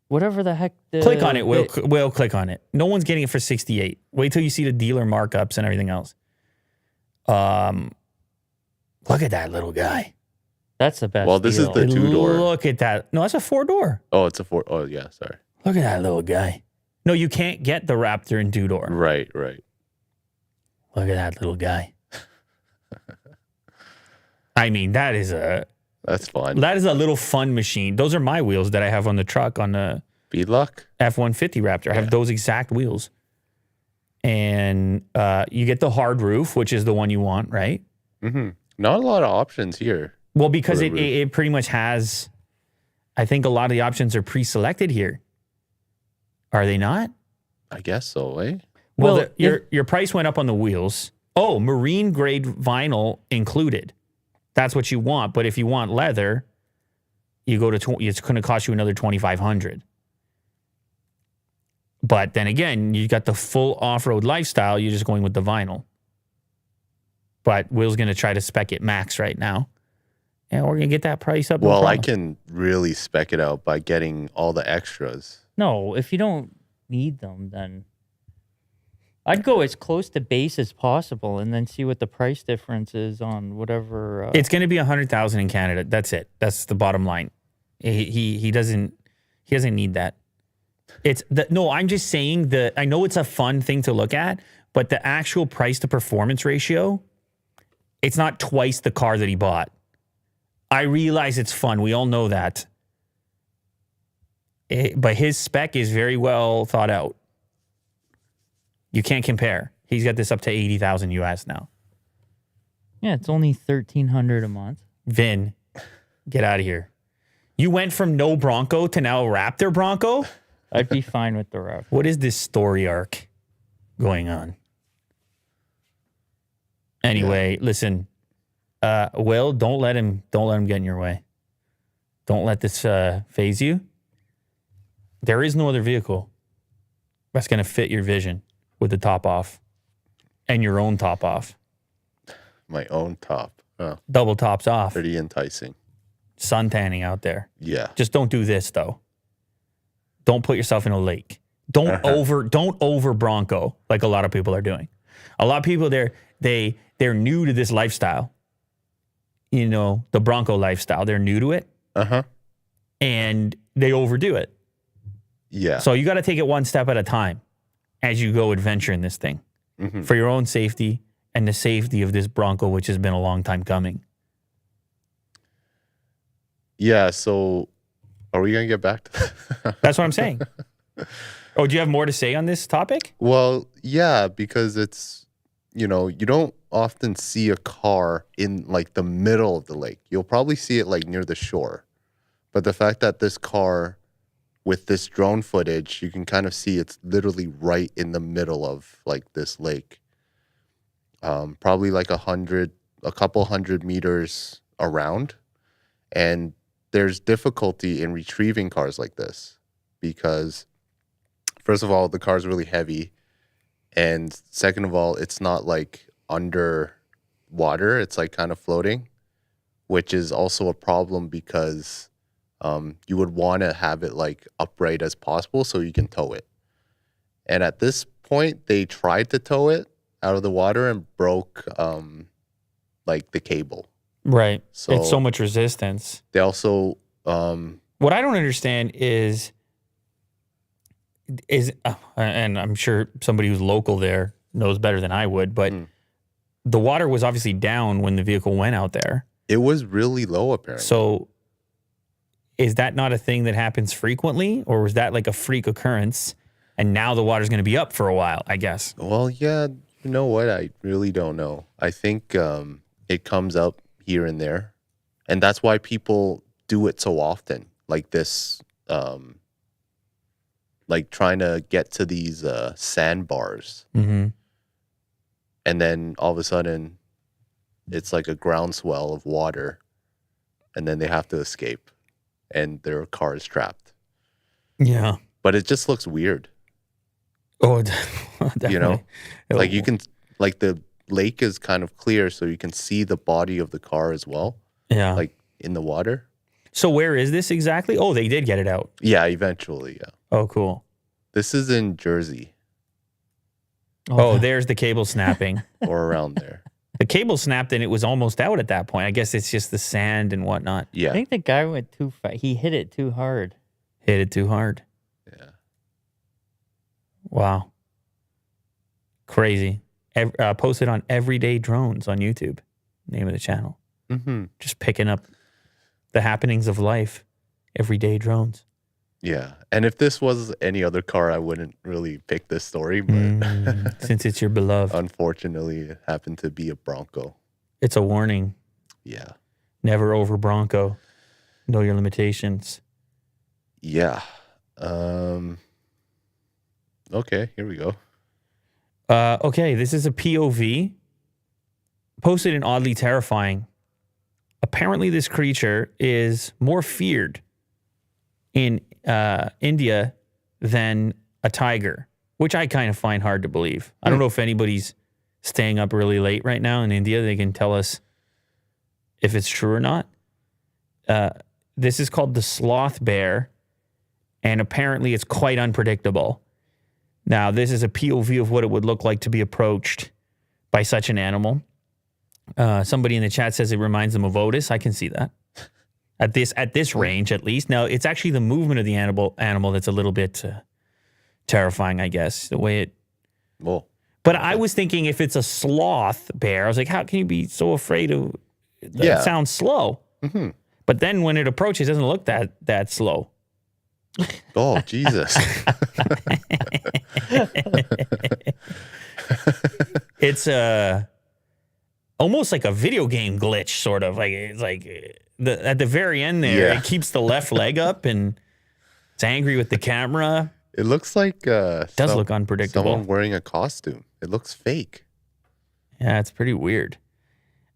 Whatever the heck. Click on it, Will. Will, click on it. No one's getting it for 68. Wait till you see the dealer markups and everything else. Look at that little guy. That's the best. Well, this is deal. the 2-door. Look at that. No, that's a 4-door. Oh, it's a 4. Oh, yeah. Sorry. Look at that little guy. No, you can't get the Raptor in 2-door. Right. Look at that little guy. I mean, That's fun. that is a little fun machine. Those are my wheels that I have on the truck on the Beadlock? F-150 Raptor. I have those exact wheels. And you get the hard roof, which is the one you want, right? Mm-hmm. Not a lot of options here. Well, because For the it pretty much has, I think a lot of the options are pre-selected here. Are they not? I guess so, eh? Well, your price went up on the wheels. Oh, marine grade vinyl included. That's what you want. But if you want leather, you go to it's going to cost you another $2,500. But then again, you got the full off-road lifestyle. You're just going with the vinyl. But Will's going to try to spec it max right now. And we're going to get that price up. Well, I can really spec it out by getting all the extras. No, if you don't need them, then I'd go as close to base as possible and then see what the price difference is on whatever. It's going to be $100,000 in Canada. That's it. That's the bottom line. He doesn't need that. No, I'm just saying that I know it's a fun thing to look at, but the actual price to performance ratio, it's not twice the car that he bought. I realize it's fun. We all know that. But his spec is very well thought out. You can't compare. He's got this up to 80,000 US now. Yeah, it's only $1,300 a month. Vin, get out of here. You went from no Bronco to now Raptor Bronco? I'd be fine with the rough. What is this story arc going on? Anyway, listen, Will, don't let him get in your way. Don't let this phase you. There is no other vehicle that's going to fit your vision with the top off and your own top off. My own top. Oh, Double tops off. pretty enticing. Sun tanning out there. Yeah. Just don't do this though. Don't put yourself in a lake. Don't over Bronco like a lot of people are doing. A lot of people they're new to this lifestyle. You know, the Bronco lifestyle. They're new to it. Uh-huh. And they overdo it. Yeah. So you got to take it one step at a time as you go adventure in this thing for your own safety and the safety of this Bronco, which has been a long time coming. Yeah, so are we going to get back to that? That's what I'm saying. Oh, do you have more to say on this topic? Well, yeah, because it's, you don't often see a car in like the middle of the lake. You'll probably see it like near the shore. But the fact that this car with this drone footage, you can kind of see it's literally right in the middle of like this lake. Probably like a couple hundred meters around. And there's difficulty in retrieving cars like this because, first of all, the car is really heavy. And second of all, it's not like under water. It's like kind of floating, which is also a problem because you would want to have it like upright as possible so you can tow it. And at this point, they tried to tow it out of the water and broke like the cable. Right. So It's so much resistance. they also What I don't understand is, and I'm sure somebody who's local there knows better than I would, but the water was obviously down when the vehicle went out there. it was really low apparently. So is that not a thing that happens frequently, or was that like a freak occurrence and now the water's going to be up for a while, I guess? Well, yeah, you know what? I really don't know. I think it comes up here and there, and that's why people do it so often. Like this, like trying to get to these sandbars, Mm-hmm. and then all of a sudden, it's like a groundswell of water, and then they have to escape, and their car is trapped. Yeah. But it just looks weird, Oh, definitely. you know. Like you can, like the lake is kind of clear, so you can see the body of the car as well, Yeah. like in the water. So where is this exactly? Oh, they did get it out. Yeah, eventually, yeah. Oh, cool. This is in Jersey Oh, there's the cable snapping. or around there. The cable snapped and it was almost out at that point. I guess it's just the sand and whatnot. I Yeah, think the guy went too fast. He hit it too hard. Hit it too hard. yeah. Wow. Crazy. Posted on Everyday Drones on YouTube. Name of the channel. Mm-hmm. Just picking up the happenings of life. Everyday Drones. Yeah, and if this was any other car, I wouldn't really pick this story, but Since it's your beloved. unfortunately, it happened to be a Bronco. It's a warning. Yeah, Never over Bronco. Know your limitations. yeah. Okay, here we go. Okay, this is a POV. Posted in Oddly Terrifying. Apparently, this creature is more feared in India than a tiger, which I kind of find hard to believe. I don't know if anybody's staying up really late right now in India. They can tell us if it's true or not. This is called the sloth bear, and apparently it's quite unpredictable. Now, this is a POV of what it would look like to be approached by such an animal. Somebody in the chat says it reminds them of Otis. I can see that. At this range, at least. Now, it's actually the movement of the animal that's a little bit terrifying, I guess, the way it... Well, But I was thinking if it's a sloth bear, I was like, how can you be so afraid of... That Yeah. sounds slow. mhm. But then when it approaches, it doesn't look that slow. Oh, Jesus. It's almost like a video game glitch, sort of. Like it's like at the very end there, Yeah. it keeps the left leg up and it's angry with the camera. It looks like Does look unpredictable. someone wearing a costume. It looks fake. Yeah, it's pretty weird.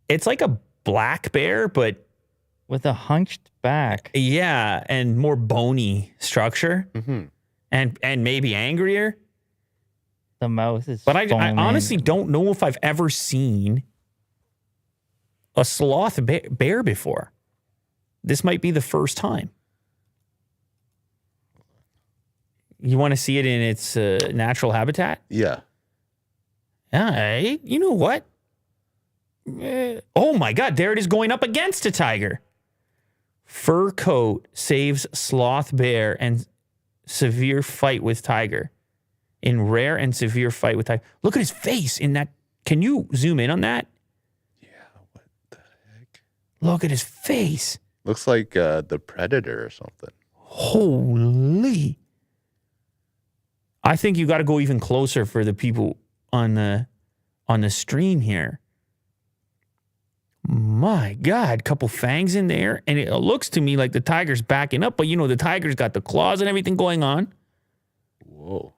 It's like a black bear, but With a hunched back. yeah, and more bony structure, Mm-hmm. and maybe angrier. The mouth is But I foaming. honestly don't know if I've ever seen a sloth bear before. This might be the first time. You want to see it in its natural habitat? Yeah. Yeah, you know what? Oh my God, there it is going up against a tiger. Fur coat saves sloth bear and severe fight with tiger. In rare and severe fight with tiger. Look at his face in that. Can you zoom in on that? Yeah. What the heck? Look at his face. Looks like the Predator or something. Holy. I think you got to go even closer for the people on the stream here. My God, couple fangs in there. And it looks to me like the tiger's backing up, but you know, the tiger's got the claws and everything going on. Whoa.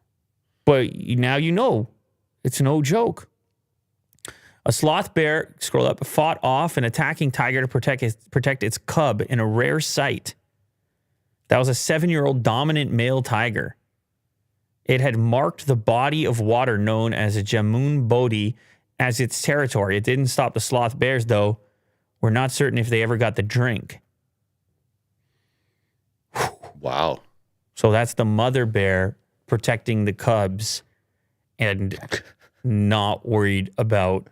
But now you know it's no joke. A sloth bear, scroll up, fought off an attacking tiger to protect its cub in a rare sight. That was a 7-year-old dominant male tiger. It had marked the body of water known as a Jamun Bodhi as its territory. It didn't stop the sloth bears, though. We're not certain if they ever got the drink. Wow. So that's the mother bear protecting the cubs and not worried about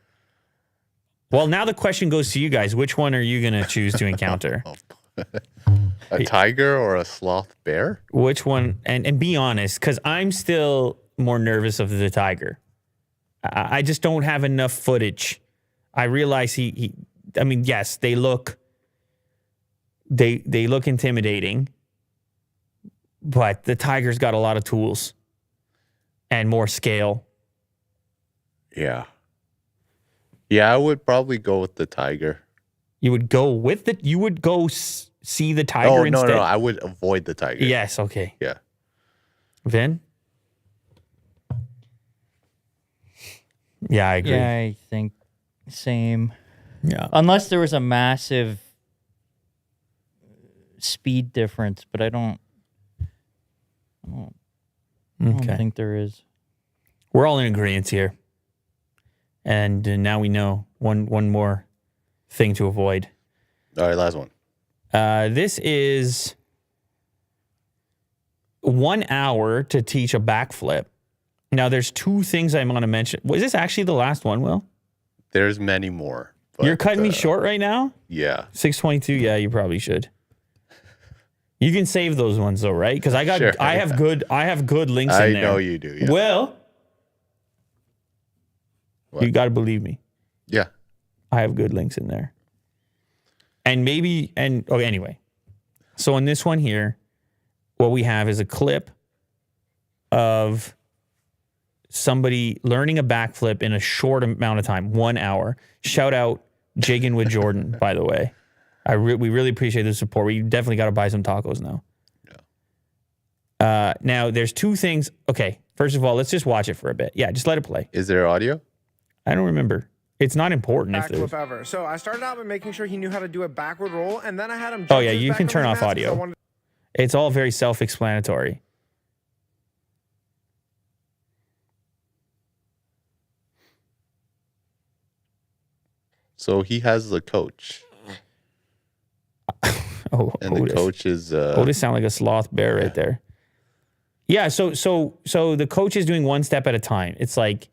Well, now the question goes to you guys. Which one are you going to choose to encounter? A tiger or a sloth bear? Which one? And be honest, because I'm still more nervous of the tiger. I just don't have enough footage. I realize I mean, yes, they look intimidating, but the tiger's got a lot of tools and more scale. Yeah. Yeah, I would probably go with the tiger. You would go with it? You would go see the tiger instead? No, I would avoid the tiger. Yes, okay. Yeah. Vin? Yeah, I agree. Yeah, I think same. Yeah. Unless there was a massive speed difference, but I don't think there is. We're all in agreement here. And now we know one more thing to avoid. All right, last one. This is 1 hour to teach a backflip. Now, there's two things I want to mention. Was this actually the last one, Will? There's many more. But, You're cutting me short right now? Yeah. 622? Yeah, you probably should. You can save those ones though, right? Because I have good links in there. I know you do. Yeah. Will, What? you got to believe me. Yeah. I have good links in there. Anyway. So on this one here, what we have is a clip of somebody learning a backflip in a short amount of time, 1 hour. Shout out Jiggin with Jordan, by the way. We really appreciate the support. We definitely got to buy some tacos now. Yeah. Now, there's two things. Okay, first of all, let's just watch it for a bit. Yeah, just let it play. Is there audio? I don't remember. It's not important if there's... Backflip ever. So I started out by making sure he knew how to do a backward roll, and then I had him. Oh yeah, you can turn off audio. It's all very self-explanatory. So he has the coach. And Otis. the coach is... Otis sound like a sloth bear right there. Yeah, so the coach is doing one step at a time. It's like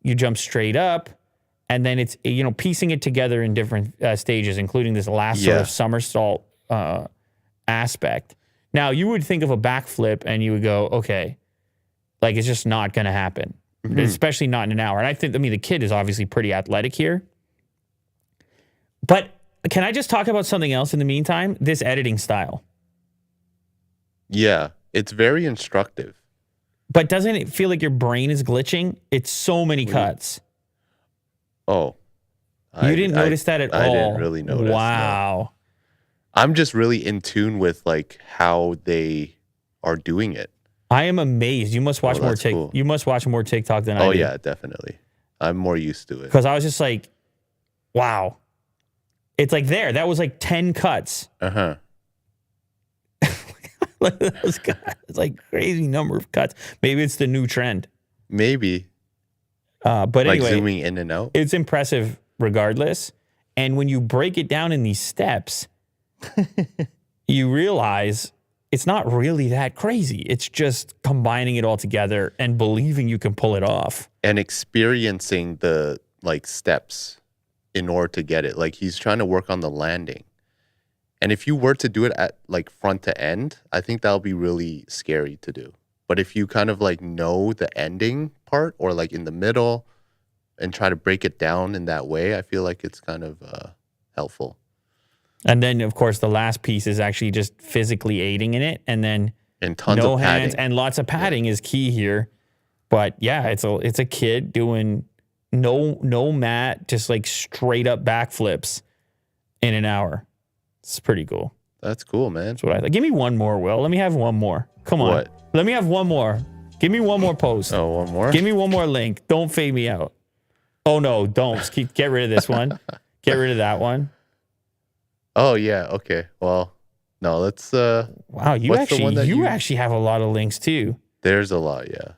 you jump straight up, and then it's, piecing it together in different stages, including this last sort of somersault aspect. Now, you would think of a backflip, and you would go, okay, like it's just not going to happen, especially not in an hour. And the kid is obviously pretty athletic here. But can I just talk about something else in the meantime? This editing style. Yeah, it's very instructive. But doesn't it feel like your brain is glitching? It's so many cuts. Oh. You didn't notice that at all? I didn't really notice. Wow. No. I'm just really in tune with like how they are doing it. I am amazed. You must watch more cool. You must watch more TikTok than I do. Oh yeah, definitely. I'm more used to it. Because I was just like, wow. It's like there. That was like 10 cuts. Uh-huh. Those guys. It's like crazy number of cuts. Maybe it's the new trend. Maybe. But like anyway, zooming in and out. It's impressive regardless. And when you break it down in these steps, you realize it's not really that crazy. It's just combining it all together and believing you can pull it off. And experiencing the like steps in order to get it. Like he's trying to work on the landing. And if you were to do it at like front to end, I think that'll be really scary to do. But if you kind of like know the ending part or like in the middle and try to break it down in that way, I feel like it's kind of helpful. And then, of course, the last piece is actually just physically aiding in it. And then tons of hands padding. and lots of padding is key here. But yeah, it's a kid doing no mat, just like straight up backflips in an hour. It's pretty cool. That's cool, man. That's what I thought. Give me one more, Will. Let me have one more. Come on. What? Let me have one more. Give me one more post. Oh, one more? Give me one more link. Don't fade me out. Oh, no, don't. Get rid of this one. Get rid of that one. Oh, yeah. Okay. Well, no, let's... Wow, you actually have a lot of links, too. There's a lot, yeah.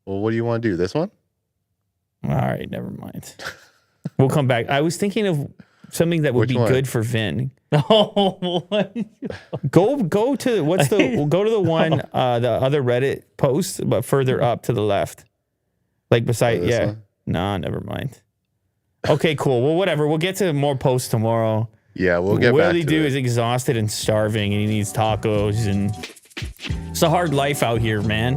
Well, what do you want to do? This one? All right, never mind. We'll come back. I was thinking of something that would Which be one? good for Vin. Oh, what? Go to the one the other Reddit post, but further up to the left, like beside. this Yeah, one? nah, never mind. Okay, cool. Well, whatever. We'll get to more posts tomorrow. Yeah, we'll get back Willie to Doo it. is exhausted and starving, and he needs tacos, and it's a hard life out here, man.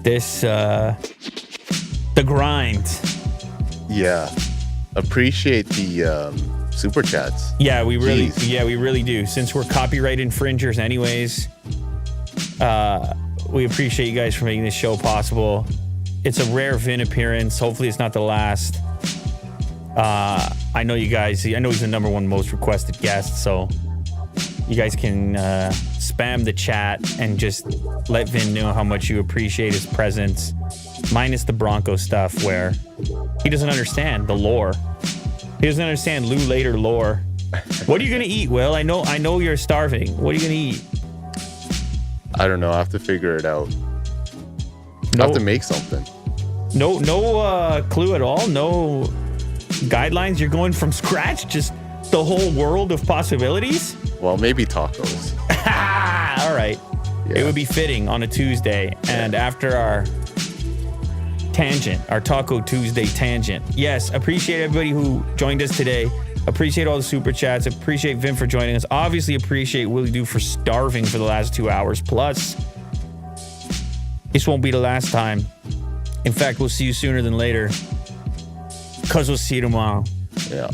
The grind. Yeah. Appreciate the super chats. Yeah, we really, Jeez. we really do. Since we're copyright infringers, anyways, we appreciate you guys for making this show possible. It's a rare Vin appearance. Hopefully, it's not the last. I know you guys. I know he's the number one most requested guest, so you guys can spam the chat and just let Vin know how much you appreciate his presence, minus the Bronco stuff where he doesn't understand the lore. He doesn't understand Lou Later lore. What are you gonna eat, Will? I know you're starving. What are you gonna eat? I don't know. I have to figure it out. I have to make something. No clue at all. No guidelines. You're going from scratch. Just the whole world of possibilities. Well, maybe tacos. All right. Yeah. It would be fitting on a Tuesday, and after our tangent, our Taco Tuesday tangent. Yes, appreciate everybody who joined us today. Appreciate all the super chats. Appreciate Vin for joining us. Obviously appreciate Willie Doo for starving for the last 2 hours. Plus, this won't be the last time. In fact, we'll see you sooner than later, because we'll see you tomorrow. Yeah.